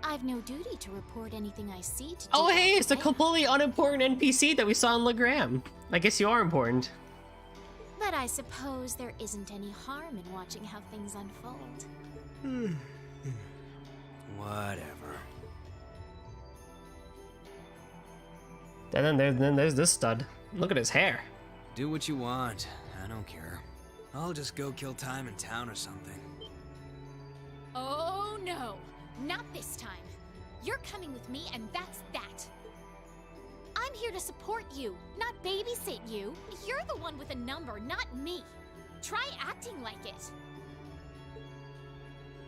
I've no duty to report anything I see to Oh hey, it's a completely unimportant NPC that we saw in Legram. I guess you are important. But I suppose there isn't any harm in watching how things unfold. Whatever. And then there's this stud. Look at his hair. Do what you want. I don't care. I'll just go kill time in town or something. Oh no, not this time. You're coming with me and that's that. I'm here to support you, not babysit you. You're the one with a number, not me. Try acting like it.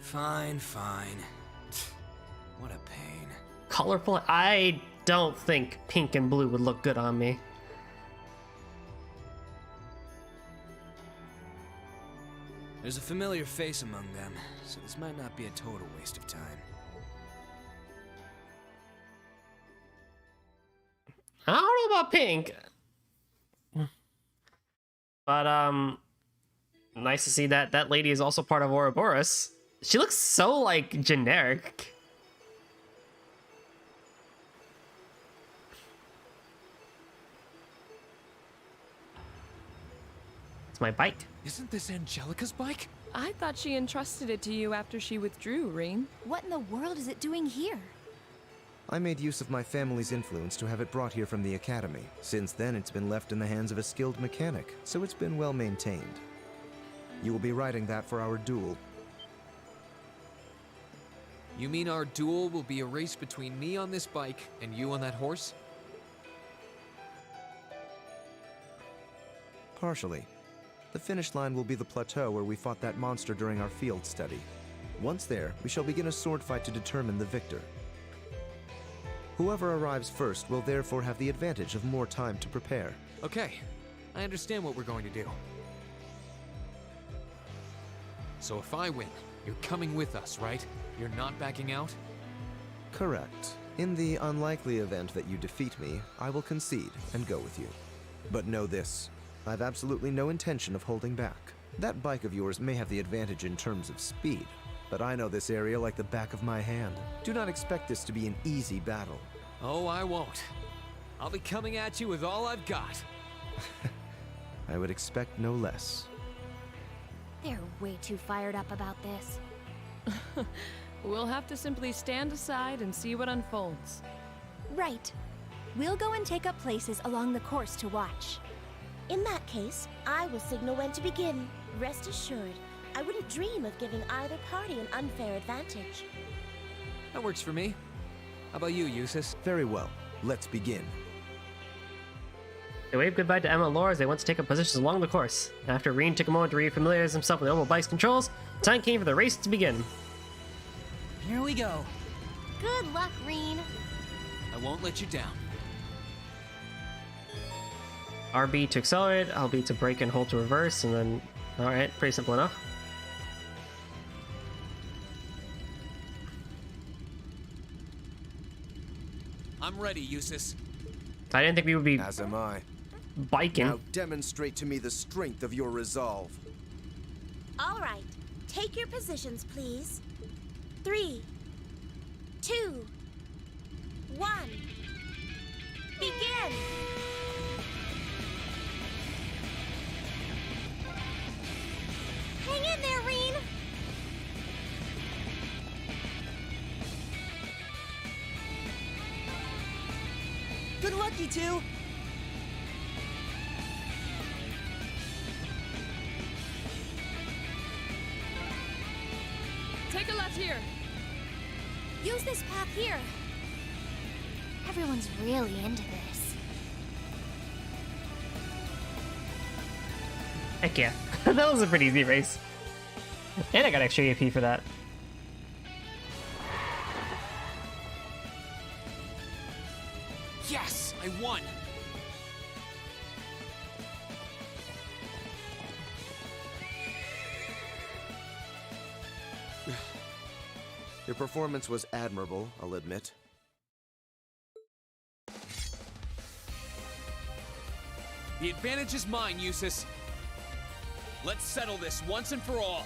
Fine, fine. What a pain. Colorful? I don't think pink and blue would look good on me. There's a familiar face among them, so this might not be a total waste of time. I don't know about pink. But, nice to see that lady is also part of Ouroboros. She looks so, like, generic. It's my bike. Isn't this Angelica's bike? I thought she entrusted it to you after she withdrew, Reen. What in the world is it doing here? I made use of my family's influence to have it brought here from the academy. Since then, it's been left in the hands of a skilled mechanic, so it's been well maintained. You will be riding that for our duel. You mean our duel will be a race between me on this bike and you on that horse? Partially. The finish line will be the plateau where we fought that monster during our field study. Once there, we shall begin a sword fight to determine the victor. Whoever arrives first will therefore have the advantage of more time to prepare. Okay, I understand what we're going to do. So if I win, you're coming with us, right? You're not backing out? Correct. In the unlikely event that you defeat me, I will concede and go with you. But know this, I've absolutely no intention of holding back. That bike of yours may have the advantage in terms of speed, but I know this area like the back of my hand. Do not expect this to be an easy battle. Oh, I won't. I'll be coming at you with all I've got. I would expect no less. They're way too fired up about this. We'll have to simply stand aside and see what unfolds. Right. We'll go and take up places along the course to watch. In that case, I will signal when to begin. Rest assured, I wouldn't dream of giving either party an unfair advantage. That works for me. How about you, Eustace? Very well. Let's begin. They waved goodbye to Emma and Laura as they went to take up positions along the course. After Reen took a moment to refamiliarize himself with the oval bike's controls, the time came for the race to begin. Here we go. Good luck, Reen. I won't let you down. RB to accelerate, LB to brake and hold to reverse, and then... Alright, pretty simple enough. I'm ready, Eustace. I didn't think we would be As am I. biking. Now demonstrate to me the strength of your resolve. All right, take your positions, please. 3, 2, 1. Begin! Hang in there, Reen. Good luck, you two. Take a left here. Use this path here. Everyone's really into this. Heck yeah. That was a pretty easy race. And I got extra AP for that. Yes, I won. Your performance was admirable, I'll admit. The advantage is mine, Eustace. Let's settle this once and for all.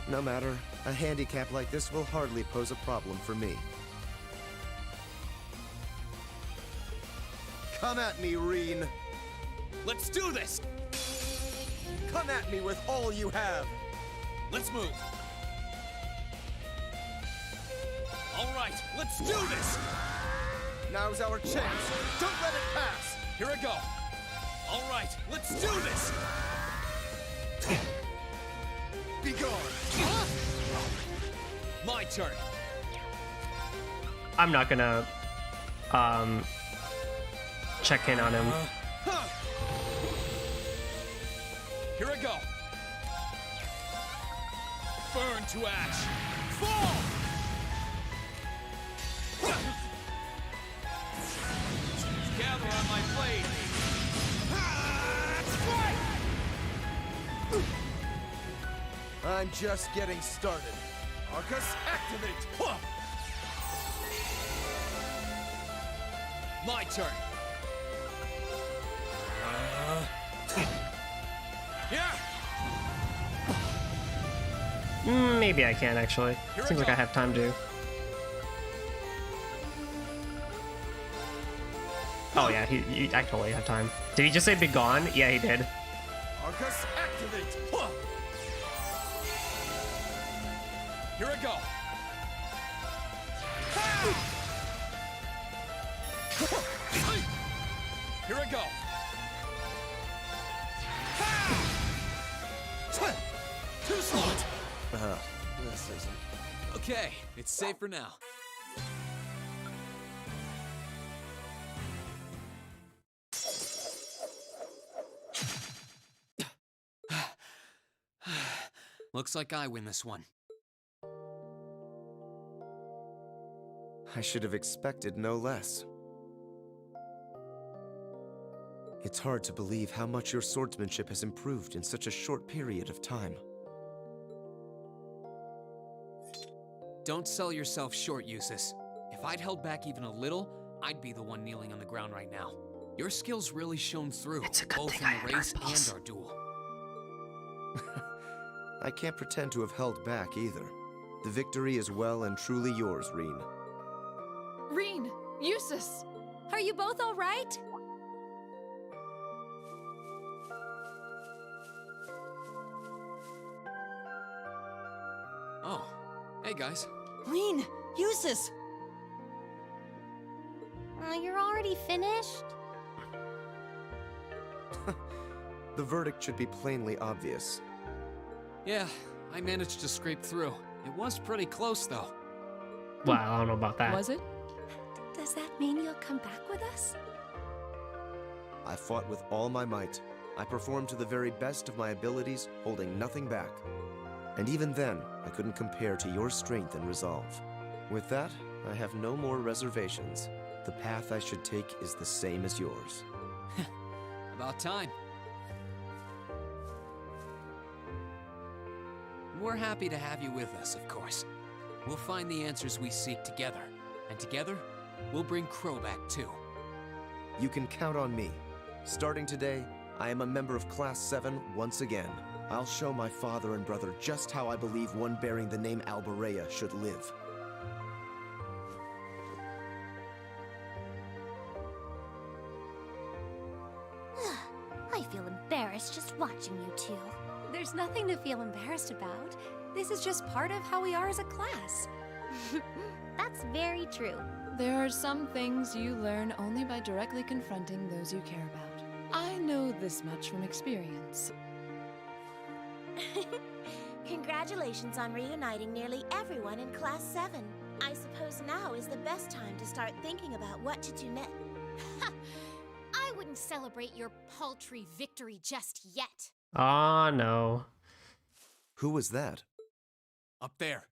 No matter. A handicap like this will hardly pose a problem for me. Come at me, Reen. Let's do this. Come at me with all you have. Let's move. let's do this! Now's our chance. Don't let it pass. Here I go. All right, let's do this! Be gone. My turn. I'm not gonna check in on him. Here I go. Burn to ash. Fall! Gather on my blade. Strike! I'm just getting started. Arcus, activate! My turn. Yeah! Maybe I can actually. Seems like I have time to. Oh yeah, I totally have time. Did he just say be gone? Yeah, he did. Arcus, activate! Here I go. Here I go. Too smart. This isn't. Okay, it's safe for now. Looks like I win this one. I should have expected no less. It's hard to believe how much your swordsmanship has improved in such a short period of time. Don't sell yourself short, Eustace. If I'd held back even a little, I'd be the one kneeling on the ground right now. Your skills really shone through, both in the race and our duel. I can't pretend to have held back either. The victory is well and truly yours, Reen. Reen! Eustace! Are you both all right? Oh, hey guys. Reen! Eustace! You're already finished? The verdict should be plainly obvious. Yeah, I managed to scrape through. It was pretty close, though. Well, I don't know about that. Was it? Does that mean you'll come back with us? I fought with all my might. I performed to the very best of my abilities, holding nothing back. And even then, I couldn't compare to your strength and resolve. With that, I have no more reservations. The path I should take is the same as yours. About time. We're happy to have you with us, of course. We'll find the answers we seek together. And together, we'll bring Crow back too. You can count on me. Starting today, I am a member of Class 7 once again. I'll show my father and brother just how I believe one bearing the name Bareahard should live. I feel embarrassed just watching you two. There's nothing to feel embarrassed about. This is just part of how we are as a class. That's very true. There are some things you learn only by directly confronting those you care about. I know this much from experience. Congratulations on reuniting nearly everyone in Class 7. I suppose now is the best time to start thinking about what to do next. I wouldn't celebrate your paltry victory just yet. Ah, no. Who was that? Up there.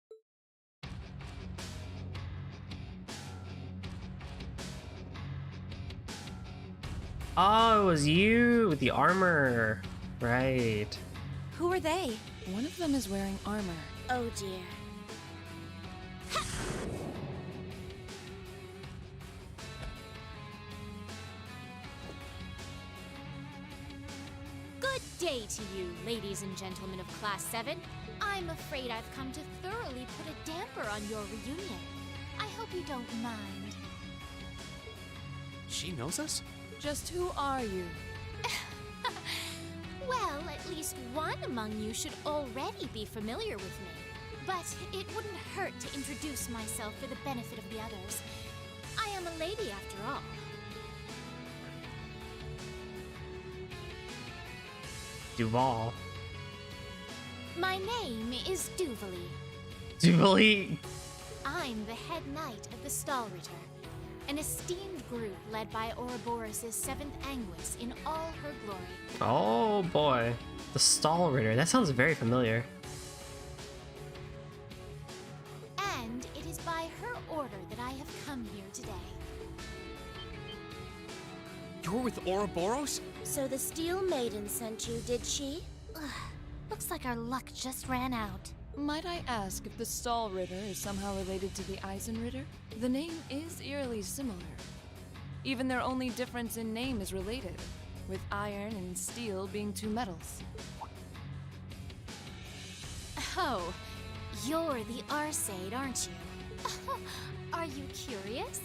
Oh, it was you with the armor. Right. Who are they? One of them is wearing armor. Oh dear. Good day to you, ladies and gentlemen of Class 7. I'm afraid I've come to thoroughly put a damper on your reunion. I hope you don't mind. She knows us? Just who are you? Well, at least one among you should already be familiar with me. But it wouldn't hurt to introduce myself for the benefit of the others. I am a lady after all. Duval. My name is Duvalie. Duvalie. I'm the head knight of the Stallritter, an esteemed group led by Ouroboros' 7th Anguis in all her glory. Oh boy. The Stallritter. That sounds very familiar. And it is by her order that I have come here today. You're with Ouroboros? So the Steel Maiden sent you, did she? Ugh, looks like our luck just ran out. Might I ask if the Stallritter is somehow related to the Eisenritter? The name is eerily similar. Even their only difference in name is related, with iron and steel being two metals. Oh, you're the Arseid, aren't you? Are you curious?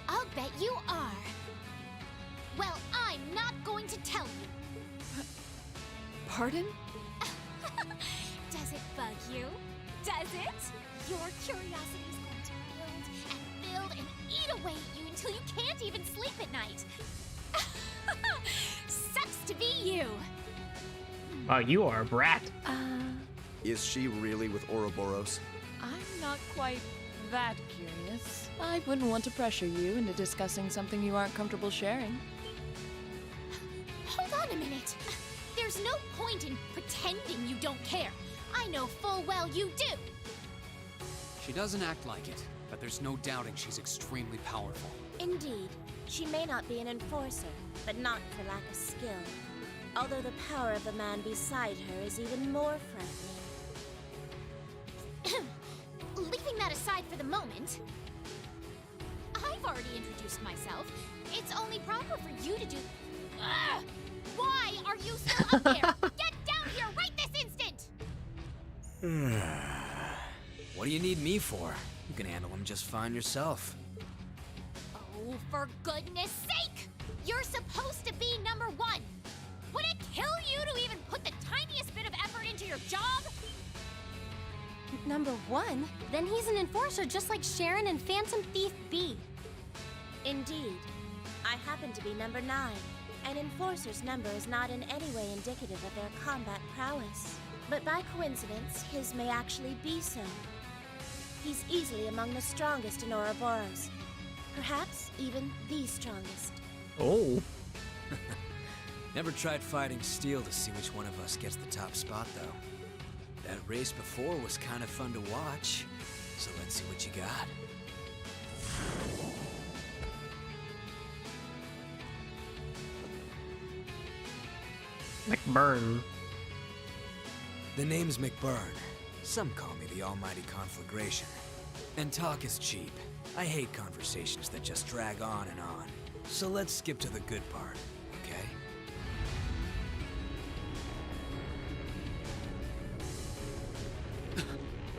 I'll bet you are. Well, I'm not going to tell you. Pardon? Does it bug you? Does it? Your curiosity is going to build and eat away at you until you can't even sleep at night. Sucks to be you. Wow, you are a brat. Is she really with Ouroboros? I'm not quite that curious. I wouldn't want to pressure you into discussing something you aren't comfortable sharing. Hold on a minute. There's no point in pretending you don't care. I know full well you do. She doesn't act like it, but there's no doubting she's extremely powerful. Indeed. She may not be an enforcer, but not for lack of skill. Although the power of the man beside her is even more frightening. Leaving that aside for the moment, I've already introduced myself. It's only proper for you to do... Ugh! Why are you still up there? Get down here right this instant! What do you need me for? You can handle him just fine yourself. Oh, for goodness sake! You're supposed to be number 1. Would it kill you to even put the tiniest bit of effort into your job? Number 1? Then he's an enforcer just like Sharon and Phantom Thief B. Indeed. I happen to be number 9. An enforcer's number is not in any way indicative of their combat prowess. But by coincidence, his may actually be so. He's easily among the strongest in Ouroboros. Perhaps even the strongest. Oh. Never tried fighting steel to see which one of us gets the top spot, though. That race before was kind of fun to watch, so let's see what you got. McBurn. The name's McBurn. Some call me the almighty conflagration. And talk is cheap. I hate conversations that just drag on and on. So let's skip to the good part, okay?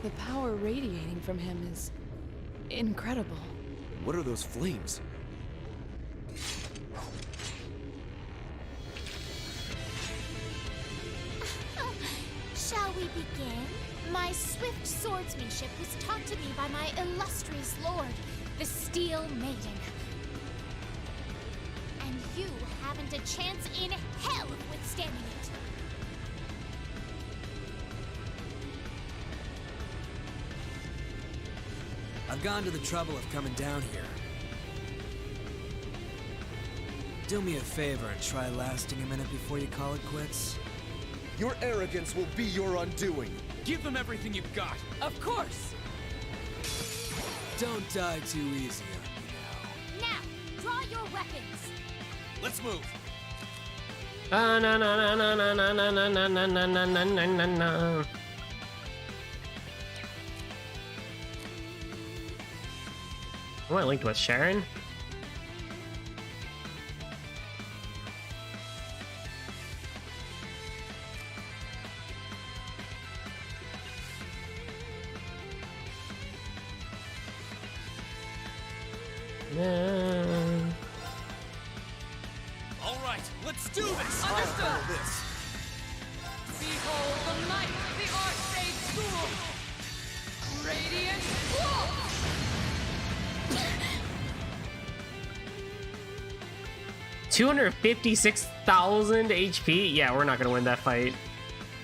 The power radiating from him is incredible. What are those flames? Shall we begin? My swift swordsmanship was taught to me by my illustrious lord, the Steel Maiden. And you haven't a chance in hell of withstanding it. I've gone to the trouble of coming down here. Do me a favor and try lasting a minute before you call it quits. Your arrogance will be your undoing. Give them everything you've got. Of course! Don't die too easy on me now. Now, draw your weapons. Let's move. Na na na na na na na na na na na na na na. Am I linked with Sharon? All right, let's do this. Understood. This. Behold the might of the Archsage School! Radiant Wall! 256,000 HP? Yeah, we're not gonna win that fight.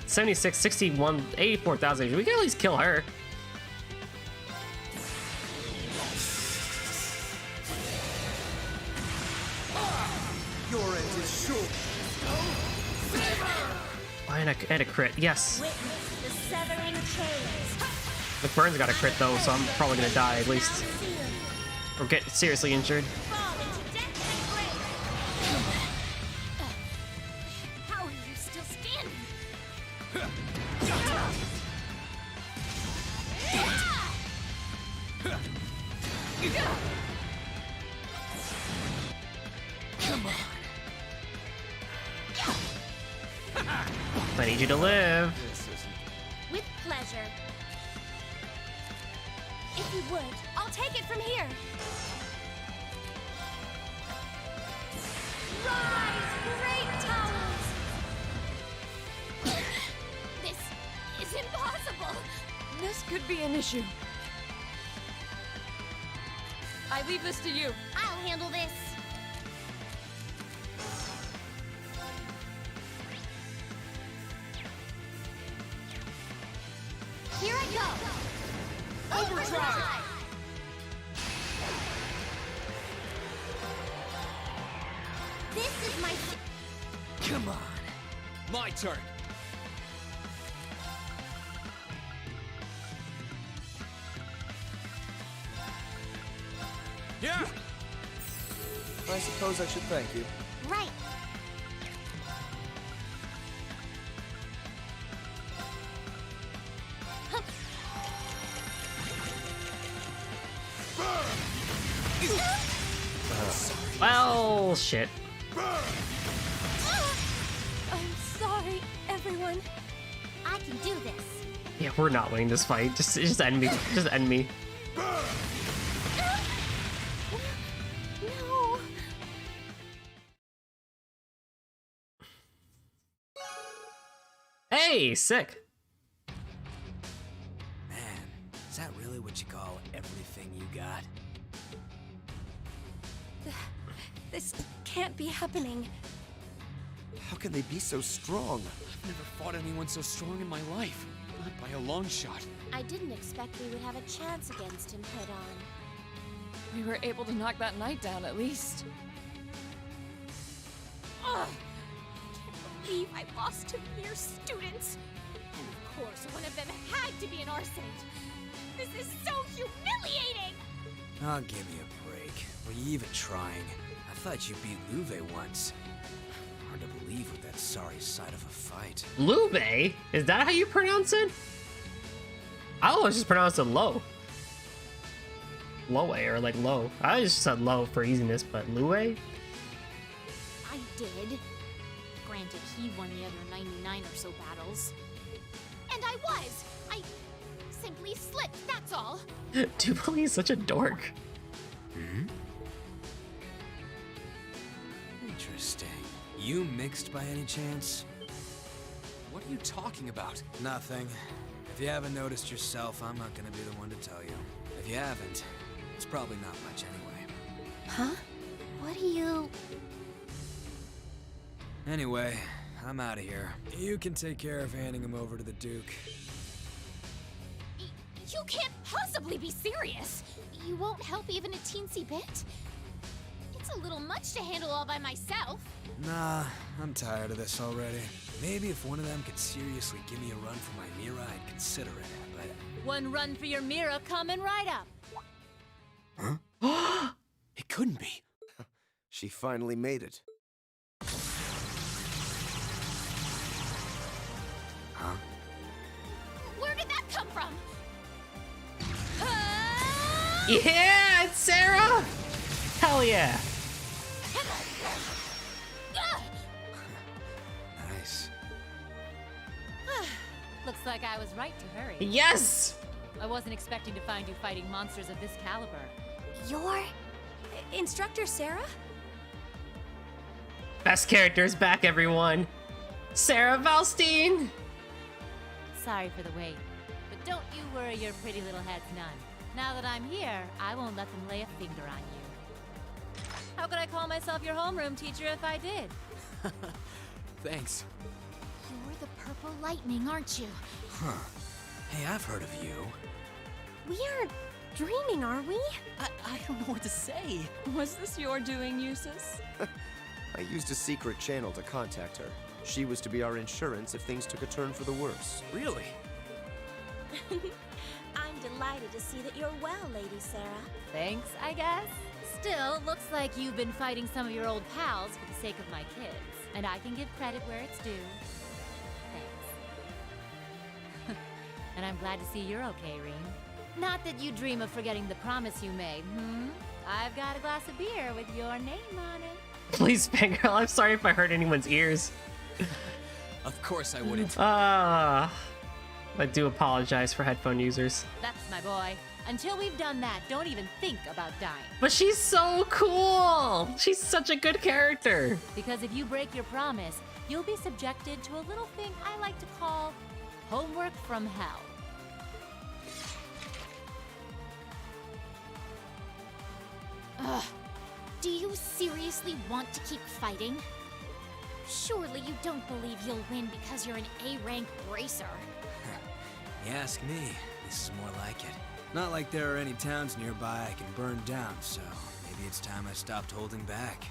76, 61, 84,000 HP. We can at least kill her. Your end is short. And a crit, yes. Witness the severing chains. McBurn's got a crit though, so I'm probably gonna die at least. Or get seriously injured. Fall into death and grave. How are you still standing? I need you to live. With pleasure. If you would, I'll take it from here. Rise, great towers! This is impossible. This could be an issue. I leave this to you. I'll handle this. Here I go. Overdrive! This is my... Come on. My turn. Yeah. I suppose I should thank you. Right. Well, shit. I'm sorry, everyone. I can do this. Yeah, we're not winning this fight. Just end me. Just end me. No. Hey, sick. Man, is that really what you call everything you got? This can't be happening. How can they be so strong? I've never fought anyone so strong in my life. Not by a long shot. I didn't expect we would have a chance against him head on. We were able to knock that knight down at least. Ugh! I can't believe I lost to mere students. And of course, one of them had to be an Arsate. This is so humiliating! Oh, give me a break. Were you even trying? I thought you beat Luve once. Hard to believe with that sorry sight of a fight. Lube? Is that how you pronounce it? I always just pronounce it low. Low or like low. I just said low for easiness, but Lue? I did. Granted, he won the other 99 or so battles. And I was! I simply slipped, that's all. Dupley is such a dork. Interesting. You mixed by any chance? What are you talking about? Nothing. If you haven't noticed yourself, I'm not gonna be the one to tell you. If you haven't, it's probably not much anyway. Huh? What do you... Anyway, I'm out of here. You can take care of handing him over to the Duke. You can't possibly be serious! You won't help even a teensy bit? It's a little much to handle all by myself. Nah, I'm tired of this already. Maybe if one of them could seriously give me a run for my Mira, I'd consider it, but... One run for your Mira coming right up. Huh? It couldn't be. She finally made it. Huh? Where did that come from? Yeah, it's Sarah! Hell yeah. Nice. Looks like I was right to hurry. Yes! I wasn't expecting to find you fighting monsters of this caliber. Your instructor, Sarah? Best characters back, everyone. Sarah Valstein! Sorry for the wait, but Don't you worry your pretty little heads none. Now that I'm here, I won't let them lay a finger on you. How could I call myself your homeroom teacher if I did? Thanks. You're the Purple Lightning, aren't you? Huh. Hey, I've heard of you. We aren't dreaming, are we? I don't know what to say. Was this your doing, Eustace? I used a secret channel to contact her. She was to be our insurance if things took a turn for the worse. Really? I'm delighted to see that you're well, Lady Sarah. Thanks, I guess. Still, looks like you've been fighting some of your old pals for the sake of my kids. And I can give credit where it's due. Thanks. And I'm glad to see you're okay, Rean. Not that you dream of forgetting the promise you made, I've got a glass of beer with your name on it. Please, Fangirl, I'm sorry if I hurt anyone's ears. Of course I wouldn't. I do apologize for headphone users. That's my boy. Until we've done that, don't even think about dying. But she's so cool! She's such a good character. Because if you break your promise, you'll be subjected to a little thing I like to call homework from hell. Ugh. Do you seriously want to keep fighting? Surely you don't believe you'll win because you're an A-rank racer. You ask me, this is more like it. Not like there are any towns nearby I can burn down, so maybe it's time I stopped holding back.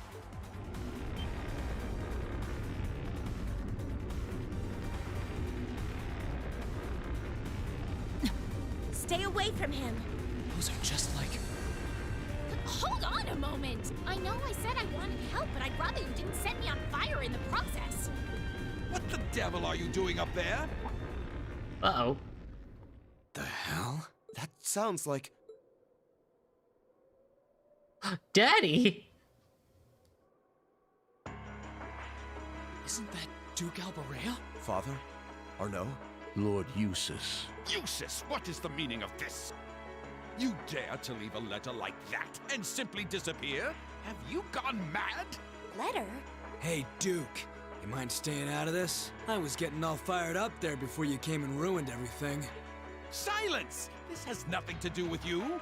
Stay away from him. Those are just like... Hold on a moment! I know I said I wanted help, but I'd rather you didn't set me on fire in the process. What the devil are you doing up there? Uh-oh. The hell? That sounds like... Daddy! Isn't that Duke Albarea? Father? Arno? Lord Eustace. Eustace, what is the meaning of this? You dare to leave a letter like that and simply disappear? Have you gone mad? Letter? Hey, Duke. You mind staying out of this? I was getting all fired up there before you came and ruined everything. Silence! This has nothing to do with you.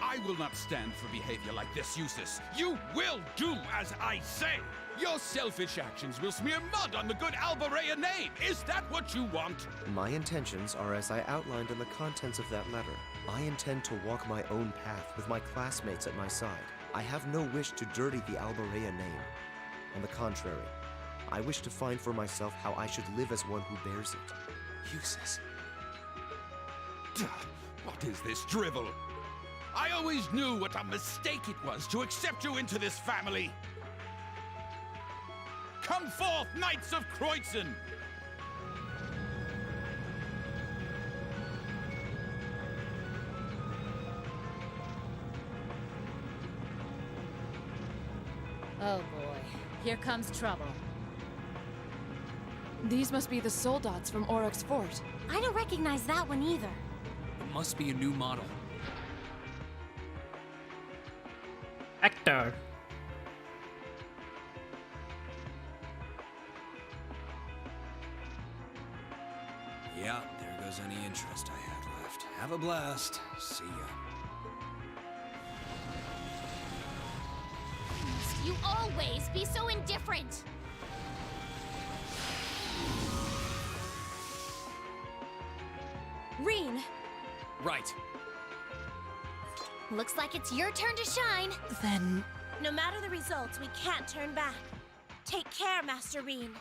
I will not stand for behavior like this, Eustace. You will do as I say. Your selfish actions will smear mud on the good Albarea name. Is that what you want? My intentions are as I outlined in the contents of that letter. I intend to walk my own path with my classmates at my side. I have no wish to dirty the Albarea name. On the contrary, I wish to find for myself how I should live as one who bears it. Eustace. What is this drivel? I always knew what a mistake it was to accept you into this family. Come forth, Knights of Kreutzen! Oh boy, here comes trouble. These must be the soldats from Oryx's fort. I don't recognize that one either. It must be a new model. Hector. Yeah, there goes any interest I had left. Have a blast. See ya. You always be so indifferent! Rean! Right. Looks like it's your turn to shine. Then... No matter the results, we can't turn back. Take care, Master Rean.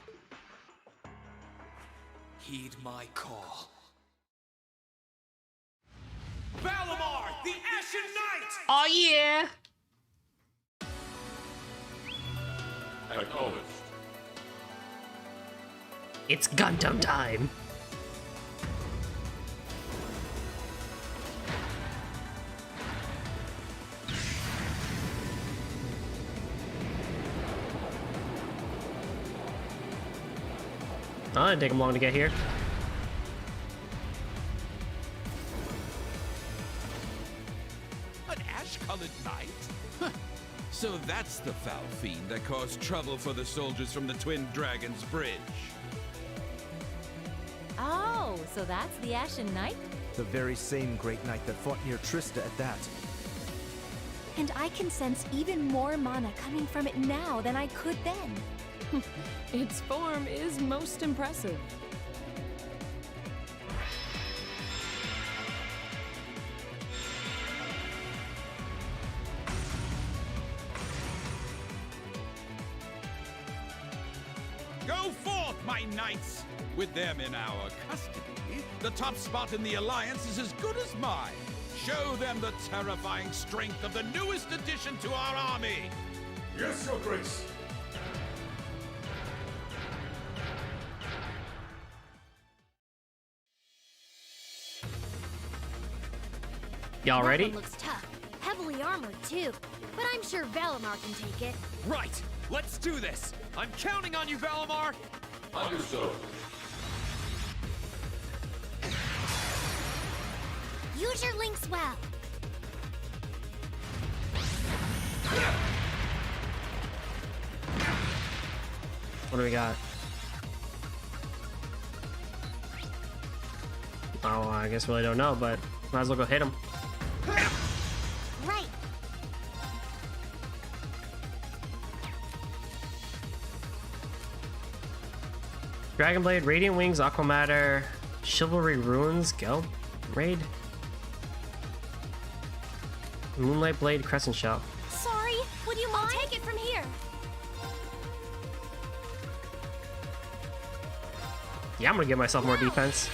Heed my call. Bareahard, the Ashen Knight! Oh yeah! Acknowledged. It's Gundam time! Oh, it didn't take him long to get here. An ash-colored knight? Huh. So that's the foul fiend that caused trouble for the soldiers from the Twin Dragons Bridge. Oh, Oh, so that's the Ashen Knight? The very same great knight that fought near Trista at that. And I can sense even more mana coming from it now than I could then. Its form is most impressive. Go forth, my knights! With them in our custody, the top spot in the Alliance is as good as mine. Show them the terrifying strength of the newest addition to our army! Yes, Your Grace! Y'all ready? That one looks tough. Heavily armored, too. But I'm sure Valimar can take it. Right! Let's do this! I'm counting on you, Valimar! Understood. Use your links well. What do we got? Oh, I guess really don't know, but might as well go hit him. Right. Dragon Blade, Radiant Wings, Aqua Matter, Chivalry Ruins, go. Raid. Moonlight Blade, Crescent Shell. Sorry, would you mind? I'll take it from here. Yeah, I'm gonna give myself more defense.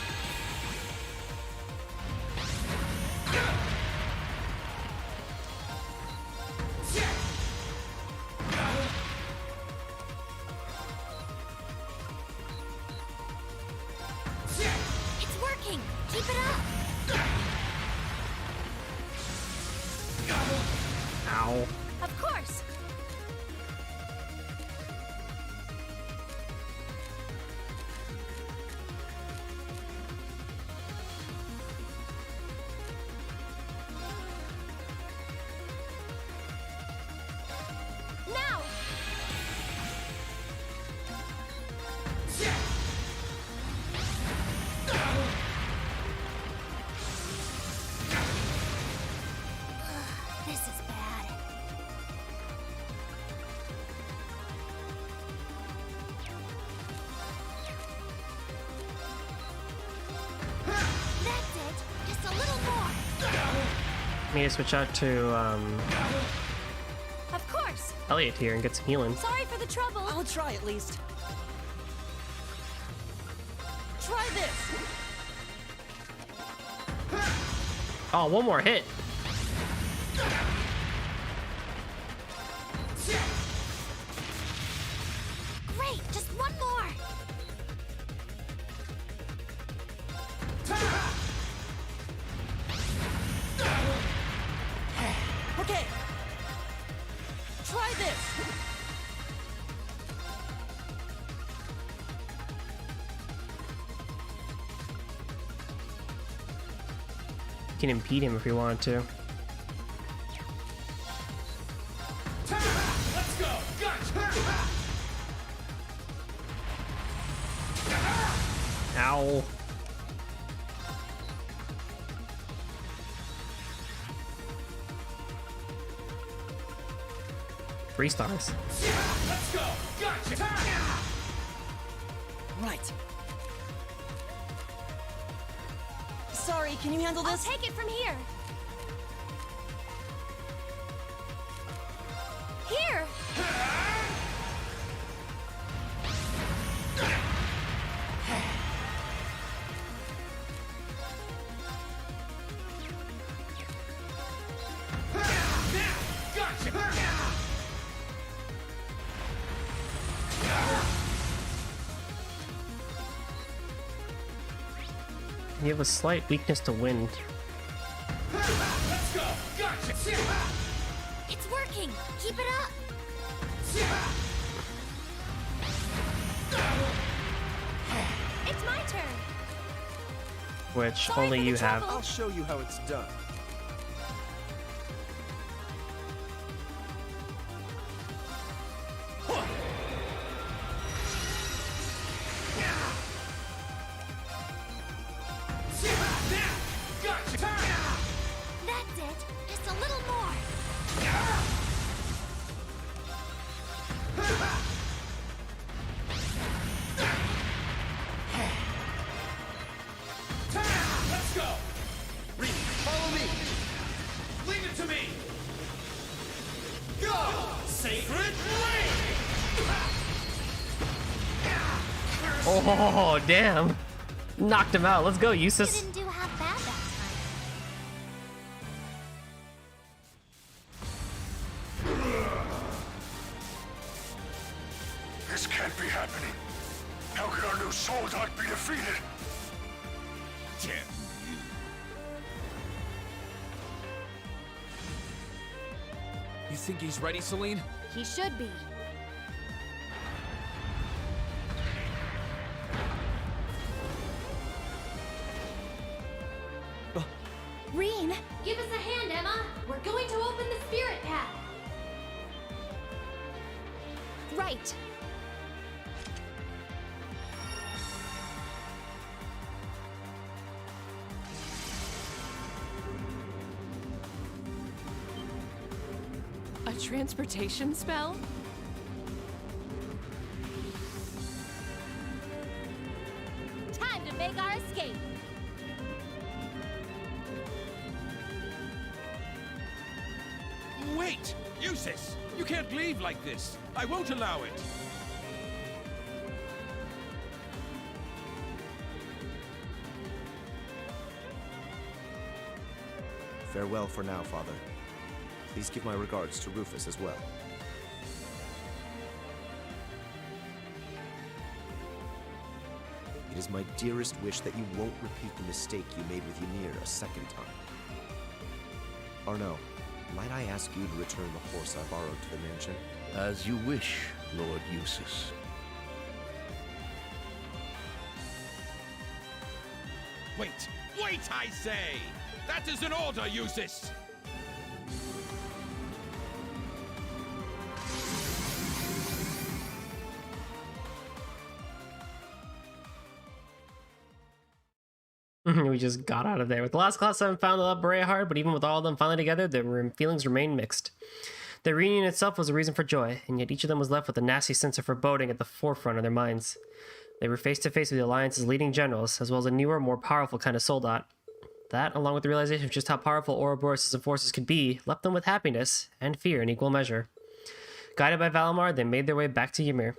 It's working. Keep it up. Ow. Of course. Now. This is bad. That's it. Just a little more. Need to switch out to Of course. Elliot here and get some healing. Sorry for the trouble. I'll try at least. Try this. Oh, one more hit. Great, just one more. Okay. Try this. Can impede him if we wanted to. Let's go! Gotcha! Ow. Three stars. Let's go! Gotcha! Right. Sorry, can you handle this? I'll take it from here. Here. You have a slight weakness to wind. Let's go! Gotcha! It's working. Keep it up. It's my turn. Which Sorry only for the you have. trouble. I'll show you how it's done. Sacred Blade! Oh, damn. Knocked him out. Let's go, Eustace. You didn't do half bad that This can't be happening. How could our new soldat be defeated? Damn you. You think he's ready, Celine? He should be. Reen! Give us a hand, Emma. We're going to open the spirit path. Right. A transportation spell? Time to make our escape. Wait! Eustace! You can't leave like this! I won't allow it! Farewell for now, Father. Please give my regards to Rufus as well. It is my dearest wish that you won't repeat the mistake you made with Ymir a second time. Arno, might I ask you to return the horse I borrowed to the mansion? As you wish, Lord Eustace. Wait! Wait, I say! That is an order, Eustace! We just got out of there. With the last class 7 found out Bareahard, but even with all of them finally together, their feelings remained mixed. Their reunion itself was a reason for joy, and yet each of them was left with a nasty sense of foreboding at the forefront of their minds. They were face to face with the Alliance's leading generals, as well as a newer, more powerful kind of soldat. That, along with the realization of just how powerful Ouroboros' forces could be, left them with happiness and fear in equal measure. Guided by Valimar, they made their way back to Ymir.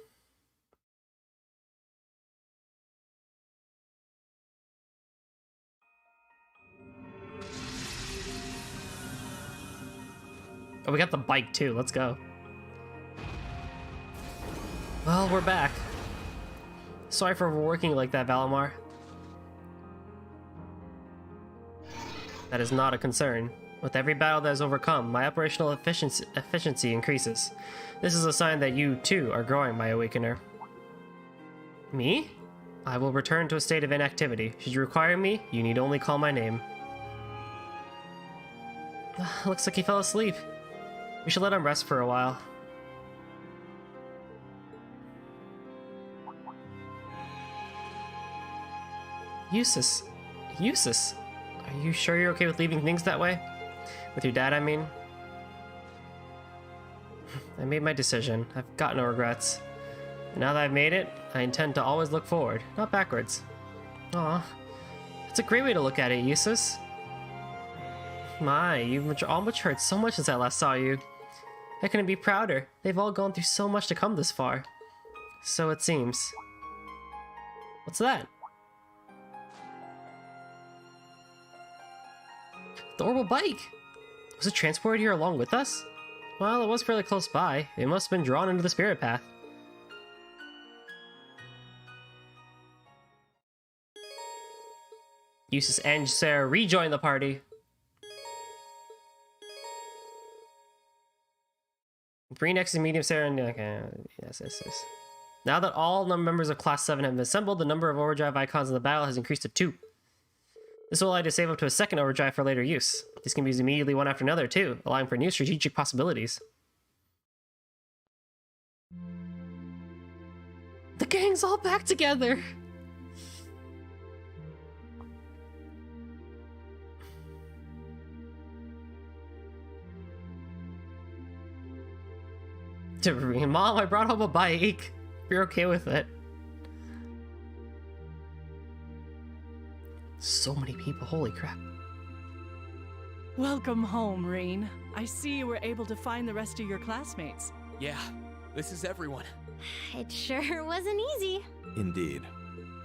Oh, we got the bike too. Let's go. Well, we're back. Sorry for overworking like that, Valimar. That is not a concern. With every battle that is overcome, my operational efficiency increases. This is a sign that you, too, are growing, my Awakener. Me? I will return to a state of inactivity. Should you require me, you need only call my name. Looks like he fell asleep. We should let him rest for a while. Eustace. Eustace. Are you sure you're okay with leaving things that way? With your dad, I mean? I made my decision. I've got no regrets. And now that I've made it, I intend to always look forward, not backwards. Aw. It's a great way to look at it, Eustace. My, you've all matured so much since I last saw you. I couldn't be prouder. They've all gone through so much to come this far. So it seems. What's that? The orbital bike! Was it transported here along with us? Well, it was fairly close by. It must have been drawn into the spirit path. Eustace and Sarah rejoin the party. Green X is medium Sarah and okay, yes. Now that all members of Class 7 have been assembled, the number of overdrive icons in the battle has increased to 2. This will allow you to save up to a second overdrive for later use. This can be used immediately one after another too, allowing for new strategic possibilities. The gang's all back together! Mom, I brought home a bike. You're okay with it. So many people, holy crap. Welcome home, Reen. I see you were able to find the rest of your classmates. Yeah, this is everyone. It sure wasn't easy. Indeed.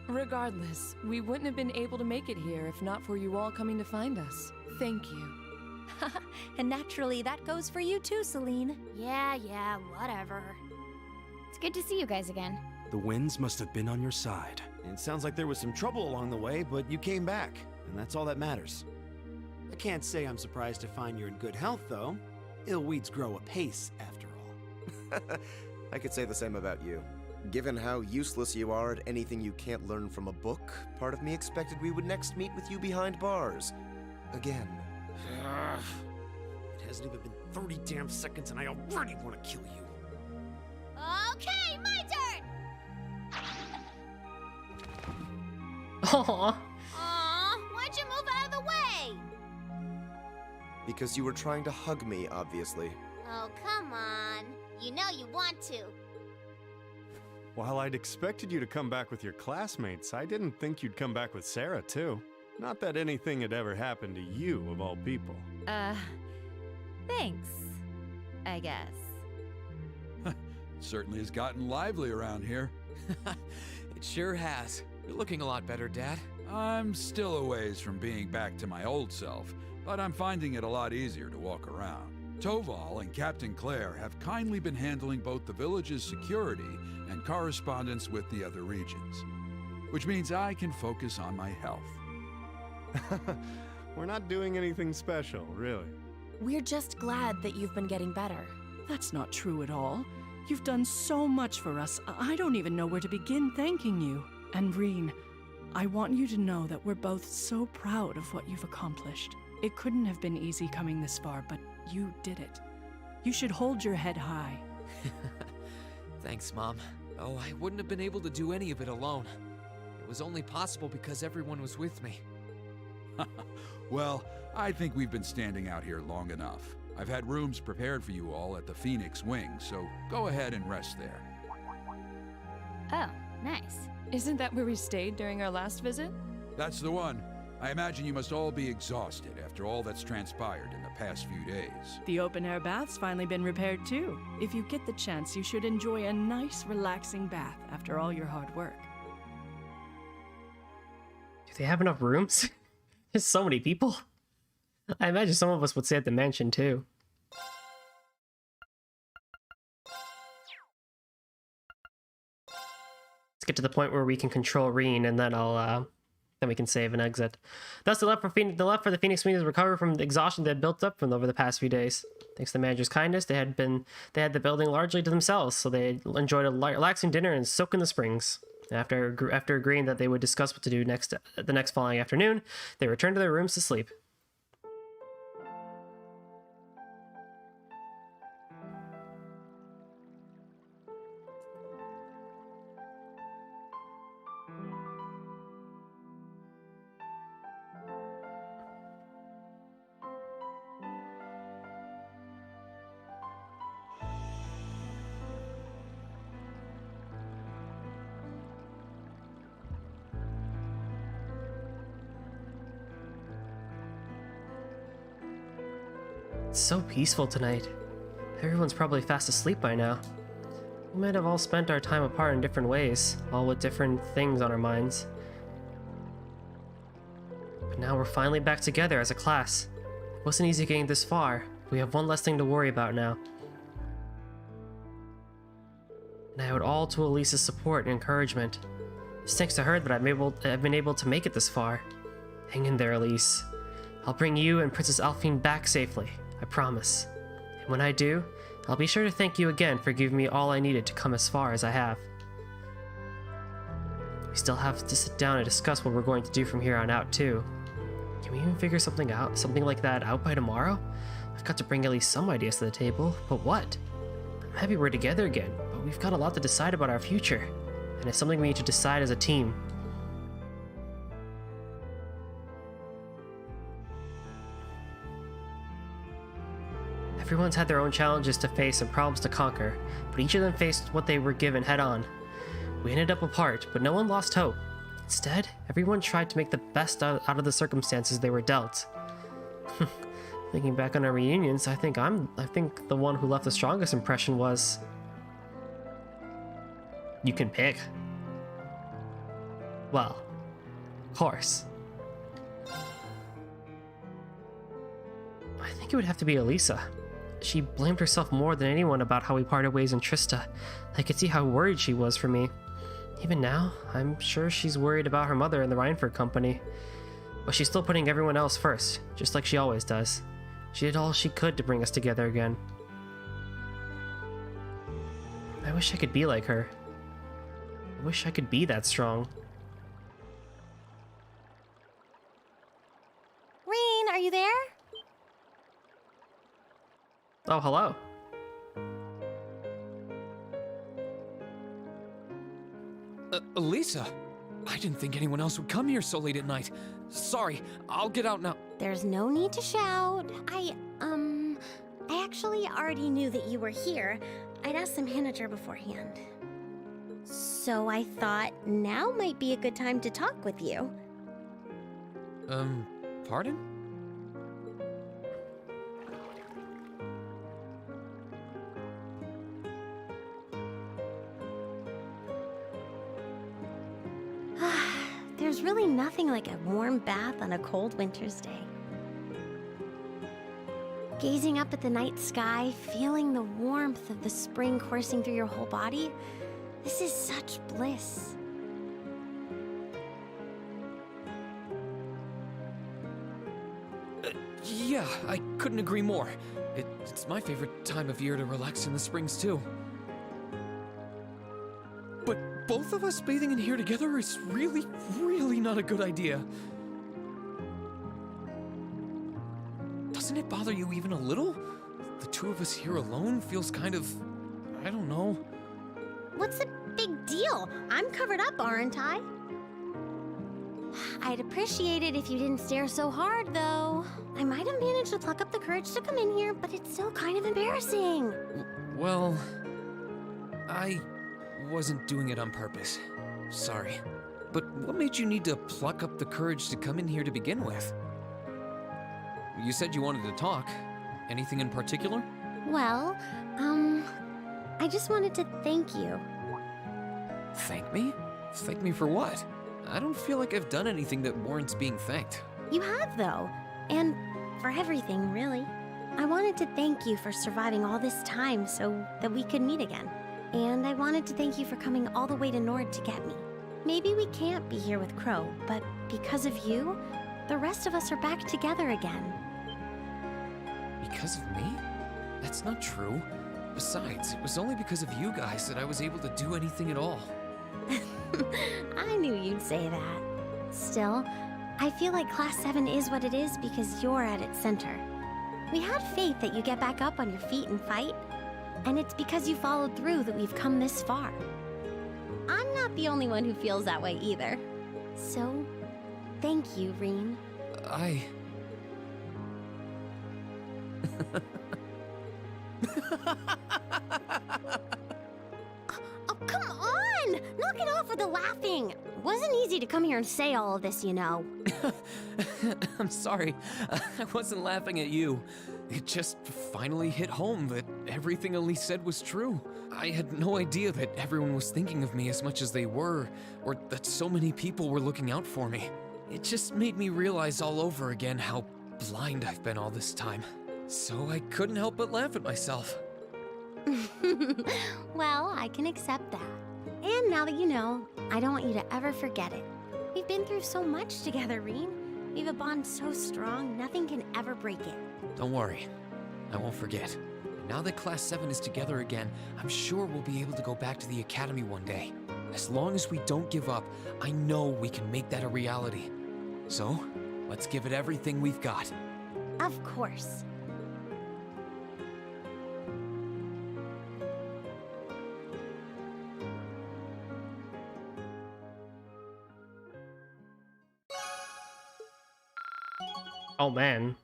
Regardless, we wouldn't have been able to make it here if not for you all coming to find us. Thank you. And naturally, that goes for you too, Celine. Yeah, whatever. It's good to see you guys again. The winds must have been on your side. It sounds like there was some trouble along the way, but you came back, and that's all that matters. I can't say I'm surprised to find you're in good health, though. Ill weeds grow apace, after all. I could say the same about you. Given how useless you are at anything you can't learn from a book, part of me expected we would next meet with you behind bars. Again. It hasn't even been 30 damn seconds and I already want to kill you. Okay, my turn! Aww. Aw, why'd you move out of the way? Because you were trying to hug me, obviously. Oh, come on. You know you want to. While I'd expected you to come back with your classmates, I didn't think you'd come back with Sarah, too. Not that anything had ever happened to you, of all people. Thanks, I guess. Certainly has gotten lively around here. It sure has. You're looking a lot better, Dad. I'm still a ways from being back to my old self, but I'm finding it a lot easier to walk around. Toval and Captain Claire have kindly been handling both the village's security and correspondence with the other regions, which means I can focus on my health. We're not doing anything special, really. We're just glad that you've been getting better. That's not true at all. You've done so much for us, I don't even know where to begin thanking you. And Reen, I want you to know that we're both so proud of what you've accomplished. It couldn't have been easy coming this far, but you did it. You should hold your head high. Thanks, Mom. Oh, I wouldn't have been able to do any of it alone. It was only possible because everyone was with me. Well, I think we've been standing out here long enough. I've had rooms prepared for you all at the Phoenix Wing, so go ahead and rest there. Oh, nice. Isn't that where we stayed during our last visit? That's the one. I imagine you must all be exhausted after all that's transpired in the past few days. The open-air bath's finally been repaired too. If you get the chance, you should enjoy a nice, relaxing bath after all your hard work. Do they have enough rooms? There's so many people. I imagine some of us would stay at the mansion too. Let's get to the point where we can control Reen, and then then we can save and exit. Thus, the left for the Phoenix Wing is recovered from the exhaustion they had built up from over the past few days. Thanks to the manager's kindness, they had the building largely to themselves, so they enjoyed a relaxing dinner and soak in the springs. After agreeing that they would discuss what to do the next following afternoon, they returned to their rooms to sleep. It's so peaceful tonight. Everyone's probably fast asleep by now. We might have all spent our time apart in different ways, all with different things on our minds. But now we're finally back together as a class. It wasn't easy getting this far. We have one less thing to worry about now. And I owe it all to Elise's support and encouragement. It's thanks to her that I've been able to make it this far. Hang in there, Elise. I'll bring you and Princess Alphine back safely. I promise. And when I do, I'll be sure to thank you again for giving me all I needed to come as far as I have. We still have to sit down and discuss what we're going to do from here on out, too. Can we even figure something like that out by tomorrow? I've got to bring at least some ideas to the table, but what? I'm happy we're together again, but we've got a lot to decide about our future, and it's something we need to decide as a team. Everyone's had their own challenges to face and problems to conquer, but each of them faced what they were given head-on. We ended up apart, but no one lost hope. Instead, everyone tried to make the best out of the circumstances they were dealt. Thinking back on our reunions, I think the one who left the strongest impression was... You can pick. Well, of course. I think it would have to be Elisa. She blamed herself more than anyone about how we parted ways in Trista. I could see how worried she was for me. Even now, I'm sure she's worried about her mother and the Reinford company. But she's still putting everyone else first, just like she always does. She did all she could to bring us together again. I wish I could be like her. I wish I could be that strong. Rean, are you there? Oh, hello. Elisa, I didn't think anyone else would come here so late at night. Sorry, I'll get out now. There's no need to shout. I actually already knew that you were here. I'd asked the manager beforehand. So I thought now might be a good time to talk with you. Pardon? There's really nothing like a warm bath on a cold winter's day. Gazing up at the night sky, feeling the warmth of the spring coursing through your whole body, this is such bliss. Yeah, I couldn't agree more. It's my favorite time of year to relax in the springs, too. But both of us bathing in here together is really, really not a good idea. Doesn't it bother you even a little? The two of us here alone feels kind of... I don't know. What's the big deal? I'm covered up, aren't I? I'd appreciate it if you didn't stare so hard, though. I might have managed to pluck up the courage to come in here, but it's still kind of embarrassing. Well, I wasn't doing it on purpose. Sorry. But what made you need to pluck up the courage to come in here to begin with? You said you wanted to talk. Anything in particular? Well, I just wanted to thank you. Thank me? Thank me for what? I don't feel like I've done anything that warrants being thanked. You have, though. And for everything, really. I wanted to thank you for surviving all this time so that we could meet again. And I wanted to thank you for coming all the way to Nord to get me. Maybe we can't be here with Crow, but because of you, the rest of us are back together again. Because of me? That's not true. Besides, it was only because of you guys that I was able to do anything at all. I knew you'd say that. Still, I feel like Class 7 is what it is because you're at its center. We had faith that you'd get back up on your feet and fight, and it's because you followed through that we've come this far. I'm not the only one who feels that way either. So, thank you, Rean. Oh, come on! Knock it off with the laughing! It wasn't easy to come here and say all of this, you know. I'm sorry. I wasn't laughing at you. It just finally hit home that everything Elise said was true. I had no idea that everyone was thinking of me as much as they were, or that so many people were looking out for me. It just made me realize all over again how blind I've been all this time. So I couldn't help but laugh at myself. Well, I can accept that. And now that you know, I don't want you to ever forget it. We've been through so much together, Rean. We have a bond so strong, nothing can ever break it. Don't worry. I won't forget. And now that Class 7 is together again, I'm sure we'll be able to go back to the Academy one day. As long as we don't give up, I know we can make that a reality. So, let's give it everything we've got. Of course. Oh man,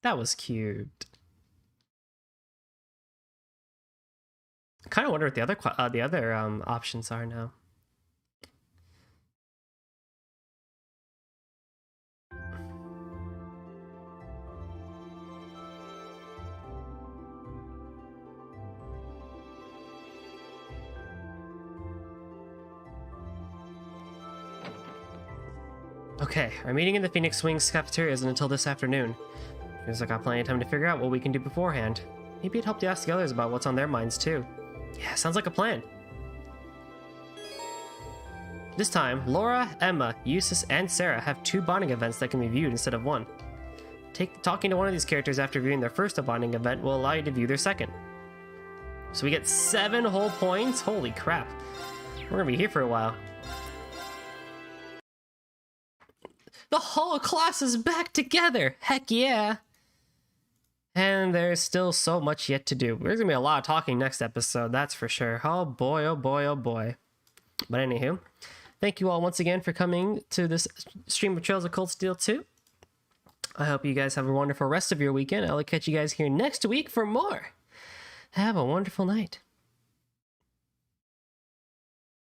that was cute. I kind of wonder what the other options are now. Okay, our meeting in the Phoenix Wings cafeteria isn't until this afternoon. Feels like I got plenty of time to figure out what we can do beforehand. Maybe it'd help to ask the others about what's on their minds too. Yeah, sounds like a plan. This time, Laura, Emma, Eustace, and Sarah have 2 bonding events that can be viewed instead of 1. Talking to one of these characters after viewing their first bonding event will allow you to view their second. So we get 7 whole points? Holy crap. We're gonna be here for a while. The whole class is back together! Heck yeah! And there's still so much yet to do. There's gonna be a lot of talking next episode, that's for sure. Oh boy, oh boy, oh boy. But anywho, thank you all once again for coming to this stream of Trails of Cold Steel 2. I hope you guys have a wonderful rest of your weekend. I'll catch you guys here next week for more. Have a wonderful night.